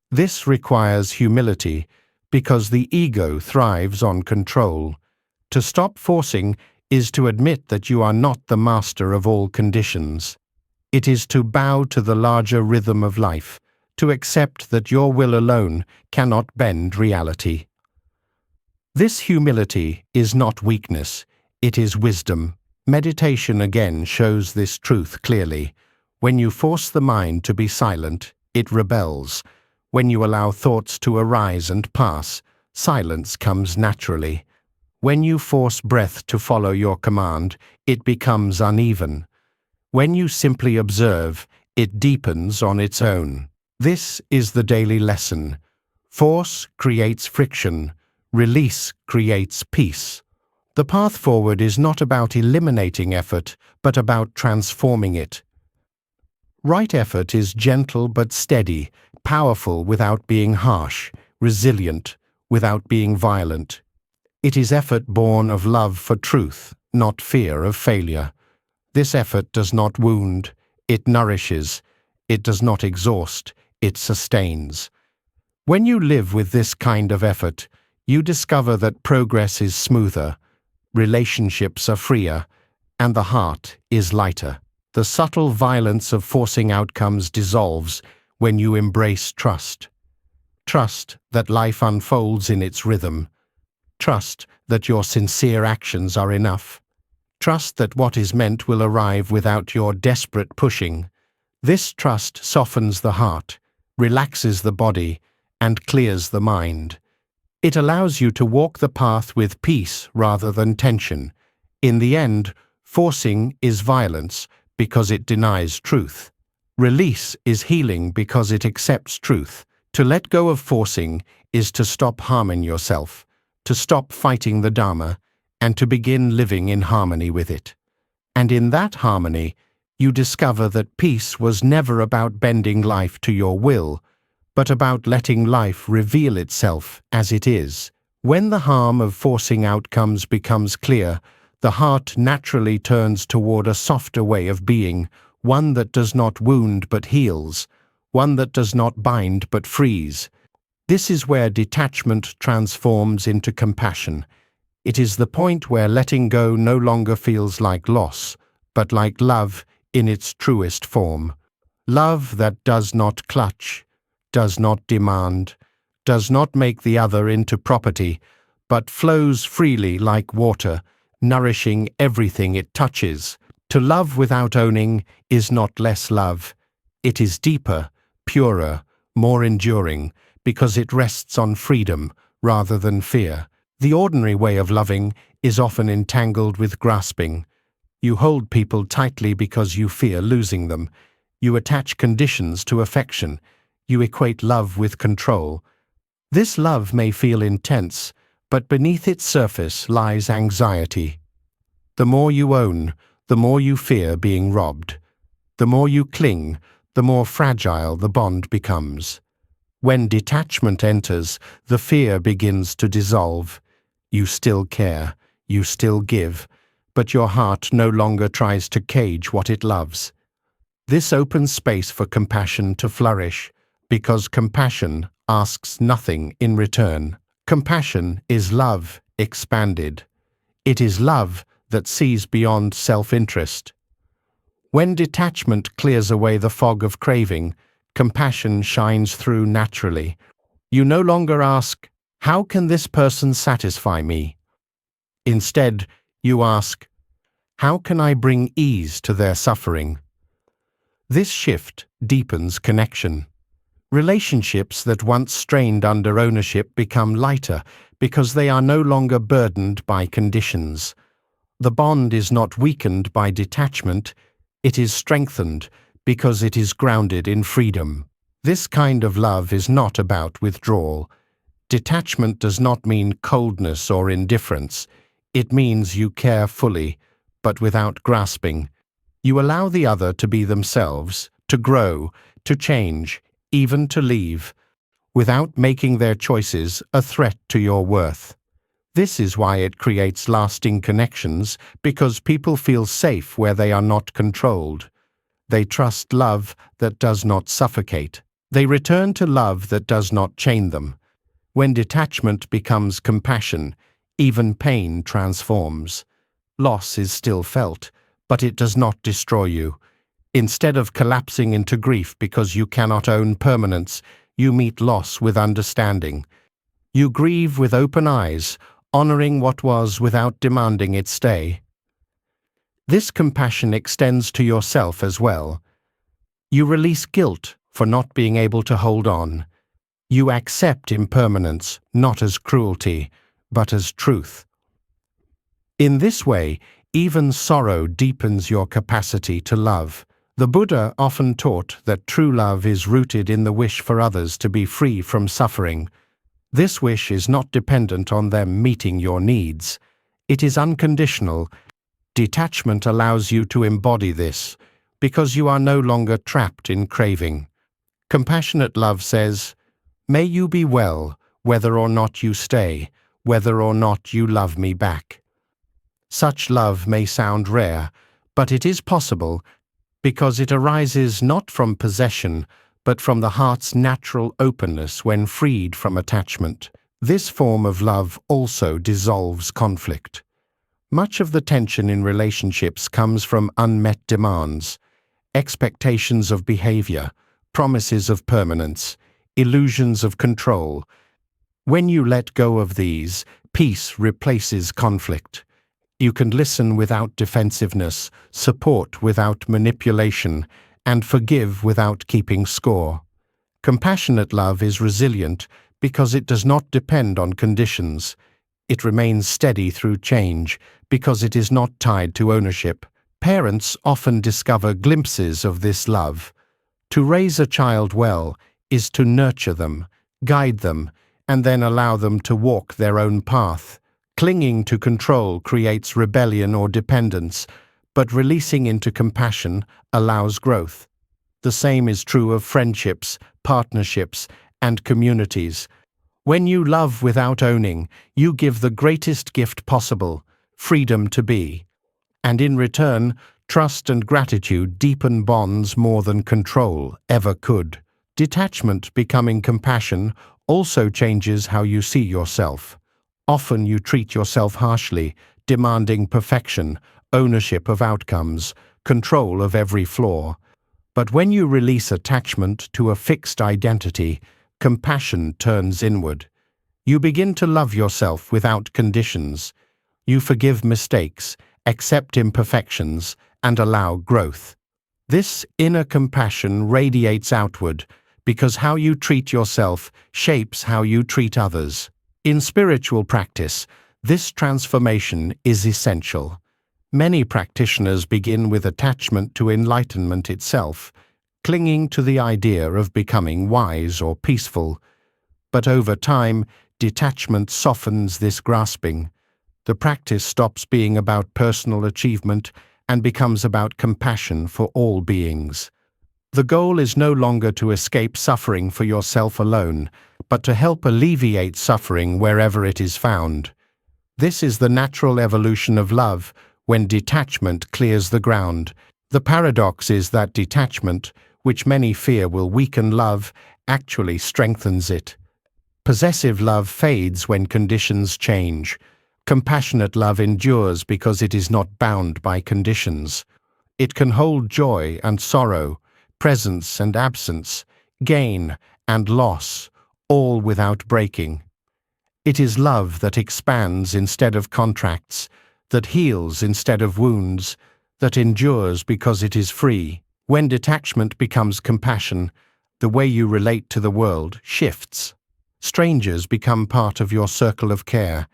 This requires humility, because the ego thrives on control. To stop forcing is to admit that you are not the master of all conditions. It is to bow to the larger rhythm of life, to accept that your will alone cannot bend reality. This humility is not weakness, it is wisdom. Meditation again shows this truth clearly. When you force the mind to be silent, it rebels. When you allow thoughts to arise and pass, silence comes naturally. When you force breath to follow your command, it becomes uneven. When you simply observe, it deepens on its own. This is the daily lesson. Force creates friction. Release creates peace. The path forward is not about eliminating effort, but about transforming it. Right effort is gentle but steady, powerful without being harsh, resilient without being violent. It is effort born of love for truth, not fear of failure. This effort does not wound, it nourishes. It does not exhaust, it sustains. When you live with this kind of effort, you discover that progress is smoother, relationships are freer, and the heart is lighter. The subtle violence of forcing outcomes dissolves when you embrace trust. Trust that life unfolds in its rhythm. Trust that your sincere actions are enough. Trust that what is meant will arrive without your desperate pushing. This trust softens the heart, relaxes the body, and clears the mind. It allows you to walk the path with peace rather than tension. In the end, forcing is violence because it denies truth. Release is healing because it accepts truth. To let go of forcing is to stop harming yourself, to stop fighting the Dharma, and to begin living in harmony with it. And in that harmony, you discover that peace was never about bending life to your will, but about letting life reveal itself as it is. When the harm of forcing outcomes becomes clear, the heart naturally turns toward a softer way of being, one that does not wound but heals, one that does not bind but frees. This is where detachment transforms into compassion. It is the point where letting go no longer feels like loss, but like love in its truest form. Love that does not clutch, does not demand, does not make the other into property, but flows freely like water, nourishing everything it touches. To love without owning is not less love. It is deeper, purer, more enduring, because it rests on freedom rather than fear. The ordinary way of loving is often entangled with grasping. You hold people tightly because you fear losing them. You attach conditions to affection. You equate love with control. This love may feel intense, but beneath its surface lies anxiety. The more you own, the more you fear being robbed. The more you cling, the more fragile the bond becomes. When detachment enters, the fear begins to dissolve. You still care, you still give, but your heart no longer tries to cage what it loves. This opens space for compassion to flourish, because compassion asks nothing in return. Compassion is love expanded. It is love that sees beyond self-interest. When detachment clears away the fog of craving, compassion shines through naturally. You no longer ask, "How can this person satisfy me?" Instead, you ask, "How can I bring ease to their suffering?" This shift deepens connection. Relationships that once strained under ownership become lighter because they are no longer burdened by conditions. The bond is not weakened by detachment, it is strengthened because it is grounded in freedom. This kind of love is not about withdrawal. Detachment does not mean coldness or indifference. It means you care fully, but without grasping. You allow the other to be themselves, to grow, to change, even to leave, without making their choices a threat to your worth. This is why it creates lasting connections, because people feel safe where they are not controlled. They trust love that does not suffocate. They return to love that does not chain them. When detachment becomes compassion, even pain transforms. Loss is still felt, but it does not destroy you. Instead of collapsing into grief because you cannot own permanence, you meet loss with understanding. You grieve with open eyes, honoring what was without demanding it stay. This compassion extends to yourself as well. You release guilt for not being able to hold on. You accept impermanence not as cruelty, but as truth. In this way, even sorrow deepens your capacity to love. The Buddha often taught that true love is rooted in the wish for others to be free from suffering. This wish is not dependent on them meeting your needs. It is unconditional. Detachment allows you to embody this, because you are no longer trapped in craving. Compassionate love says, "May you be well, whether or not you stay, whether or not you love me back." Such love may sound rare, but it is possible because it arises not from possession, but from the heart's natural openness when freed from attachment. This form of love also dissolves conflict. Much of the tension in relationships comes from unmet demands, expectations of behavior, promises of permanence, illusions of control. When you let go of these, peace replaces conflict. You can listen without defensiveness, support without manipulation, and forgive without keeping score. Compassionate love is resilient because it does not depend on conditions. It remains steady through change because it is not tied to ownership. Parents often discover glimpses of this love. To raise a child well is to nurture them, guide them, and then allow them to walk their own path. Clinging to control creates rebellion or dependence, but releasing into compassion allows growth. The same is true of friendships, partnerships, and communities. When you love without owning, you give the greatest gift possible, freedom to be. And in return, trust and gratitude deepen bonds more than control ever could. Detachment becoming compassion also changes how you see yourself. Often you treat yourself harshly, demanding perfection, ownership of outcomes, control of every flaw. But when you release attachment to a fixed identity, compassion turns inward. You begin to love yourself without conditions. You forgive mistakes, accept imperfections, and allow growth. This inner compassion radiates outward because how you treat yourself shapes how you treat others. In spiritual practice, this transformation is essential. Many practitioners begin with attachment to enlightenment itself, clinging to the idea of becoming wise or peaceful. But over time, detachment softens this grasping. The practice stops being about personal achievement and becomes about compassion for all beings. The goal is no longer to escape suffering for yourself alone, but to help alleviate suffering wherever it is found. This is the natural evolution of love when detachment clears the ground. The paradox is that detachment, which many fear will weaken love, actually strengthens it. Possessive love fades when conditions change. Compassionate love endures because it is not bound by conditions. It can hold joy and sorrow, presence and absence, gain and loss, all without breaking. It is love that expands instead of contracts, that heals instead of wounds, that endures because it is free. When detachment becomes compassion, the way you relate to the world shifts. Strangers become part of your circle of care.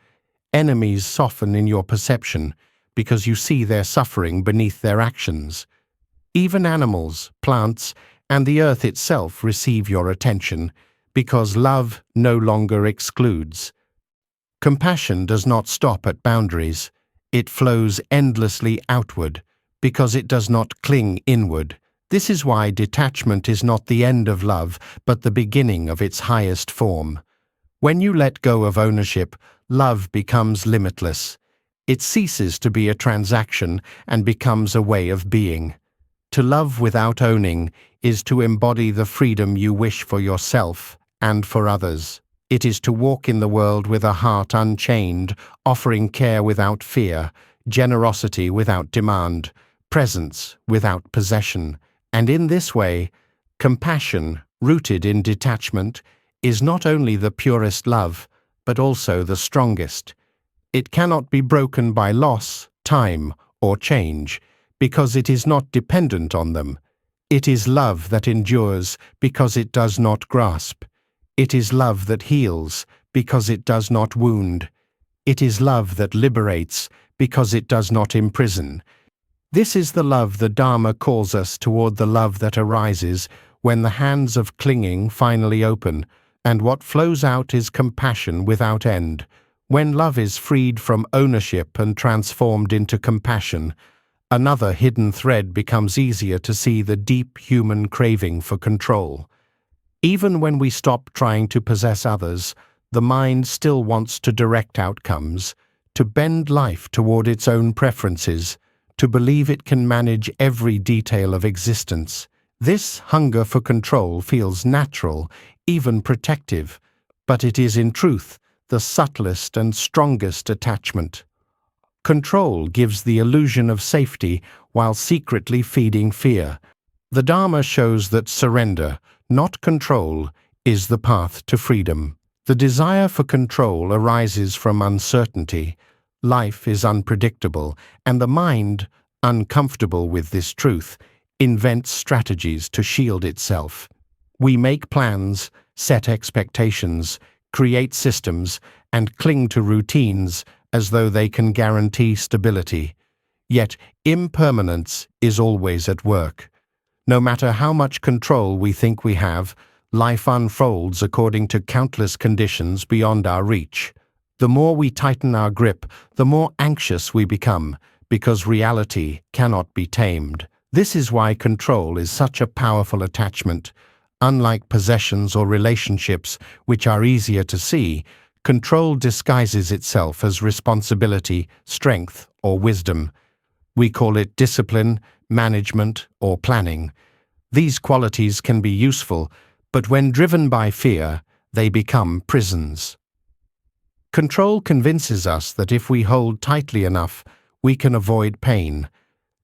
Enemies soften in your perception because you see their suffering beneath their actions. Even animals, plants, and the earth itself receive your attention because love no longer excludes. Compassion does not stop at boundaries. It flows endlessly outward because it does not cling inward. This is why detachment is not the end of love, but the beginning of its highest form. When you let go of ownership, love becomes limitless. It ceases to be a transaction and becomes a way of being. To love without owning is to embody the freedom you wish for yourself and for others. It is to walk in the world with a heart unchained, offering care without fear, generosity without demand, presence without possession. And in this way, compassion, rooted in detachment, is not only the purest love, but also the strongest. It cannot be broken by loss, time, or change, because it is not dependent on them. It is love that endures because it does not grasp. It is love that heals because it does not wound. It is love that liberates because it does not imprison. This is the love the Dharma calls us toward, the love that arises when the hands of clinging finally open, and what flows out is compassion without end. When love is freed from ownership and transformed into compassion, another hidden thread becomes easier to see: the deep human craving for control. Even when we stop trying to possess others, the mind still wants to direct outcomes, to bend life toward its own preferences, to believe it can manage every detail of existence. This hunger for control feels natural, even protective, but it is in truth the subtlest and strongest attachment. Control gives the illusion of safety while secretly feeding fear. The Dharma shows that surrender, not control, is the path to freedom. The desire for control arises from uncertainty. Life is unpredictable, and the mind, uncomfortable with this truth, invents strategies to shield itself. We make plans, set expectations, create systems, and cling to routines as though they can guarantee stability. Yet impermanence is always at work. No matter how much control we think we have, life unfolds according to countless conditions beyond our reach. The more we tighten our grip, the more anxious we become, because reality cannot be tamed. This is why control is such a powerful attachment. Unlike possessions or relationships, which are easier to see, control disguises itself as responsibility, strength, or wisdom. We call it discipline, management, or planning. These qualities can be useful, but when driven by fear, they become prisons. Control convinces us that if we hold tightly enough, we can avoid pain.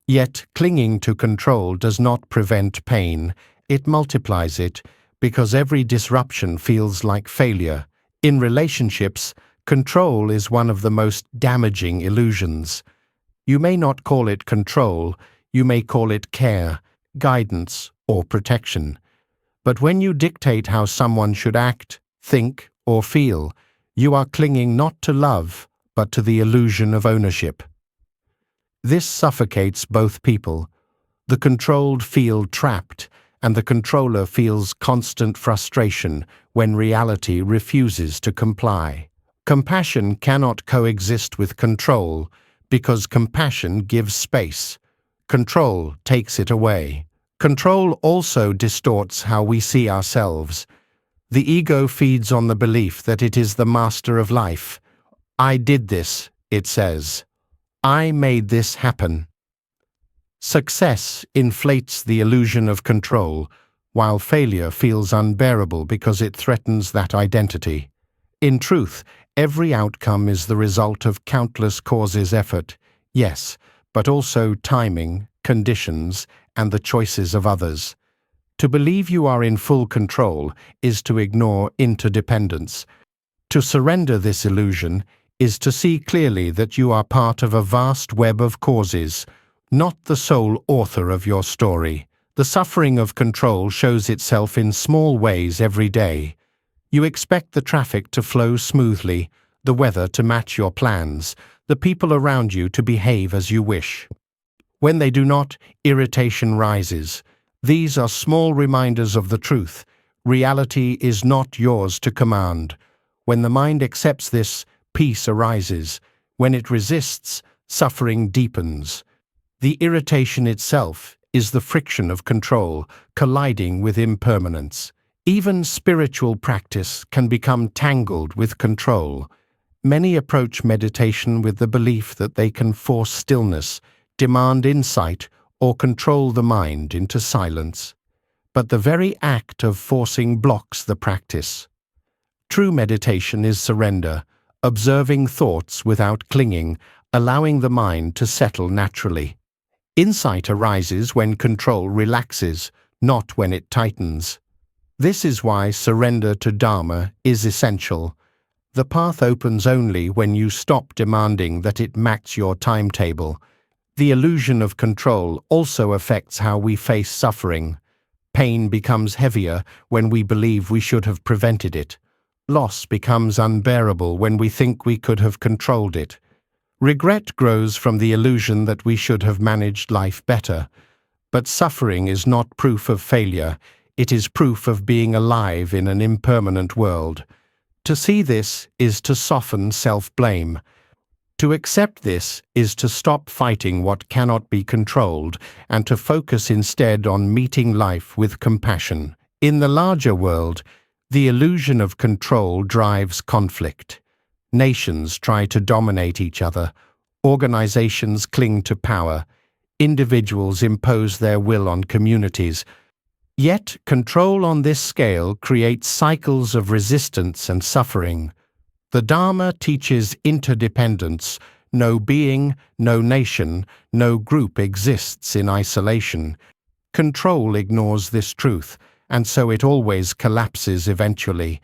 Yet clinging to control does not prevent pain, it multiplies it, because every disruption feels like failure. In relationships, control is one of the most damaging illusions. You may not call it control, you may call it care, guidance, or protection. But when you dictate how someone should act, think, or feel, you are clinging not to love, but to the illusion of ownership. This suffocates both people. The controlled feel trapped, and the controller feels constant frustration when reality refuses to comply. Compassion cannot coexist with control because compassion gives space. Control takes it away. Control also distorts how we see ourselves. The ego feeds on the belief that it is the master of life. I did this, it says. I made this happen. Success inflates the illusion of control, while failure feels unbearable because it threatens that identity. In truth, every outcome is the result of countless causes' effort, yes, but also timing, conditions, and the choices of others. To believe you are in full control is to ignore interdependence. To surrender this illusion is to see clearly that you are part of a vast web of causes, not the sole author of your story. The suffering of control shows itself in small ways every day. You expect the traffic to flow smoothly, the weather to match your plans, the people around you to behave as you wish. When they do not, irritation rises. These are small reminders of the truth. Reality is not yours to command. When the mind accepts this, peace arises. When it resists, suffering deepens. The irritation itself is the friction of control, colliding with impermanence. Even spiritual practice can become tangled with control. Many approach meditation with the belief that they can force stillness, demand insight, or control the mind into silence. But the very act of forcing blocks the practice. True meditation is surrender, observing thoughts without clinging, allowing the mind to settle naturally. Insight arises when control relaxes, not when it tightens. This is why surrender to Dharma is essential. The path opens only when you stop demanding that it match your timetable. The illusion of control also affects how we face suffering. Pain becomes heavier when we believe we should have prevented it. Loss becomes unbearable when we think we could have controlled it. Regret grows from the illusion that we should have managed life better. But suffering is not proof of failure. It is proof of being alive in an impermanent world. To see this is to soften self-blame. To accept this is to stop fighting what cannot be controlled and to focus instead on meeting life with compassion. In the larger world, the illusion of control drives conflict. Nations try to dominate each other. Organizations cling to power. Individuals impose their will on communities. Yet, control on this scale creates cycles of resistance and suffering. The Dharma teaches interdependence. No being, no nation, no group exists in isolation. Control ignores this truth, and so it always collapses eventually.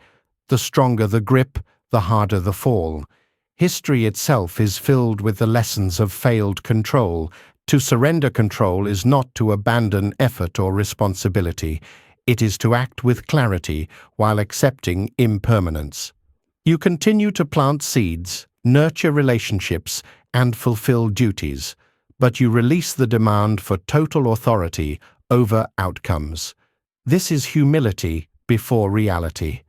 The stronger the grip, the harder the fall. History itself is filled with the lessons of failed control. To surrender control is not to abandon effort or responsibility. It is to act with clarity while accepting impermanence. You continue to plant seeds, nurture relationships, and fulfill duties, but you release the demand for total authority over outcomes. This is humility before reality.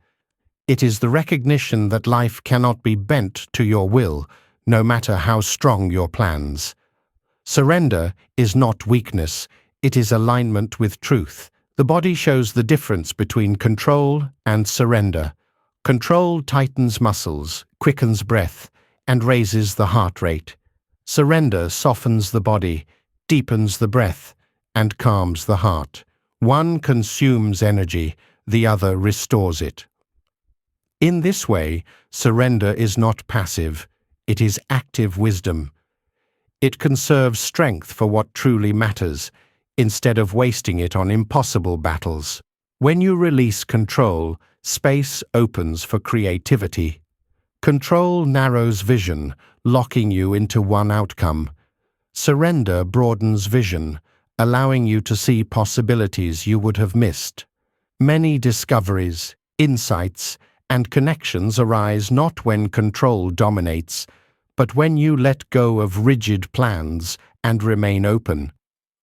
It is the recognition that life cannot be bent to your will, no matter how strong your plans. Surrender is not weakness, it is alignment with truth. The body shows the difference between control and surrender. Control tightens muscles, quickens breath, and raises the heart rate. Surrender softens the body, deepens the breath, and calms the heart. One consumes energy, the other restores it. In this way, surrender is not passive, it is active wisdom. It conserves strength for what truly matters, instead of wasting it on impossible battles. When you release control, space opens for creativity. Control narrows vision, locking you into one outcome. Surrender broadens vision, allowing you to see possibilities you would have missed. Many discoveries, insights, and connections arise not when control dominates, but when you let go of rigid plans and remain open.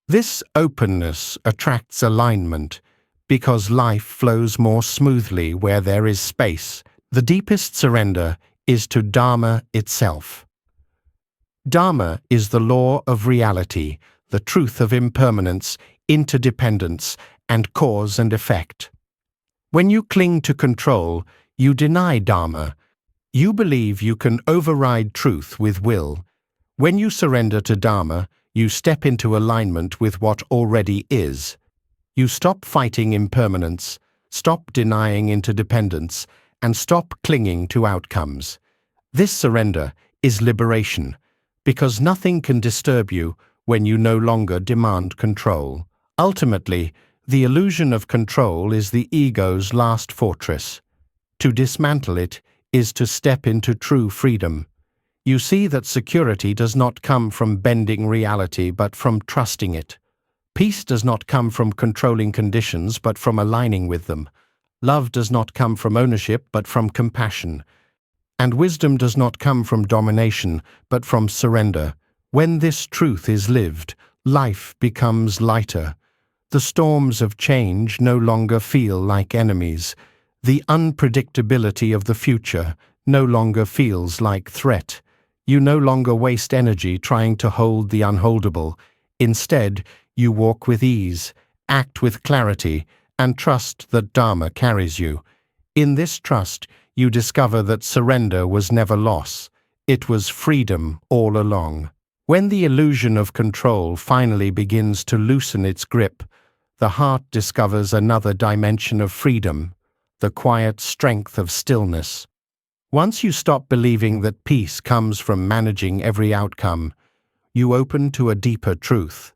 This openness attracts alignment because life flows more smoothly where there is space. The deepest surrender is to Dharma itself. Dharma is the law of reality, the truth of impermanence, interdependence, and cause and effect. When you cling to control, you deny Dharma. You believe you can override truth with will. When you surrender to Dharma, you step into alignment with what already is. You stop fighting impermanence, stop denying interdependence, and stop clinging to outcomes. This surrender is liberation, because nothing can disturb you when you no longer demand control. Ultimately, the illusion of control is the ego's last fortress. To dismantle it is to step into true freedom. You see that security does not come from bending reality but from trusting it. Peace does not come from controlling conditions but from aligning with them. Love does not come from ownership but from compassion. And wisdom does not come from domination but from surrender. When this truth is lived, life becomes lighter. The storms of change no longer feel like enemies. The unpredictability of the future no longer feels like threat. You no longer waste energy trying to hold the unholdable. Instead, you walk with ease, act with clarity, and trust that Dharma carries you. In this trust, you discover that surrender was never loss. It was freedom all along. When the illusion of control finally begins to loosen its grip, the heart discovers another dimension of freedom, the quiet strength of stillness. Once you stop believing that peace comes from managing every outcome, you open to a deeper truth.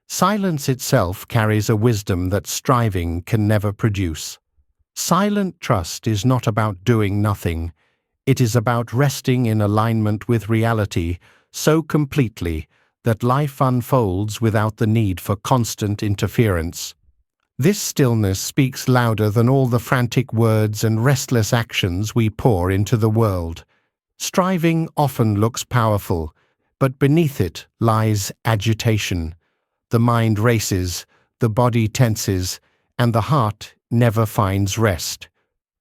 Silence itself carries a wisdom that striving can never produce. Silent trust is not about doing nothing. It is about resting in alignment with reality so completely that life unfolds without the need for constant interference. This stillness speaks louder than all the frantic words and restless actions we pour into the world. Striving often looks powerful, but beneath it lies agitation. The mind races, the body tenses, and the heart never finds rest.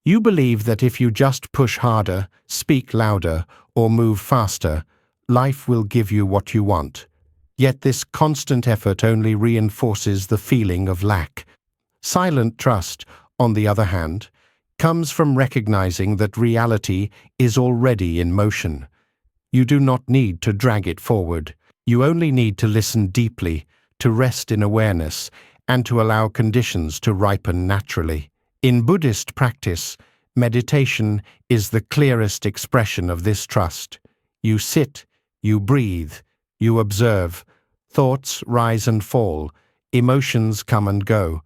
You believe that if you just push harder, speak louder, or move faster, life will give you what you want. Yet this constant effort only reinforces the feeling of lack. Silent trust, on the other hand, comes from recognizing that reality is already in motion. You do not need to drag it forward. You only need to listen deeply, to rest in awareness, and to allow conditions to ripen naturally. In Buddhist practice, meditation is the clearest expression of this trust. You sit, you breathe, you observe. Thoughts rise and fall, emotions come and go.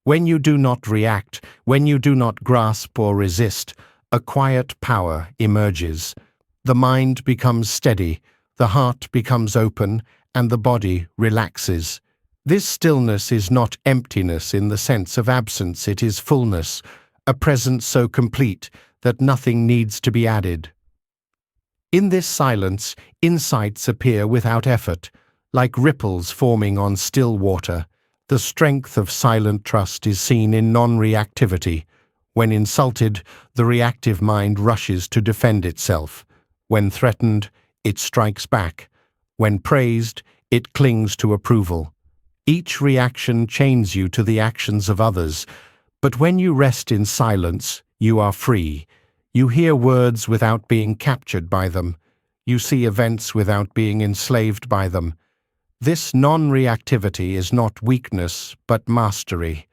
When you do not react, when you do not grasp or resist, a quiet power emerges. The mind becomes steady, the heart becomes open, and the body relaxes. This stillness is not emptiness in the sense of absence, it is fullness, a presence so complete that nothing needs to be added. In this silence, insights appear without effort, like ripples forming on still water. The strength of silent trust is seen in non-reactivity. When insulted, the reactive mind rushes to defend itself. When threatened, it strikes back. When praised, it clings to approval. Each reaction chains you to the actions of others, but when you rest in silence, you are free. You hear words without being captured by them. You see events without being enslaved by them. This non-reactivity is not weakness, but mastery.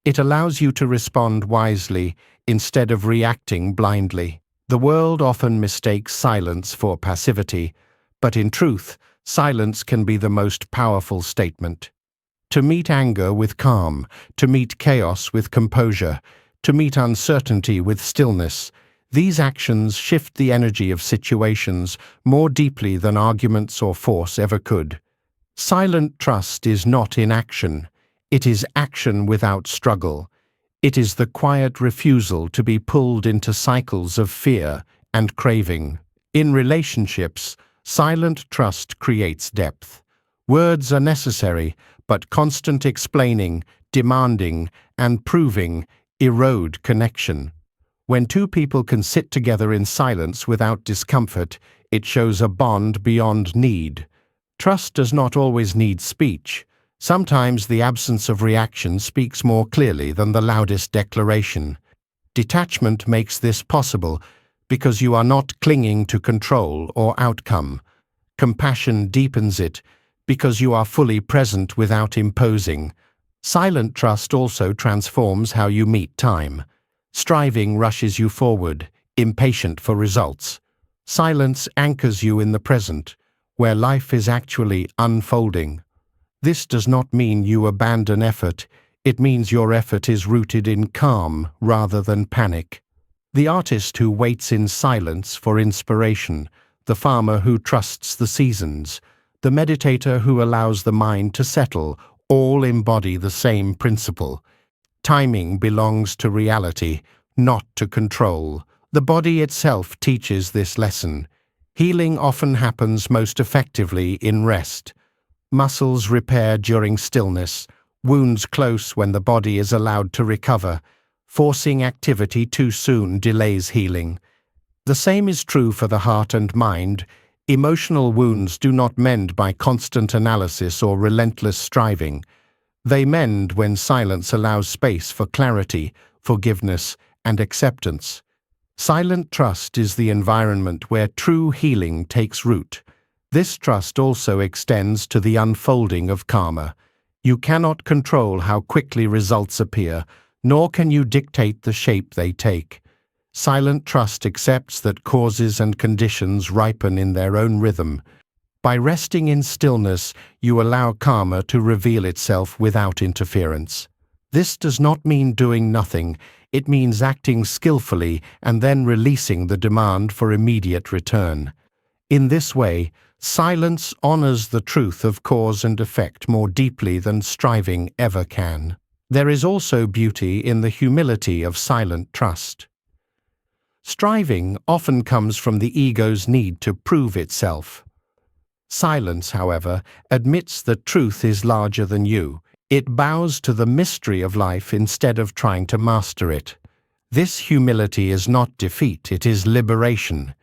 It allows you to respond wisely instead of reacting blindly. The world often mistakes silence for passivity, but in truth, silence can be the most powerful statement. To meet anger with calm, to meet chaos with composure, to meet uncertainty with stillness, these actions shift the energy of situations more deeply than arguments or force ever could. Silent trust is not inaction, It is action without struggle. It is the quiet refusal to be pulled into cycles of fear and craving. In relationships, silent trust creates depth. Words are necessary, but constant explaining, demanding, and proving erode connection. When two people can sit together in silence without discomfort, it shows a bond beyond need. Trust does not always need speech. Sometimes the absence of reaction speaks more clearly than the loudest declaration. Detachment makes this possible because you are not clinging to control or outcome. Compassion deepens it because you are fully present without imposing. Silent trust also transforms how you meet time. Striving rushes you forward, impatient for results. Silence anchors you in the present, where life is actually unfolding. This does not mean you abandon effort. It means your effort is rooted in calm rather than panic. The artist who waits in silence for inspiration, the farmer who trusts the seasons, the meditator who allows the mind to settle, all embody the same principle. Timing belongs to reality, not to control. The body itself teaches this lesson. Healing often happens most effectively in rest. Muscles repair during stillness, wounds close when the body is allowed to recover. Forcing activity too soon delays healing. The same is true for the heart and mind. Emotional wounds do not mend by constant analysis or relentless striving. They mend when silence allows space for clarity, forgiveness, and acceptance. Silent trust is the environment where true healing takes root. This trust also extends to the unfolding of karma. You cannot control how quickly results appear, nor can you dictate the shape they take. Silent trust accepts that causes and conditions ripen in their own rhythm. By resting in stillness, you allow karma to reveal itself without interference. This does not mean doing nothing. It means acting skillfully and then releasing the demand for immediate return. In this way, silence honors the truth of cause and effect more deeply than striving ever can. There is also beauty in the humility of silent trust. Striving often comes from the ego's need to prove itself. Silence, however, admits that truth is larger than you. It bows to the mystery of life instead of trying to master it. This humility is not defeat, it is liberation.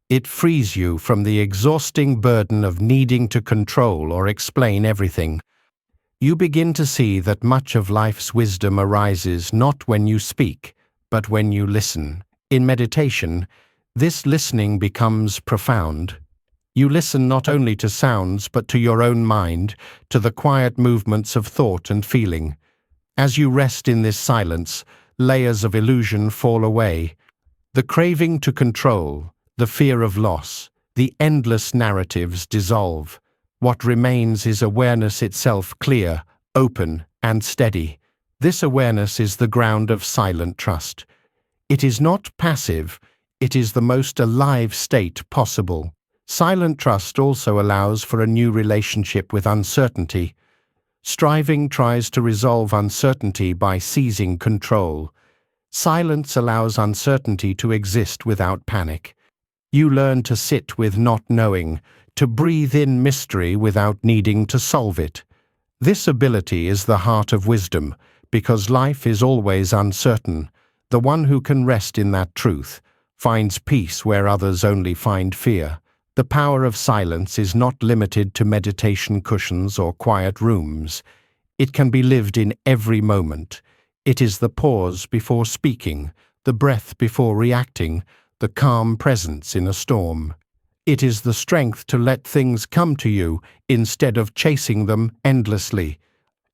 It frees you from the exhausting burden of needing to control or explain everything. You begin to see that much of life's wisdom arises not when you speak, but when you listen. In meditation, this listening becomes profound. You listen not only to sounds, but to your own mind, to the quiet movements of thought and feeling. As you rest in this silence, layers of illusion fall away. The craving to control, the fear of loss, the endless narratives dissolve. What remains is awareness itself, clear, open, and steady. This awareness is the ground of silent trust. It is not passive, it is the most alive state possible. Silent trust also allows for a new relationship with uncertainty. Striving tries to resolve uncertainty by seizing control. Silence allows uncertainty to exist without panic. You learn to sit with not knowing, to breathe in mystery without needing to solve it. This ability is the heart of wisdom, because life is always uncertain. The one who can rest in that truth finds peace where others only find fear. The power of silence is not limited to meditation cushions or quiet rooms. It can be lived in every moment. It is the pause before speaking, the breath before reacting, the calm presence in a storm. It is the strength to let things come to you instead of chasing them endlessly.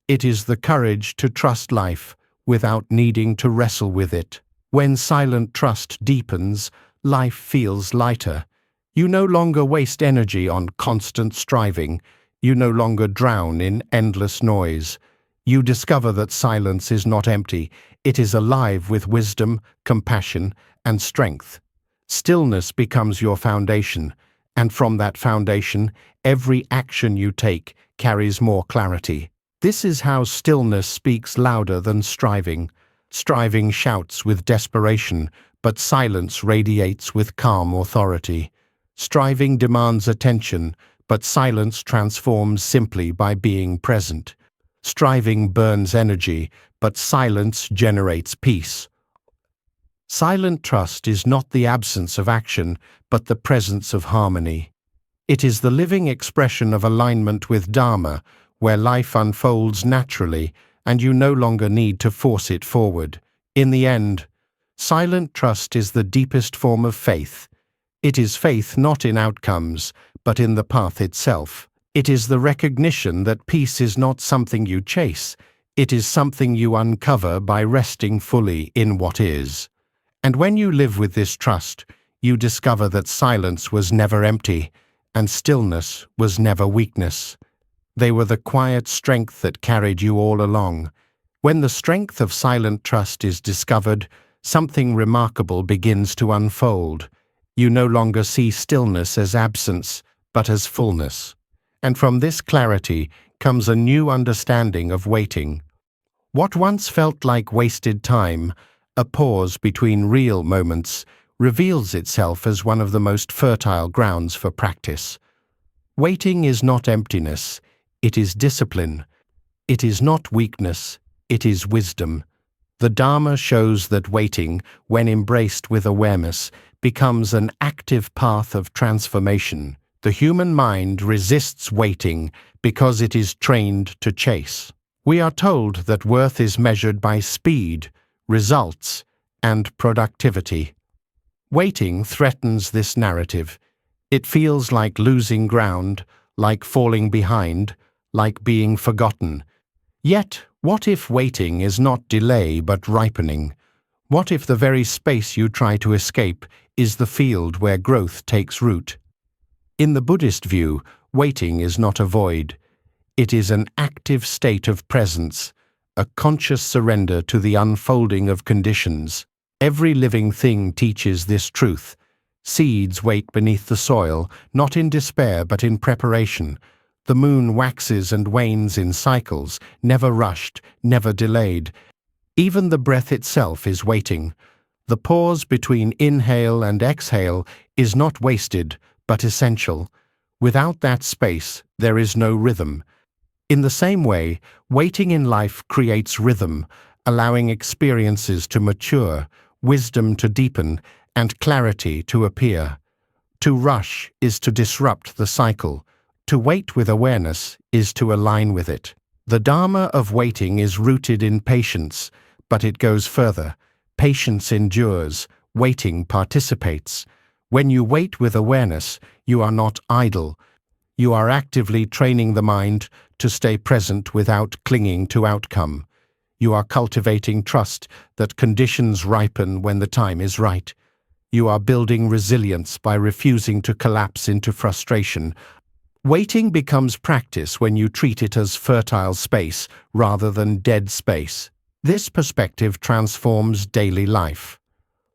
It is the courage to trust life without needing to wrestle with it. When silent trust deepens, life feels lighter. You no longer waste energy on constant striving. You no longer drown in endless noise. You discover that silence is not empty. It is alive with wisdom, compassion, and strength. Stillness becomes your foundation, and from that foundation, every action you take carries more clarity. This is how stillness speaks louder than striving. Striving shouts with desperation, but silence radiates with calm authority. Striving demands attention, but silence transforms simply by being present. Striving burns energy, but silence generates peace. Silent trust is not the absence of action, but the presence of harmony. It is the living expression of alignment with Dharma, where life unfolds naturally and you no longer need to force it forward. In the end, silent trust is the deepest form of faith. It is faith not in outcomes, but in the path itself. It is the recognition that peace is not something you chase. It is something you uncover by resting fully in what is. And when you live with this trust, you discover that silence was never empty, and stillness was never weakness. They were the quiet strength that carried you all along. When the strength of silent trust is discovered, something remarkable begins to unfold. You no longer see stillness as absence, but as fullness. And from this clarity comes a new understanding of waiting. What once felt like wasted time, a pause between real moments, reveals itself as one of the most fertile grounds for practice. Waiting is not emptiness, it is discipline. It is not weakness, it is wisdom. The Dharma shows that waiting, when embraced with awareness, becomes an active path of transformation. The human mind resists waiting because it is trained to chase. We are told that worth is measured by speed, results, and productivity. Waiting threatens this narrative. It feels like losing ground, like falling behind, like being forgotten. Yet, what if waiting is not delay but ripening? What if the very space you try to escape is the field where growth takes root? In the Buddhist view, waiting is not a void. It is an active state of presence, a conscious surrender to the unfolding of conditions. Every living thing teaches this truth. Seeds wait beneath the soil, not in despair but in preparation. The moon waxes and wanes in cycles, never rushed, never delayed. Even the breath itself is waiting. The pause between inhale and exhale is not wasted, but essential. Without that space, there is no rhythm. In the same way, waiting in life creates rhythm, allowing experiences to mature, wisdom to deepen, and clarity to appear. To rush is to disrupt the cycle. To wait with awareness is to align with it. The Dharma of waiting is rooted in patience, but it goes further. Patience endures, waiting participates. When you wait with awareness, you are not idle. You are actively training the mind to stay present without clinging to outcome. You are cultivating trust that conditions ripen when the time is right. You are building resilience by refusing to collapse into frustration. Waiting becomes practice when you treat it as fertile space rather than dead space. This perspective transforms daily life.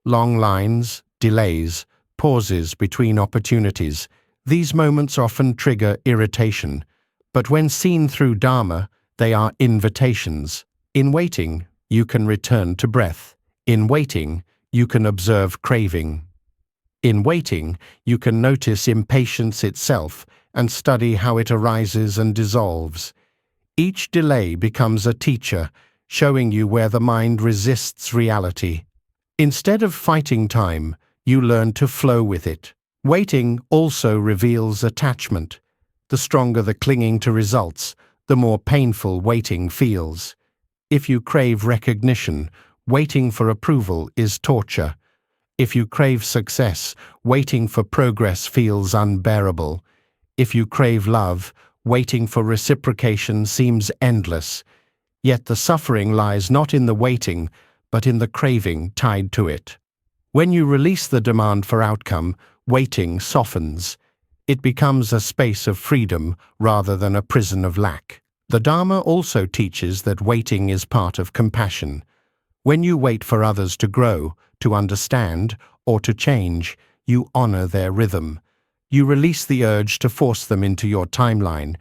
Long lines, delays, pauses between opportunities. These moments often trigger irritation, but when seen through Dharma, they are invitations. In waiting, you can return to breath. In waiting, you can observe craving. In waiting, you can notice impatience itself and study how it arises and dissolves. Each delay becomes a teacher, showing you where the mind resists reality. Instead of fighting time, you learn to flow with it. Waiting also reveals attachment. The stronger the clinging to results, the more painful waiting feels. If you crave recognition, waiting for approval is torture. If you crave success, waiting for progress feels unbearable. If you crave love, waiting for reciprocation seems endless. Yet the suffering lies not in the waiting, but in the craving tied to it. When you release the demand for outcome, waiting softens. It becomes a space of freedom rather than a prison of lack. The Dharma also teaches that waiting is part of compassion. When you wait for others to grow, to understand, or to change, you honor their rhythm. You release the urge to force them into your timeline.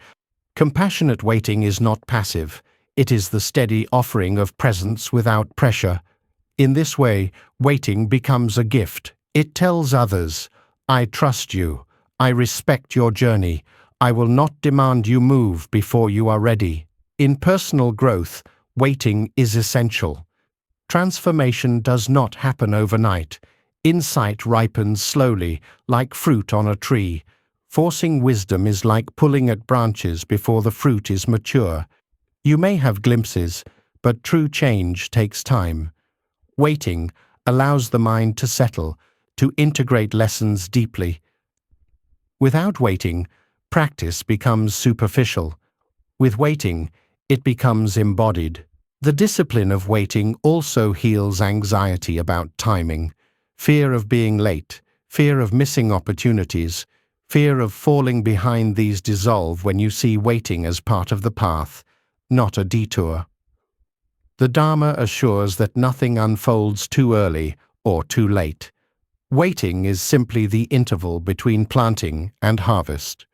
Compassionate waiting is not passive. It is the steady offering of presence without pressure. In this way, waiting becomes a gift. It tells others, I trust you. I respect your journey. I will not demand you move before you are ready. In personal growth, waiting is essential. Transformation does not happen overnight. Insight ripens slowly, like fruit on a tree. Forcing wisdom is like pulling at branches before the fruit is mature. You may have glimpses, but true change takes time. Waiting allows the mind to settle, to integrate lessons deeply. Without waiting, practice becomes superficial. With waiting, it becomes embodied. The discipline of waiting also heals anxiety about timing, fear of being late, fear of missing opportunities, fear of falling behind. These dissolve when you see waiting as part of the path, not a detour. The Dharma assures that nothing unfolds too early or too late. Waiting is simply the interval between planting and harvest.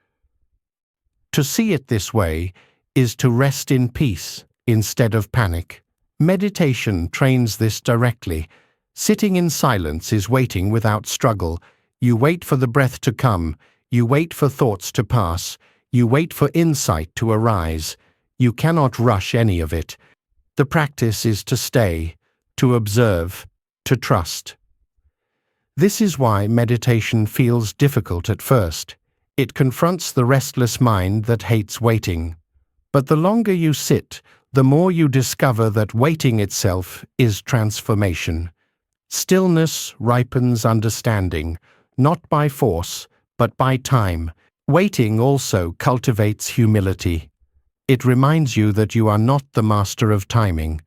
To see it this way is to rest in peace instead of panic. Meditation trains this directly. Sitting in silence is waiting without struggle. You wait for the breath to come. You wait for thoughts to pass. You wait for insight to arise. You cannot rush any of it. The practice is to stay, to observe, to trust. This is why meditation feels difficult at first. It confronts the restless mind that hates waiting. But the longer you sit, the more you discover that waiting itself is transformation. Stillness ripens understanding, not by force, but by time. Waiting also cultivates humility. It reminds you that you are not the master of timing.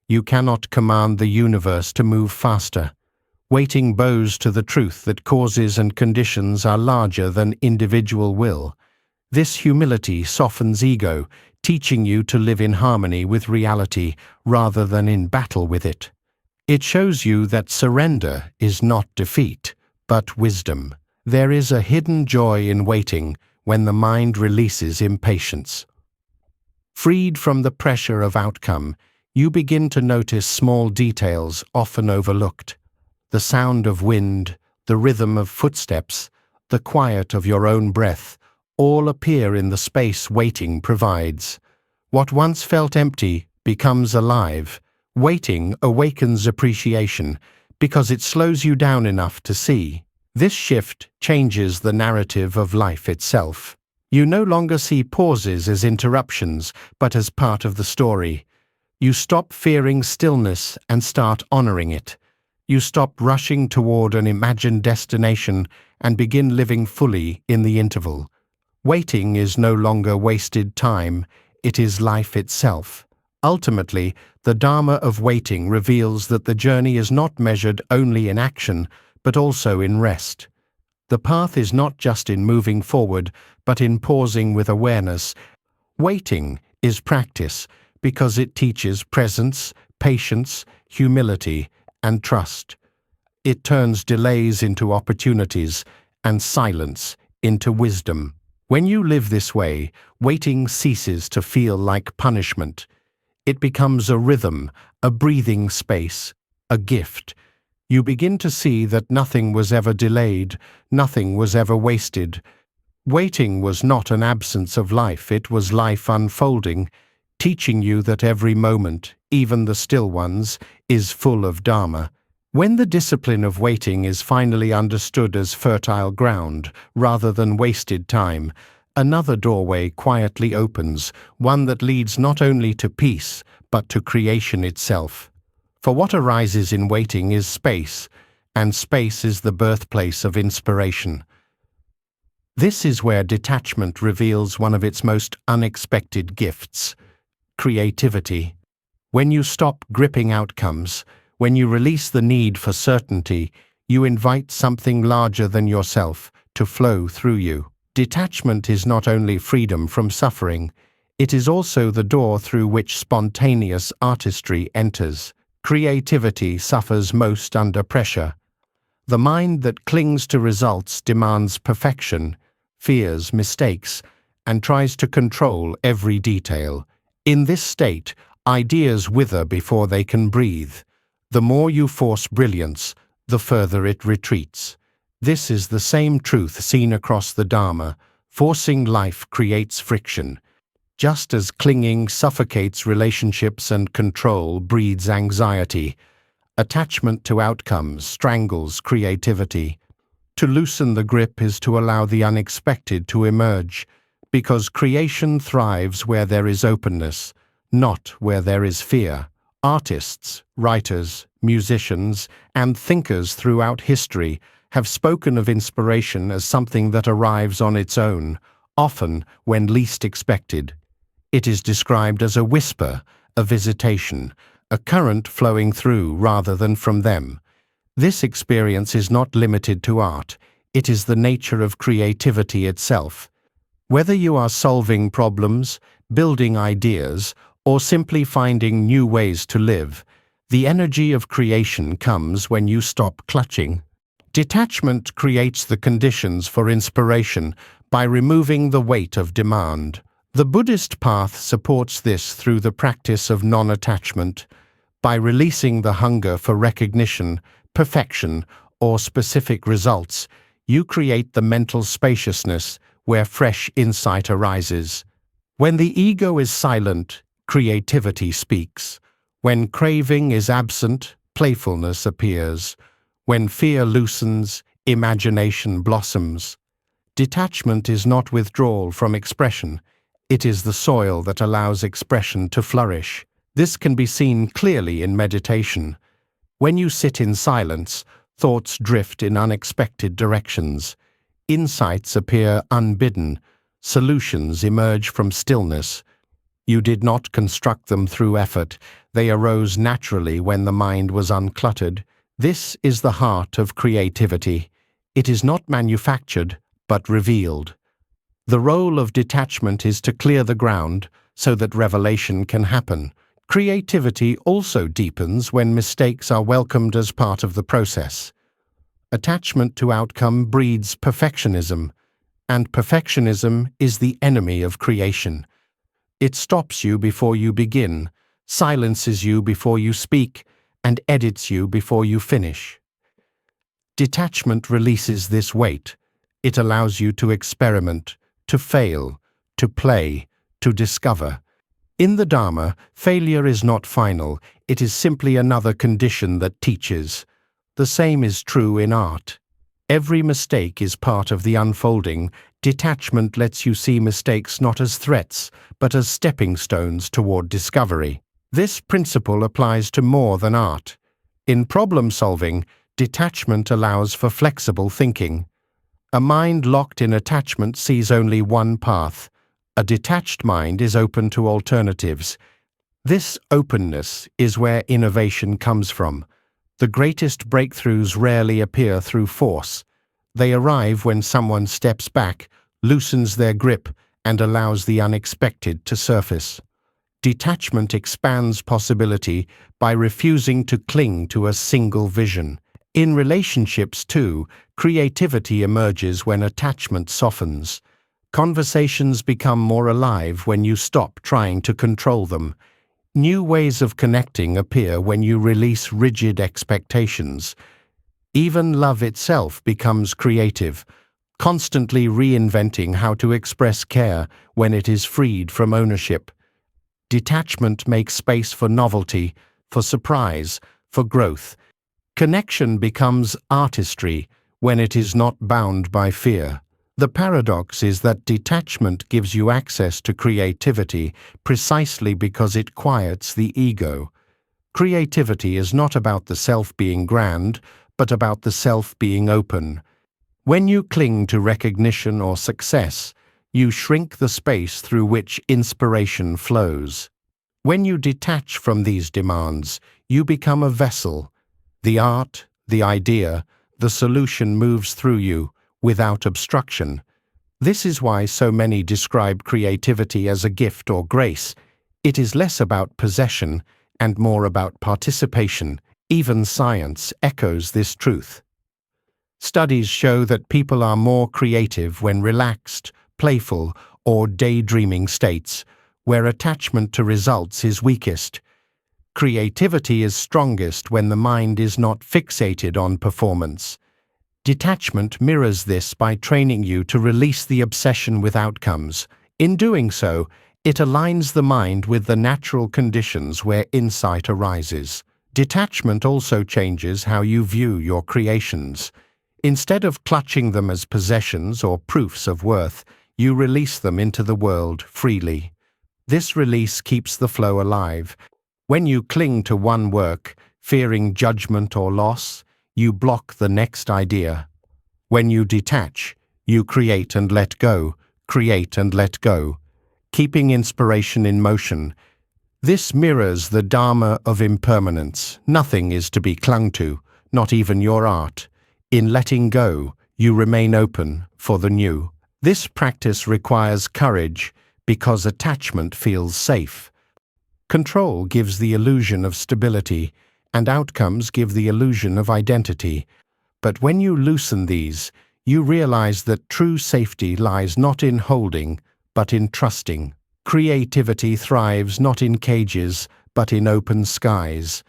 You cannot command the universe to move faster. Waiting bows to the truth that causes and conditions are larger than individual will. This humility softens ego, teaching you to live in harmony with reality rather than in battle with it. It shows you that surrender is not defeat, but wisdom. There is a hidden joy in waiting when the mind releases impatience. Freed from the pressure of outcome, you begin to notice small details often overlooked. The sound of wind, the rhythm of footsteps, the quiet of your own breath, all appear in the space waiting provides. What once felt empty becomes alive. Waiting awakens appreciation because it slows you down enough to see. This shift changes the narrative of life itself. You no longer see pauses as interruptions, but as part of the story. You stop fearing stillness and start honoring it. You stop rushing toward an imagined destination and begin living fully in the interval. Waiting is no longer wasted time, it is life itself. Ultimately, the Dharma of waiting reveals that the journey is not measured only in action, but also in rest. The path is not just in moving forward, but in pausing with awareness. Waiting is practice because it teaches presence, patience, humility, and trust. It turns delays into opportunities and silence into wisdom. When you live this way, waiting ceases to feel like punishment. It becomes a rhythm, a breathing space, a gift. You begin to see that nothing was ever delayed, nothing was ever wasted. Waiting was not an absence of life, it was life unfolding, teaching you that every moment, even the still ones, is full of Dharma. When the discipline of waiting is finally understood as fertile ground rather than wasted time, another doorway quietly opens, one that leads not only to peace, but to creation itself. For what arises in waiting is space, and space is the birthplace of inspiration. This is where detachment reveals one of its most unexpected gifts: creativity. When you stop gripping outcomes, when you release the need for certainty, you invite something larger than yourself to flow through you. Detachment is not only freedom from suffering, it is also the door through which spontaneous artistry enters. Creativity suffers most under pressure. The mind that clings to results demands perfection, fears mistakes, and tries to control every detail. In this state, ideas wither before they can breathe. The more you force brilliance, the further it retreats. This is the same truth seen across the Dharma. Forcing life creates friction. Just as clinging suffocates relationships and control breeds anxiety, attachment to outcomes strangles creativity. To loosen the grip is to allow the unexpected to emerge, because creation thrives where there is openness, not where there is fear. Artists, writers, musicians, and thinkers throughout history have spoken of inspiration as something that arrives on its own, often when least expected. It is described as a whisper, a visitation, a current flowing through rather than from them. This experience is not limited to art. It is the nature of creativity itself. Whether you are solving problems, building ideas, or simply finding new ways to live, the energy of creation comes when you stop clutching. Detachment creates the conditions for inspiration by removing the weight of demand. The Buddhist path supports this through the practice of non-attachment. By releasing the hunger for recognition, perfection, or specific results, you create the mental spaciousness where fresh insight arises. When the ego is silent, creativity speaks. When craving is absent, playfulness appears. When fear loosens, imagination blossoms. Detachment is not withdrawal from expression. It is the soil that allows expression to flourish. This can be seen clearly in meditation. When you sit in silence, thoughts drift in unexpected directions. Insights appear unbidden. Solutions emerge from stillness. You did not construct them through effort. They arose naturally when the mind was uncluttered. This is the heart of creativity. It is not manufactured, but revealed. The role of detachment is to clear the ground so that revelation can happen. Creativity also deepens when mistakes are welcomed as part of the process. Attachment to outcome breeds perfectionism, and perfectionism is the enemy of creation. It stops you before you begin, silences you before you speak, and edits you before you finish. Detachment releases this weight. It allows you to experiment, to fail, to play, to discover. In the Dharma, failure is not final. It is simply another condition that teaches. The same is true in art. Every mistake is part of the unfolding. Detachment lets you see mistakes not as threats, but as stepping stones toward discovery. This principle applies to more than art. In problem solving, detachment allows for flexible thinking. A mind locked in attachment sees only one path. A detached mind is open to alternatives. This openness is where innovation comes from. The greatest breakthroughs rarely appear through force. They arrive when someone steps back, loosens their grip, and allows the unexpected to surface. Detachment expands possibility by refusing to cling to a single vision. In relationships, too, creativity emerges when attachment softens. Conversations become more alive when you stop trying to control them. New ways of connecting appear when you release rigid expectations. Even love itself becomes creative, constantly reinventing how to express care when it is freed from ownership. Detachment makes space for novelty, for surprise, for growth. Connection becomes artistry when it is not bound by fear. The paradox is that detachment gives you access to creativity precisely because it quiets the ego. Creativity is not about the self being grand, but about the self being open. When you cling to recognition or success, you shrink the space through which inspiration flows. When you detach from these demands, you become a vessel. The art, the idea, the solution moves through you, without obstruction. This is why so many describe creativity as a gift or grace. It is less about possession and more about participation. Even science echoes this truth. Studies show that people are more creative when relaxed, playful, or daydreaming states, where attachment to results is weakest. Creativity is strongest when the mind is not fixated on performance. Detachment mirrors this by training you to release the obsession with outcomes. In doing so, it aligns the mind with the natural conditions where insight arises. Detachment also changes how you view your creations. Instead of clutching them as possessions or proofs of worth, you release them into the world freely. This release keeps the flow alive. When you cling to one work, fearing judgment or loss, you block the next idea. When you detach, you create and let go, create and let go, keeping inspiration in motion. This mirrors the Dharma of impermanence. Nothing is to be clung to, not even your art. In letting go, you remain open for the new. This practice requires courage because attachment feels safe. Control gives the illusion of stability, and outcomes give the illusion of identity. But when you loosen these, you realize that true safety lies not in holding, but in trusting. Creativity thrives not in cages, but in open skies.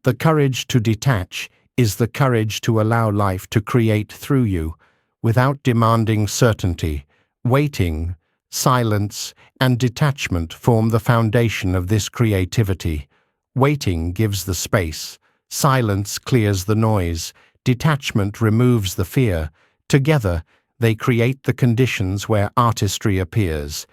The courage to detach is the courage to allow life to create through you, without demanding certainty. Waiting, silence, and detachment form the foundation of this creativity. Waiting gives the space, silence clears the noise, detachment removes the fear. Together, they create the conditions where artistry appears.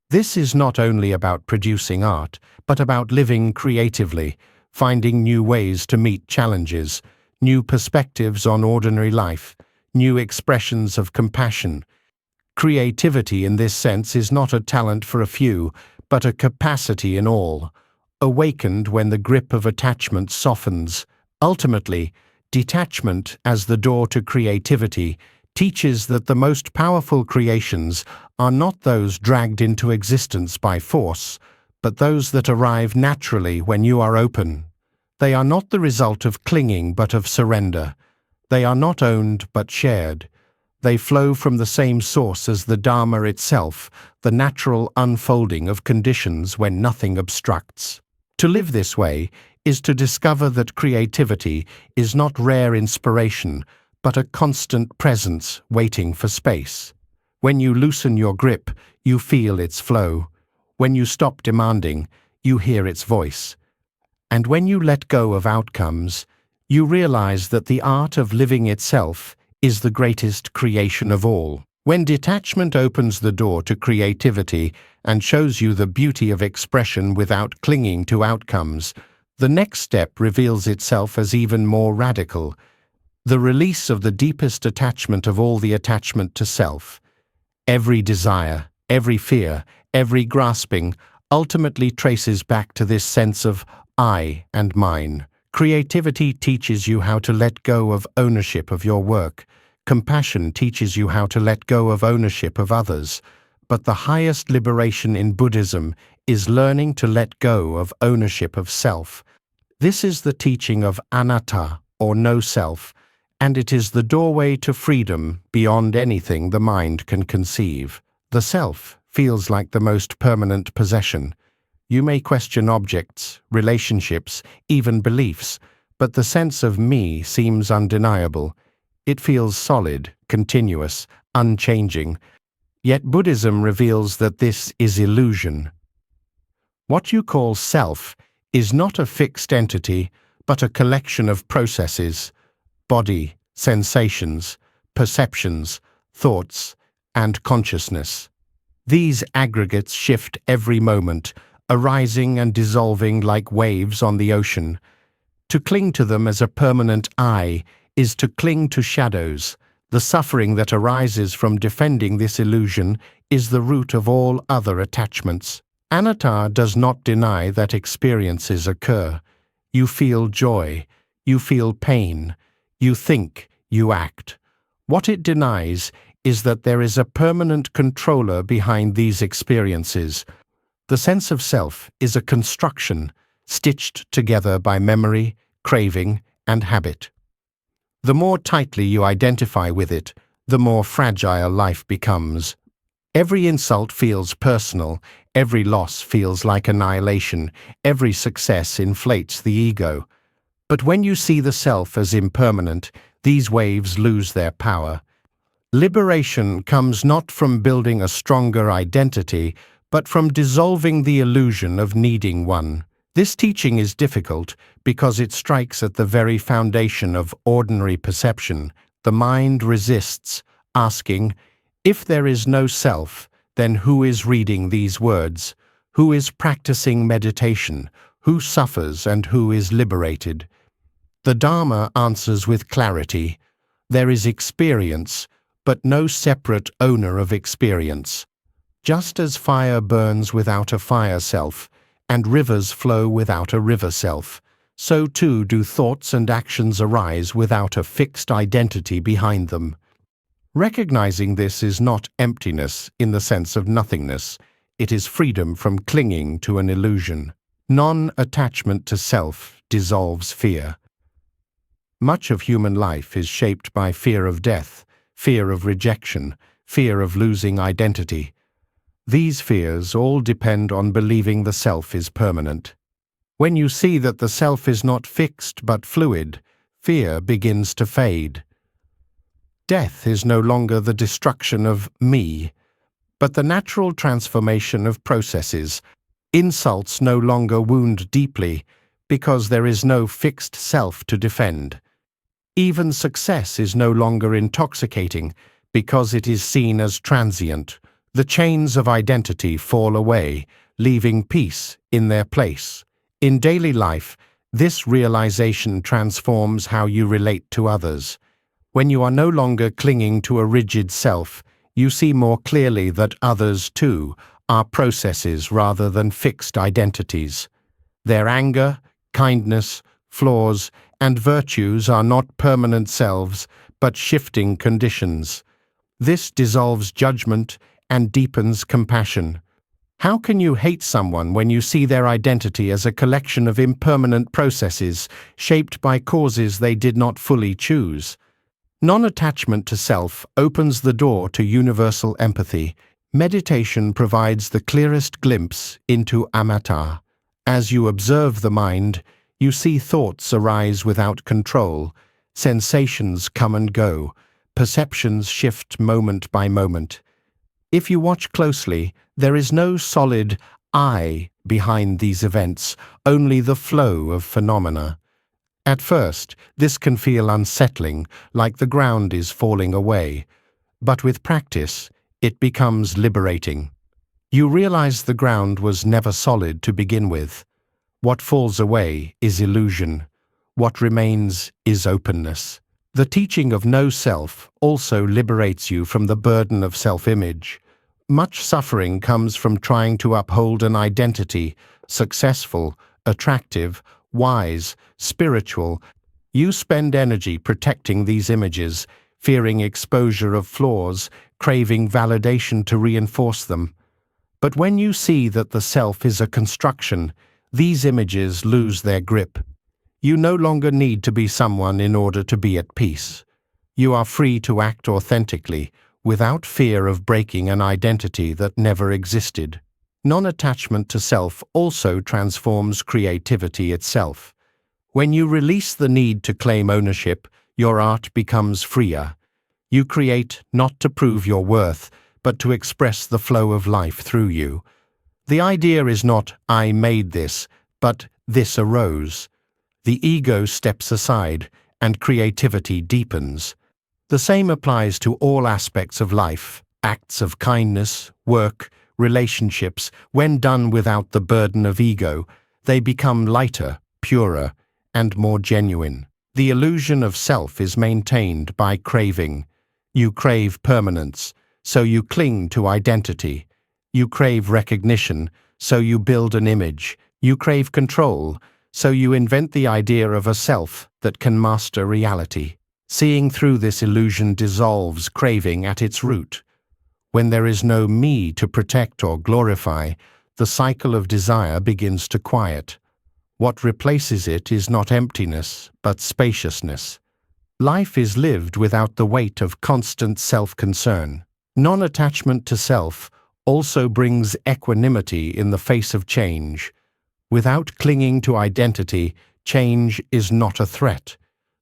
This is not only about producing art, but about living creatively, finding new ways to meet challenges, new perspectives on ordinary life, new expressions of compassion. Creativity in this sense is not a talent for a few, but a capacity in all, awakened when the grip of attachment softens. Ultimately, detachment as the door to creativity teaches that the most powerful creations are not those dragged into existence by force, but those that arrive naturally when you are open. They are not the result of clinging but of surrender. They are not owned but shared. They flow from the same source as the Dharma itself, the natural unfolding of conditions when nothing obstructs. To live this way is to discover that creativity is not rare inspiration, but a constant presence waiting for space. When you loosen your grip, you feel its flow. When you stop demanding, you hear its voice. And when you let go of outcomes, you realize that the art of living itself is the greatest creation of all. When detachment opens the door to creativity and shows you the beauty of expression without clinging to outcomes, the next step reveals itself as even more radical, the release of the deepest attachment of all, the attachment to self. Every desire, every fear, every grasping ultimately traces back to this sense of I and mine. Creativity teaches you how to let go of ownership of your work. Compassion teaches you how to let go of ownership of others. But the highest liberation in Buddhism is learning to let go of ownership of self. This is the teaching of anatta, or no self, and it is the doorway to freedom beyond anything the mind can conceive. The self feels like the most permanent possession. You may question objects, relationships, even beliefs, but the sense of me seems undeniable. It feels solid, continuous, unchanging. Yet Buddhism reveals that this is illusion. What you call self is not a fixed entity, but a collection of processes: body, sensations, perceptions, thoughts, and consciousness. These aggregates shift every moment, arising and dissolving like waves on the ocean. To cling to them as a permanent I is to cling to shadows. The suffering that arises from defending this illusion is the root of all other attachments. Anatta does not deny that experiences occur. You feel joy, you feel pain, you think, you act. What it denies is that there is a permanent controller behind these experiences. The sense of self is a construction stitched together by memory, craving, and habit. The more tightly you identify with it, the more fragile life becomes. Every insult feels personal, every loss feels like annihilation, every success inflates the ego. But when you see the self as impermanent, these waves lose their power. Liberation comes not from building a stronger identity, but from dissolving the illusion of needing one. This teaching is difficult because it strikes at the very foundation of ordinary perception. The mind resists, asking, if there is no self, then who is reading these words? Who is practicing meditation? Who suffers and who is liberated? The Dharma answers with clarity. There is experience, but no separate owner of experience. Just as fire burns without a fire self, and rivers flow without a river self, so too do thoughts and actions arise without a fixed identity behind them. Recognizing this is not emptiness in the sense of nothingness. It is freedom from clinging to an illusion. Non-attachment to self dissolves fear. Much of human life is shaped by fear of death, fear of rejection, fear of losing identity. These fears all depend on believing the self is permanent. When you see that the self is not fixed but fluid, fear begins to fade. Death is no longer the destruction of me, but the natural transformation of processes. Insults no longer wound deeply because there is no fixed self to defend. Even success is no longer intoxicating because it is seen as transient. The chains of identity fall away, leaving peace in their place. In daily life, this realization transforms how you relate to others. When you are no longer clinging to a rigid self, you see more clearly that others, too, are processes rather than fixed identities. Their anger, kindness, flaws, and virtues are not permanent selves, but shifting conditions. This dissolves judgment and deepens compassion. How can you hate someone when you see their identity as a collection of impermanent processes shaped by causes they did not fully choose? Non-attachment to self opens the door to universal empathy. Meditation provides the clearest glimpse into anatta. As you observe the mind, you see thoughts arise without control, sensations come and go, perceptions shift moment by moment. If you watch closely, there is no solid I behind these events, only the flow of phenomena. At first, this can feel unsettling, like the ground is falling away, but with practice, it becomes liberating. You realize the ground was never solid to begin with. What falls away is illusion. What remains is openness. The teaching of no self also liberates you from the burden of self-image. Much suffering comes from trying to uphold an identity, successful, attractive, wise, spiritual. You spend energy protecting these images, fearing exposure of flaws, craving validation to reinforce them. But when you see that the self is a construction, these images lose their grip. You no longer need to be someone in order to be at peace. You are free to act authentically, without fear of breaking an identity that never existed. Non-attachment to self also transforms creativity itself. When you release the need to claim ownership, your art becomes freer. You create not to prove your worth, but to express the flow of life through you. The idea is not, I made this, but this arose. The ego steps aside, and creativity deepens. The same applies to all aspects of life, acts of kindness, work, relationships. When done without the burden of ego, they become lighter, purer, and more genuine. The illusion of self is maintained by craving. You crave permanence, so you cling to identity. You crave recognition, so you build an image. You crave control, so you invent the idea of a self that can master reality. Seeing through this illusion dissolves craving at its root. When there is no me to protect or glorify, the cycle of desire begins to quiet. What replaces it is not emptiness, but spaciousness. Life is lived without the weight of constant self-concern. Non-attachment to self also brings equanimity in the face of change. Without clinging to identity, change is not a threat.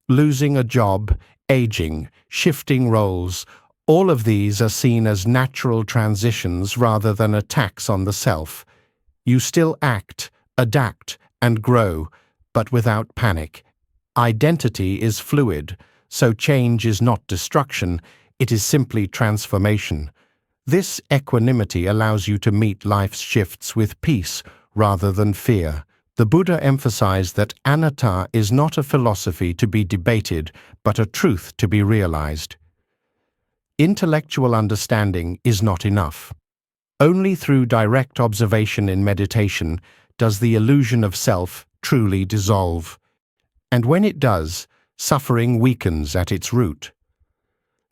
Losing a job, aging, shifting roles, all of these are seen as natural transitions rather than attacks on the self. You still act, adapt, and grow, but without panic. Identity is fluid, so change is not destruction, it is simply transformation. This equanimity allows you to meet life's shifts with peace rather than fear. The Buddha emphasized that anatta is not a philosophy to be debated, but a truth to be realized. Intellectual understanding is not enough. Only through direct observation in meditation does the illusion of self truly dissolve. And when it does, suffering weakens at its root.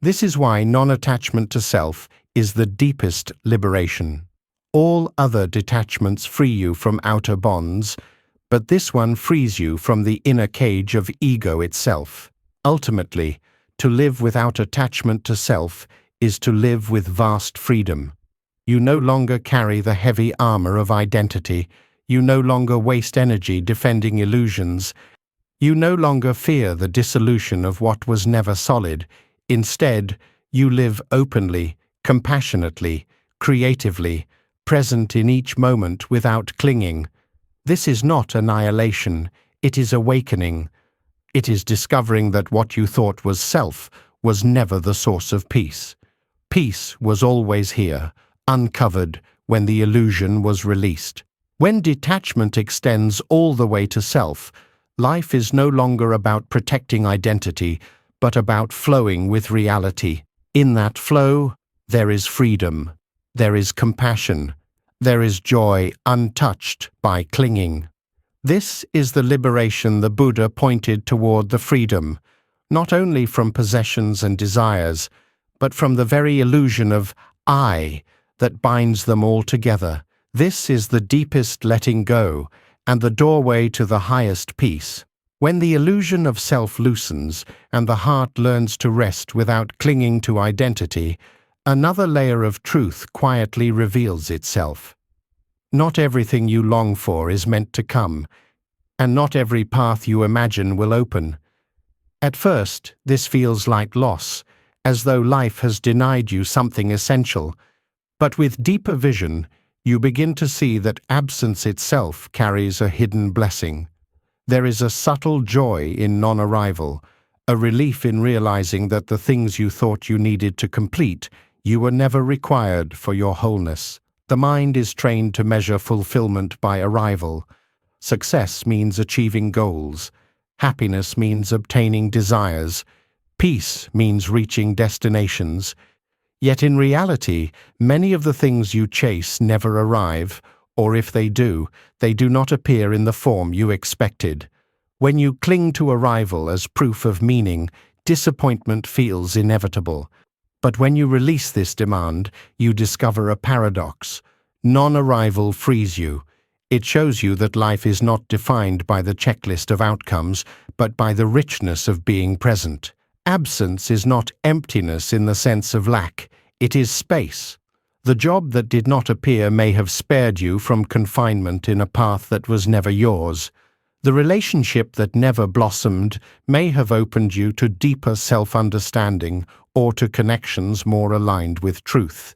This is why non-attachment to self is the deepest liberation. All other detachments free you from outer bonds, but this one frees you from the inner cage of ego itself. Ultimately, to live without attachment to self is to live with vast freedom. You no longer carry the heavy armor of identity. You no longer waste energy defending illusions. You no longer fear the dissolution of what was never solid. Instead, you live openly, compassionately, creatively, present in each moment without clinging. This is not annihilation, it is awakening. It is discovering that what you thought was self was never the source of peace. Peace was always here, uncovered when the illusion was released. When detachment extends all the way to self, life is no longer about protecting identity, but about flowing with reality. In that flow, there is freedom, there is compassion, there is joy untouched by clinging. This is the liberation the Buddha pointed toward, the freedom, not only from possessions and desires, but from the very illusion of I that binds them all together. This is the deepest letting go and the doorway to the highest peace. When the illusion of self loosens and the heart learns to rest without clinging to identity, another layer of truth quietly reveals itself. Not everything you long for is meant to come, and not every path you imagine will open. At first, this feels like loss, as though life has denied you something essential. But with deeper vision, you begin to see that absence itself carries a hidden blessing. There is a subtle joy in non-arrival, a relief in realizing that the things you thought you needed to complete, you were never required for your wholeness. The mind is trained to measure fulfillment by arrival. Success means achieving goals. Happiness means obtaining desires. Peace means reaching destinations. Yet in reality, many of the things you chase never arrive, or if they do not appear in the form you expected. When you cling to arrival as proof of meaning, disappointment feels inevitable. But when you release this demand, you discover a paradox. Non-arrival frees you. It shows you that life is not defined by the checklist of outcomes, but by the richness of being present. Absence is not emptiness in the sense of lack. It is space. The job that did not appear may have spared you from confinement in a path that was never yours. The relationship that never blossomed may have opened you to deeper self-understanding or to connections more aligned with truth.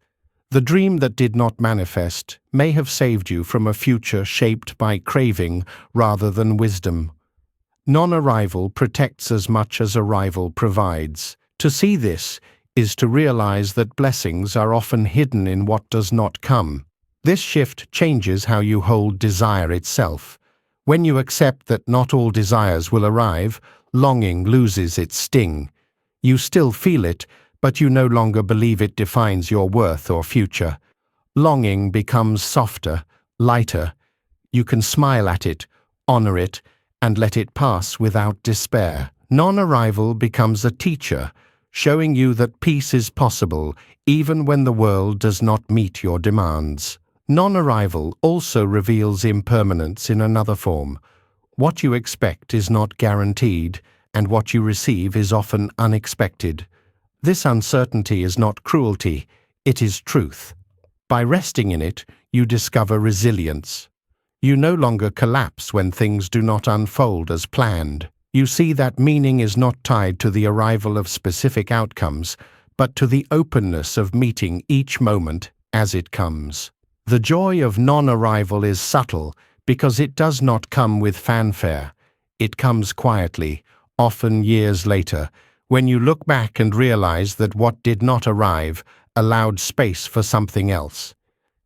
The dream that did not manifest may have saved you from a future shaped by craving rather than wisdom. Non-arrival protects as much as arrival provides. To see this is to realize that blessings are often hidden in what does not come. This shift changes how you hold desire itself. When you accept that not all desires will arrive, longing loses its sting. You still feel it, but you no longer believe it defines your worth or future. Longing becomes softer, lighter. You can smile at it, honor it, and let it pass without despair. Non-arrival becomes a teacher, showing you that peace is possible even when the world does not meet your demands. Non-arrival also reveals impermanence in another form. What you expect is not guaranteed, and what you receive is often unexpected. This uncertainty is not cruelty, It is truth. By resting in it, you discover resilience. You no longer collapse when things do not unfold as planned. You see that meaning is not tied to the arrival of specific outcomes, but to the openness of meeting each moment as it comes. The joy of non-arrival is subtle because it does not come with fanfare. It comes quietly, often years later, when you look back and realize that what did not arrive allowed space for something else.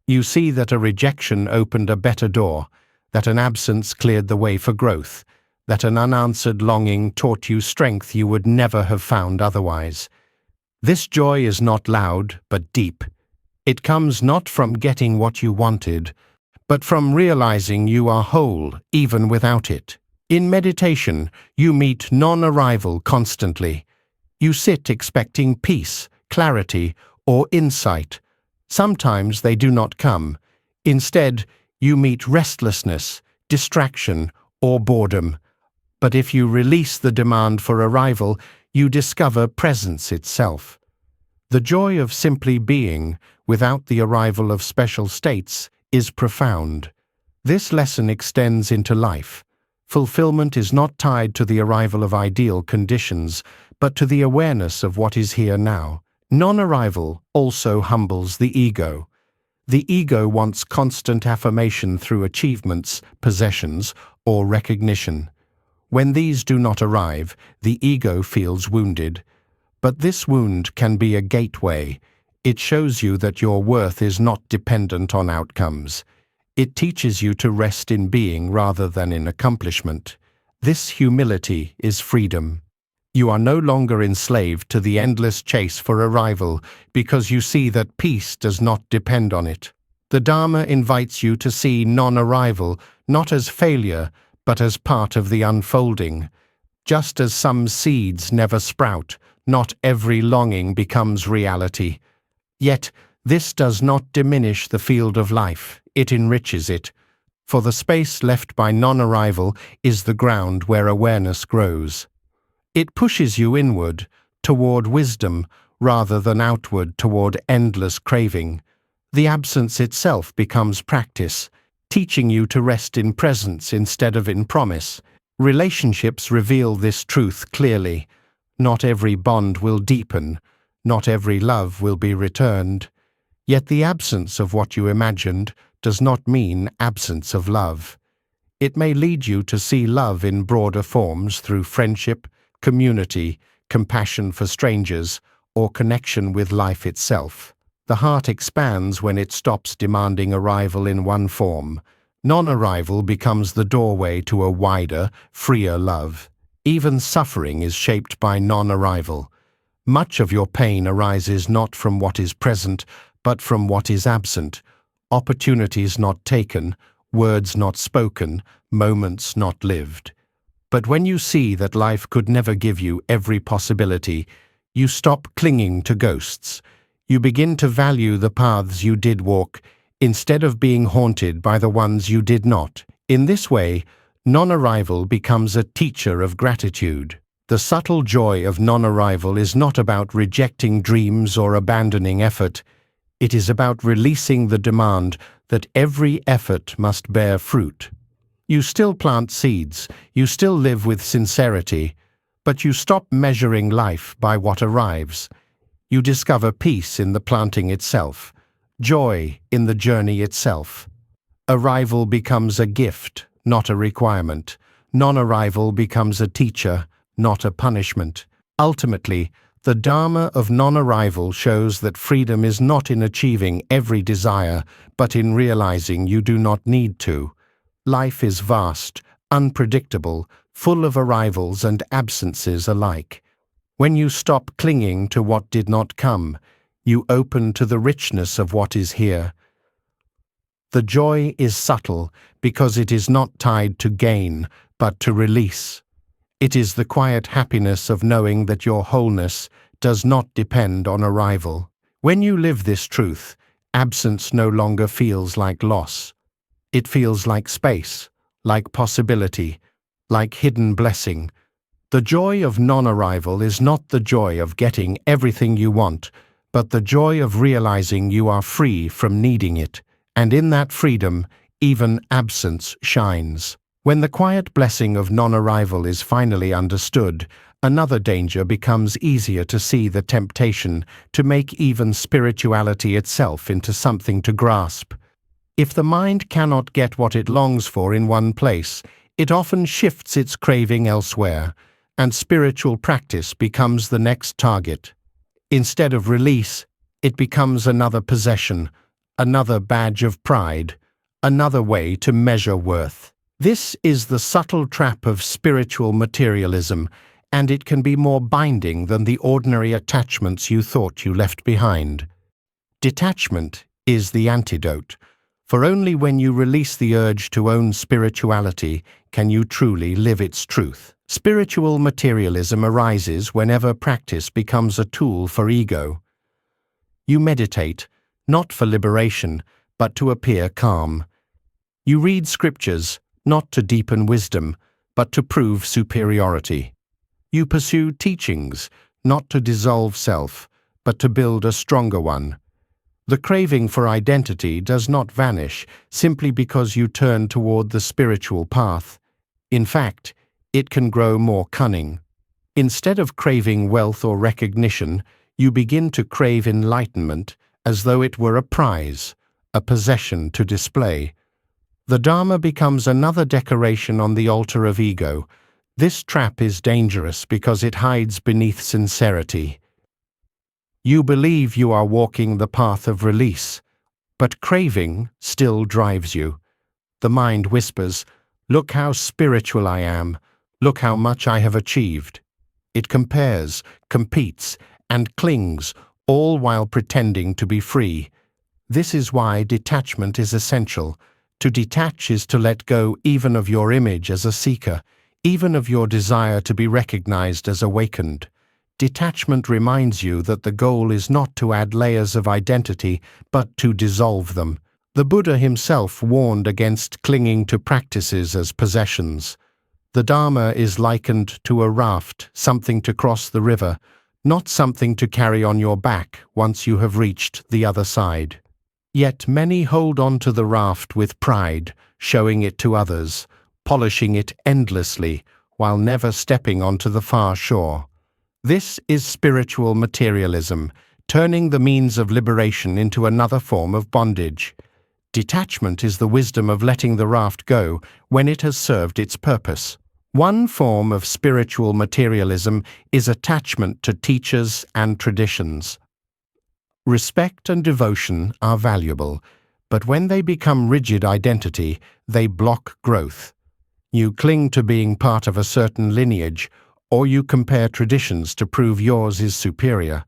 You see that a rejection opened a better door, that an absence cleared the way for growth, that an unanswered longing taught you strength you would never have found otherwise. This joy is not loud, but deep. It comes not from getting what you wanted, but from realizing you are whole even without it. In meditation, you meet non-arrival constantly. You sit expecting peace, clarity, or insight. Sometimes they do not come. Instead, you meet restlessness, distraction, or boredom. But if you release the demand for arrival, you discover presence itself. The joy of simply being, without the arrival of special states, is profound. This lesson extends into life. Fulfillment is not tied to the arrival of ideal conditions, but to the awareness of what is here now. Non-arrival also humbles the ego. The ego wants constant affirmation through achievements, possessions, or recognition. When these do not arrive, the ego feels wounded. But this wound can be a gateway. It shows you that your worth is not dependent on outcomes. It teaches you to rest in being rather than in accomplishment. This humility is freedom. You are no longer enslaved to the endless chase for arrival because you see that peace does not depend on it. The Dharma invites you to see non-arrival not as failure, but as part of the unfolding. Just as some seeds never sprout, not every longing becomes reality. Yet, this does not diminish the field of life, it enriches it. For the space left by non-arrival is the ground where awareness grows. It pushes you inward, toward wisdom, rather than outward toward endless craving. The absence itself becomes practice, teaching you to rest in presence instead of in promise. Relationships reveal this truth clearly. Not every bond will deepen, not every love will be returned. Yet the absence of what you imagined does not mean absence of love. It may lead you to see love in broader forms through friendship, community, compassion for strangers, or connection with life itself. The heart expands when it stops demanding arrival in one form. Non-arrival becomes the doorway to a wider, freer love. Even suffering is shaped by non-arrival. Much of your pain arises not from what is present, but from what is absent. Opportunities not taken, words not spoken, moments not lived. But when you see that life could never give you every possibility, you stop clinging to ghosts. You begin to value the paths you did walk, instead of being haunted by the ones you did not. In this way, non-arrival becomes a teacher of gratitude. The subtle joy of non-arrival is not about rejecting dreams or abandoning effort. It is about releasing the demand that every effort must bear fruit. You still plant seeds, you still live with sincerity, but you stop measuring life by what arrives. You discover peace in the planting itself, joy in the journey itself. Arrival becomes a gift, not a requirement. Non-arrival becomes a teacher, not a punishment. Ultimately, the Dharma of non-arrival shows that freedom is not in achieving every desire, but in realizing you do not need to. Life is vast, unpredictable, full of arrivals and absences alike. When you stop clinging to what did not come, you open to the richness of what is here. The joy is subtle because it is not tied to gain, but to release. It is the quiet happiness of knowing that your wholeness does not depend on arrival. When you live this truth, absence no longer feels like loss. It feels like space, like possibility, like hidden blessing. The joy of non-arrival is not the joy of getting everything you want, but the joy of realizing you are free from needing it, and in that freedom, even absence shines. When the quiet blessing of non-arrival is finally understood, another danger becomes easier to see: the temptation to make even spirituality itself into something to grasp. If the mind cannot get what it longs for in one place, it often shifts its craving elsewhere, and spiritual practice becomes the next target. Instead of release, it becomes another possession, another badge of pride, another way to measure worth. This is the subtle trap of spiritual materialism, and it can be more binding than the ordinary attachments you thought you left behind. Detachment is the antidote, for only when you release the urge to own spirituality can you truly live its truth. Spiritual materialism arises whenever practice becomes a tool for ego. You meditate, not for liberation, but to appear calm. You read scriptures, not to deepen wisdom, but to prove superiority. You pursue teachings, not to dissolve self, but to build a stronger one. The craving for identity does not vanish simply because you turn toward the spiritual path. In fact, it can grow more cunning. Instead of craving wealth or recognition, you begin to crave enlightenment as though it were a prize, a possession to display. The Dharma becomes another decoration on the altar of ego. This trap is dangerous because it hides beneath sincerity. You believe you are walking the path of release, but craving still drives you. The mind whispers, "Look how spiritual I am. Look how much I have achieved." It compares, competes, and clings, all while pretending to be free. This is why detachment is essential. To detach is to let go even of your image as a seeker, even of your desire to be recognized as awakened. Detachment reminds you that the goal is not to add layers of identity, but to dissolve them. The Buddha himself warned against clinging to practices as possessions. The Dharma is likened to a raft, something to cross the river, not something to carry on your back once you have reached the other side. Yet many hold on to the raft with pride, showing it to others, polishing it endlessly, while never stepping onto the far shore. This is spiritual materialism, turning the means of liberation into another form of bondage. Detachment is the wisdom of letting the raft go when it has served its purpose. One form of spiritual materialism is attachment to teachers and traditions. Respect and devotion are valuable, but when they become rigid identity, they block growth. You cling to being part of a certain lineage, or you compare traditions to prove yours is superior.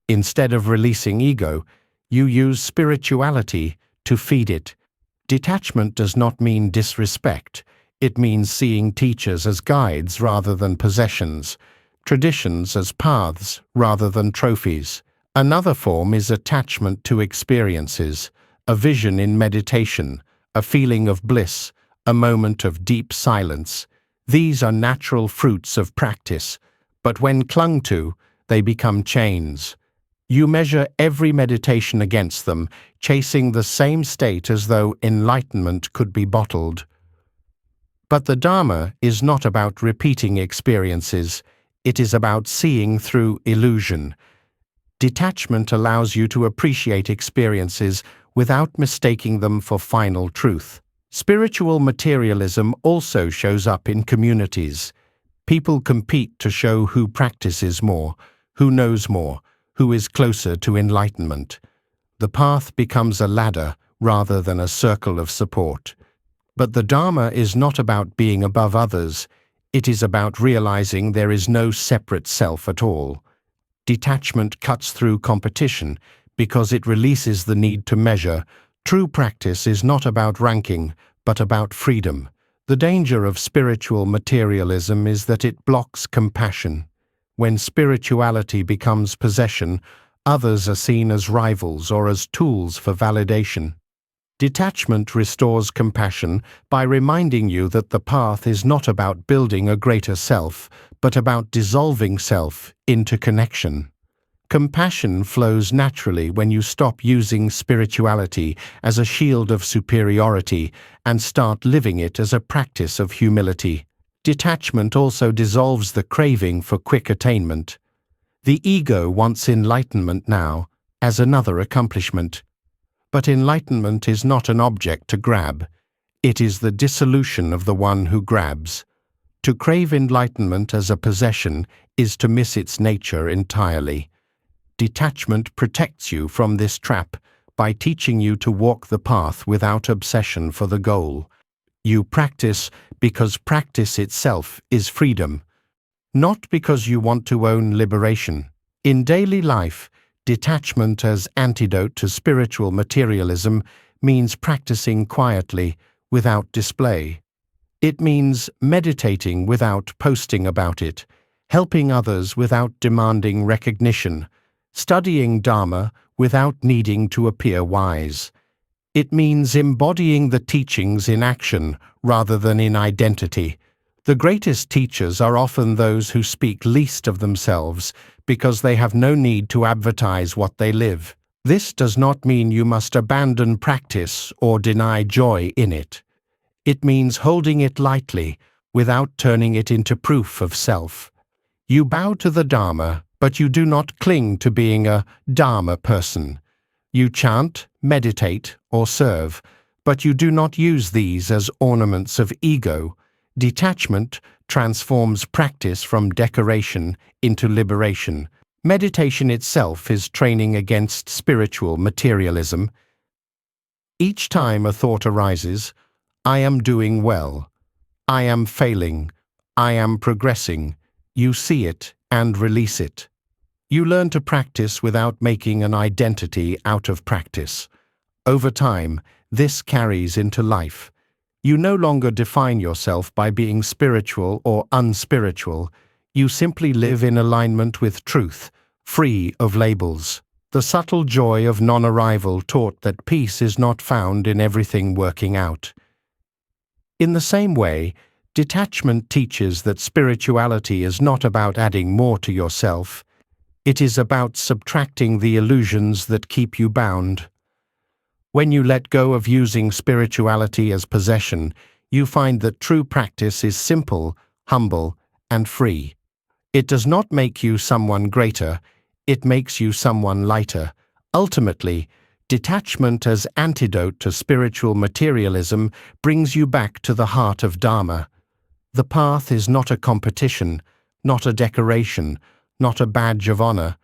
Instead of releasing ego, you use spirituality to feed it. Detachment does not mean disrespect. It means seeing teachers as guides rather than possessions, traditions as paths rather than trophies. Another form is attachment to experiences, a vision in meditation, a feeling of bliss, a moment of deep silence. These are natural fruits of practice, but when clung to, they become chains. You measure every meditation against them, chasing the same state as though enlightenment could be bottled. But the Dharma is not about repeating experiences, it is about seeing through illusion. Detachment allows you to appreciate experiences without mistaking them for final truth. Spiritual materialism also shows up in communities. People compete to show who practices more, who knows more, who is closer to enlightenment. The path becomes a ladder rather than a circle of support. But the Dharma is not about being above others. It is about realizing there is no separate self at all. Detachment cuts through competition because it releases the need to measure. True practice is not about ranking, but about freedom. The danger of spiritual materialism is that it blocks compassion. When spirituality becomes possession, others are seen as rivals or as tools for validation. Detachment restores compassion by reminding you that the path is not about building a greater self, but about dissolving self into connection. Compassion flows naturally when you stop using spirituality as a shield of superiority and start living it as a practice of humility. Detachment also dissolves the craving for quick attainment. The ego wants enlightenment now, as another accomplishment. But enlightenment is not an object to grab. It is the dissolution of the one who grabs. To crave enlightenment as a possession is to miss its nature entirely. Detachment protects you from this trap by teaching you to walk the path without obsession for the goal. You practice because practice itself is freedom, not because you want to own liberation. In daily life, detachment as antidote to spiritual materialism means practicing quietly without display. It means meditating without posting about it, helping others without demanding recognition, studying Dharma without needing to appear wise. It means embodying the teachings in action rather than in identity. The greatest teachers are often those who speak least of themselves because they have no need to advertise what they live. This does not mean you must abandon practice or deny joy in it. It means holding it lightly without turning it into proof of self. You bow to the Dharma, but you do not cling to being a Dharma person. You chant, meditate, or serve, but you do not use these as ornaments of ego. Detachment transforms practice from decoration into liberation. Meditation itself is training against spiritual materialism. Each time a thought arises, I am doing well, I am failing, I am progressing, you see it and release it. You learn to practice without making an identity out of practice. Over time, this carries into life. You no longer define yourself by being spiritual or unspiritual. You simply live in alignment with truth, free of labels. The subtle joy of non-arrival taught that peace is not found in everything working out. In the same way, detachment teaches that spirituality is not about adding more to yourself. It is about subtracting the illusions that keep you bound. When you let go of using spirituality as possession, you find that true practice is simple, humble, and free. It does not make you someone greater, it makes you someone lighter. Ultimately, detachment as antidote to spiritual materialism brings you back to the heart of Dharma. The path is not a competition, not a decoration, not a badge of honor.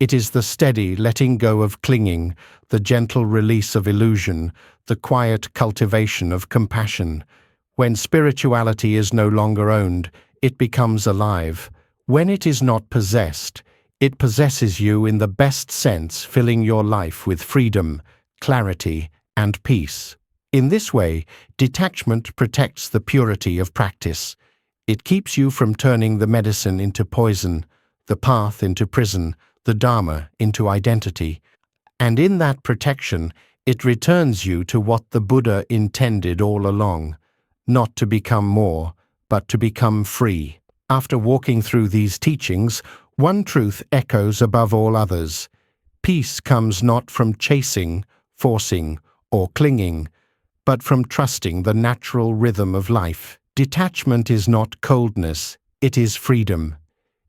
It is the steady letting go of clinging, the gentle release of illusion, the quiet cultivation of compassion. When spirituality is no longer owned, it becomes alive. When it is not possessed, it possesses you in the best sense, filling your life with freedom, clarity, and peace. In this way, detachment protects the purity of practice. It keeps you from turning the medicine into poison, the path into prison, the Dharma into identity. And in that protection, it returns you to what the Buddha intended all along, not to become more, but to become free. After walking through these teachings, one truth echoes above all others. Peace comes not from chasing, forcing, or clinging, but from trusting the natural rhythm of life. Detachment is not coldness, it is freedom.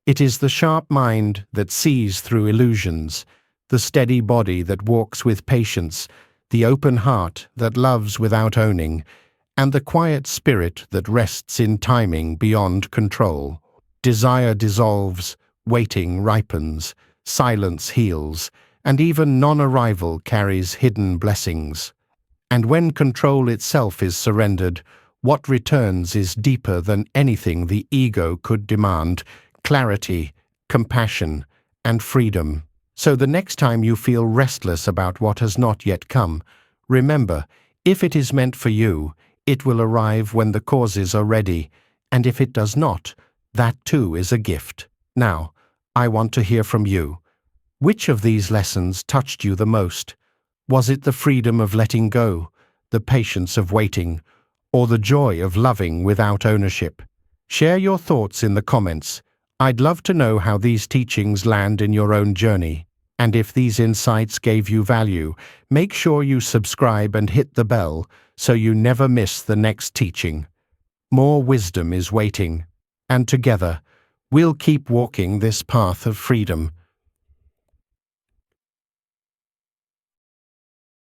It is the sharp mind that sees through illusions, the steady body that walks with patience, the open heart that loves without owning, and the quiet spirit that rests in timing beyond control. Desire dissolves, waiting ripens, silence heals, and even non-arrival carries hidden blessings. And when control itself is surrendered, what returns is deeper than anything the ego could demand: clarity, compassion, and freedom. So the next time you feel restless about what has not yet come, remember, if it is meant for you, it will arrive when the causes are ready, and if it does not, that too is a gift. Now, I want to hear from you. Which of these lessons touched you the most? Was it the freedom of letting go, the patience of waiting, or the joy of loving without ownership? Share your thoughts in the comments. I'd love to know how these teachings land in your own journey. And if these insights gave you value, make sure you subscribe and hit the bell so you never miss the next teaching. More wisdom is waiting, and together, we'll keep walking this path of freedom.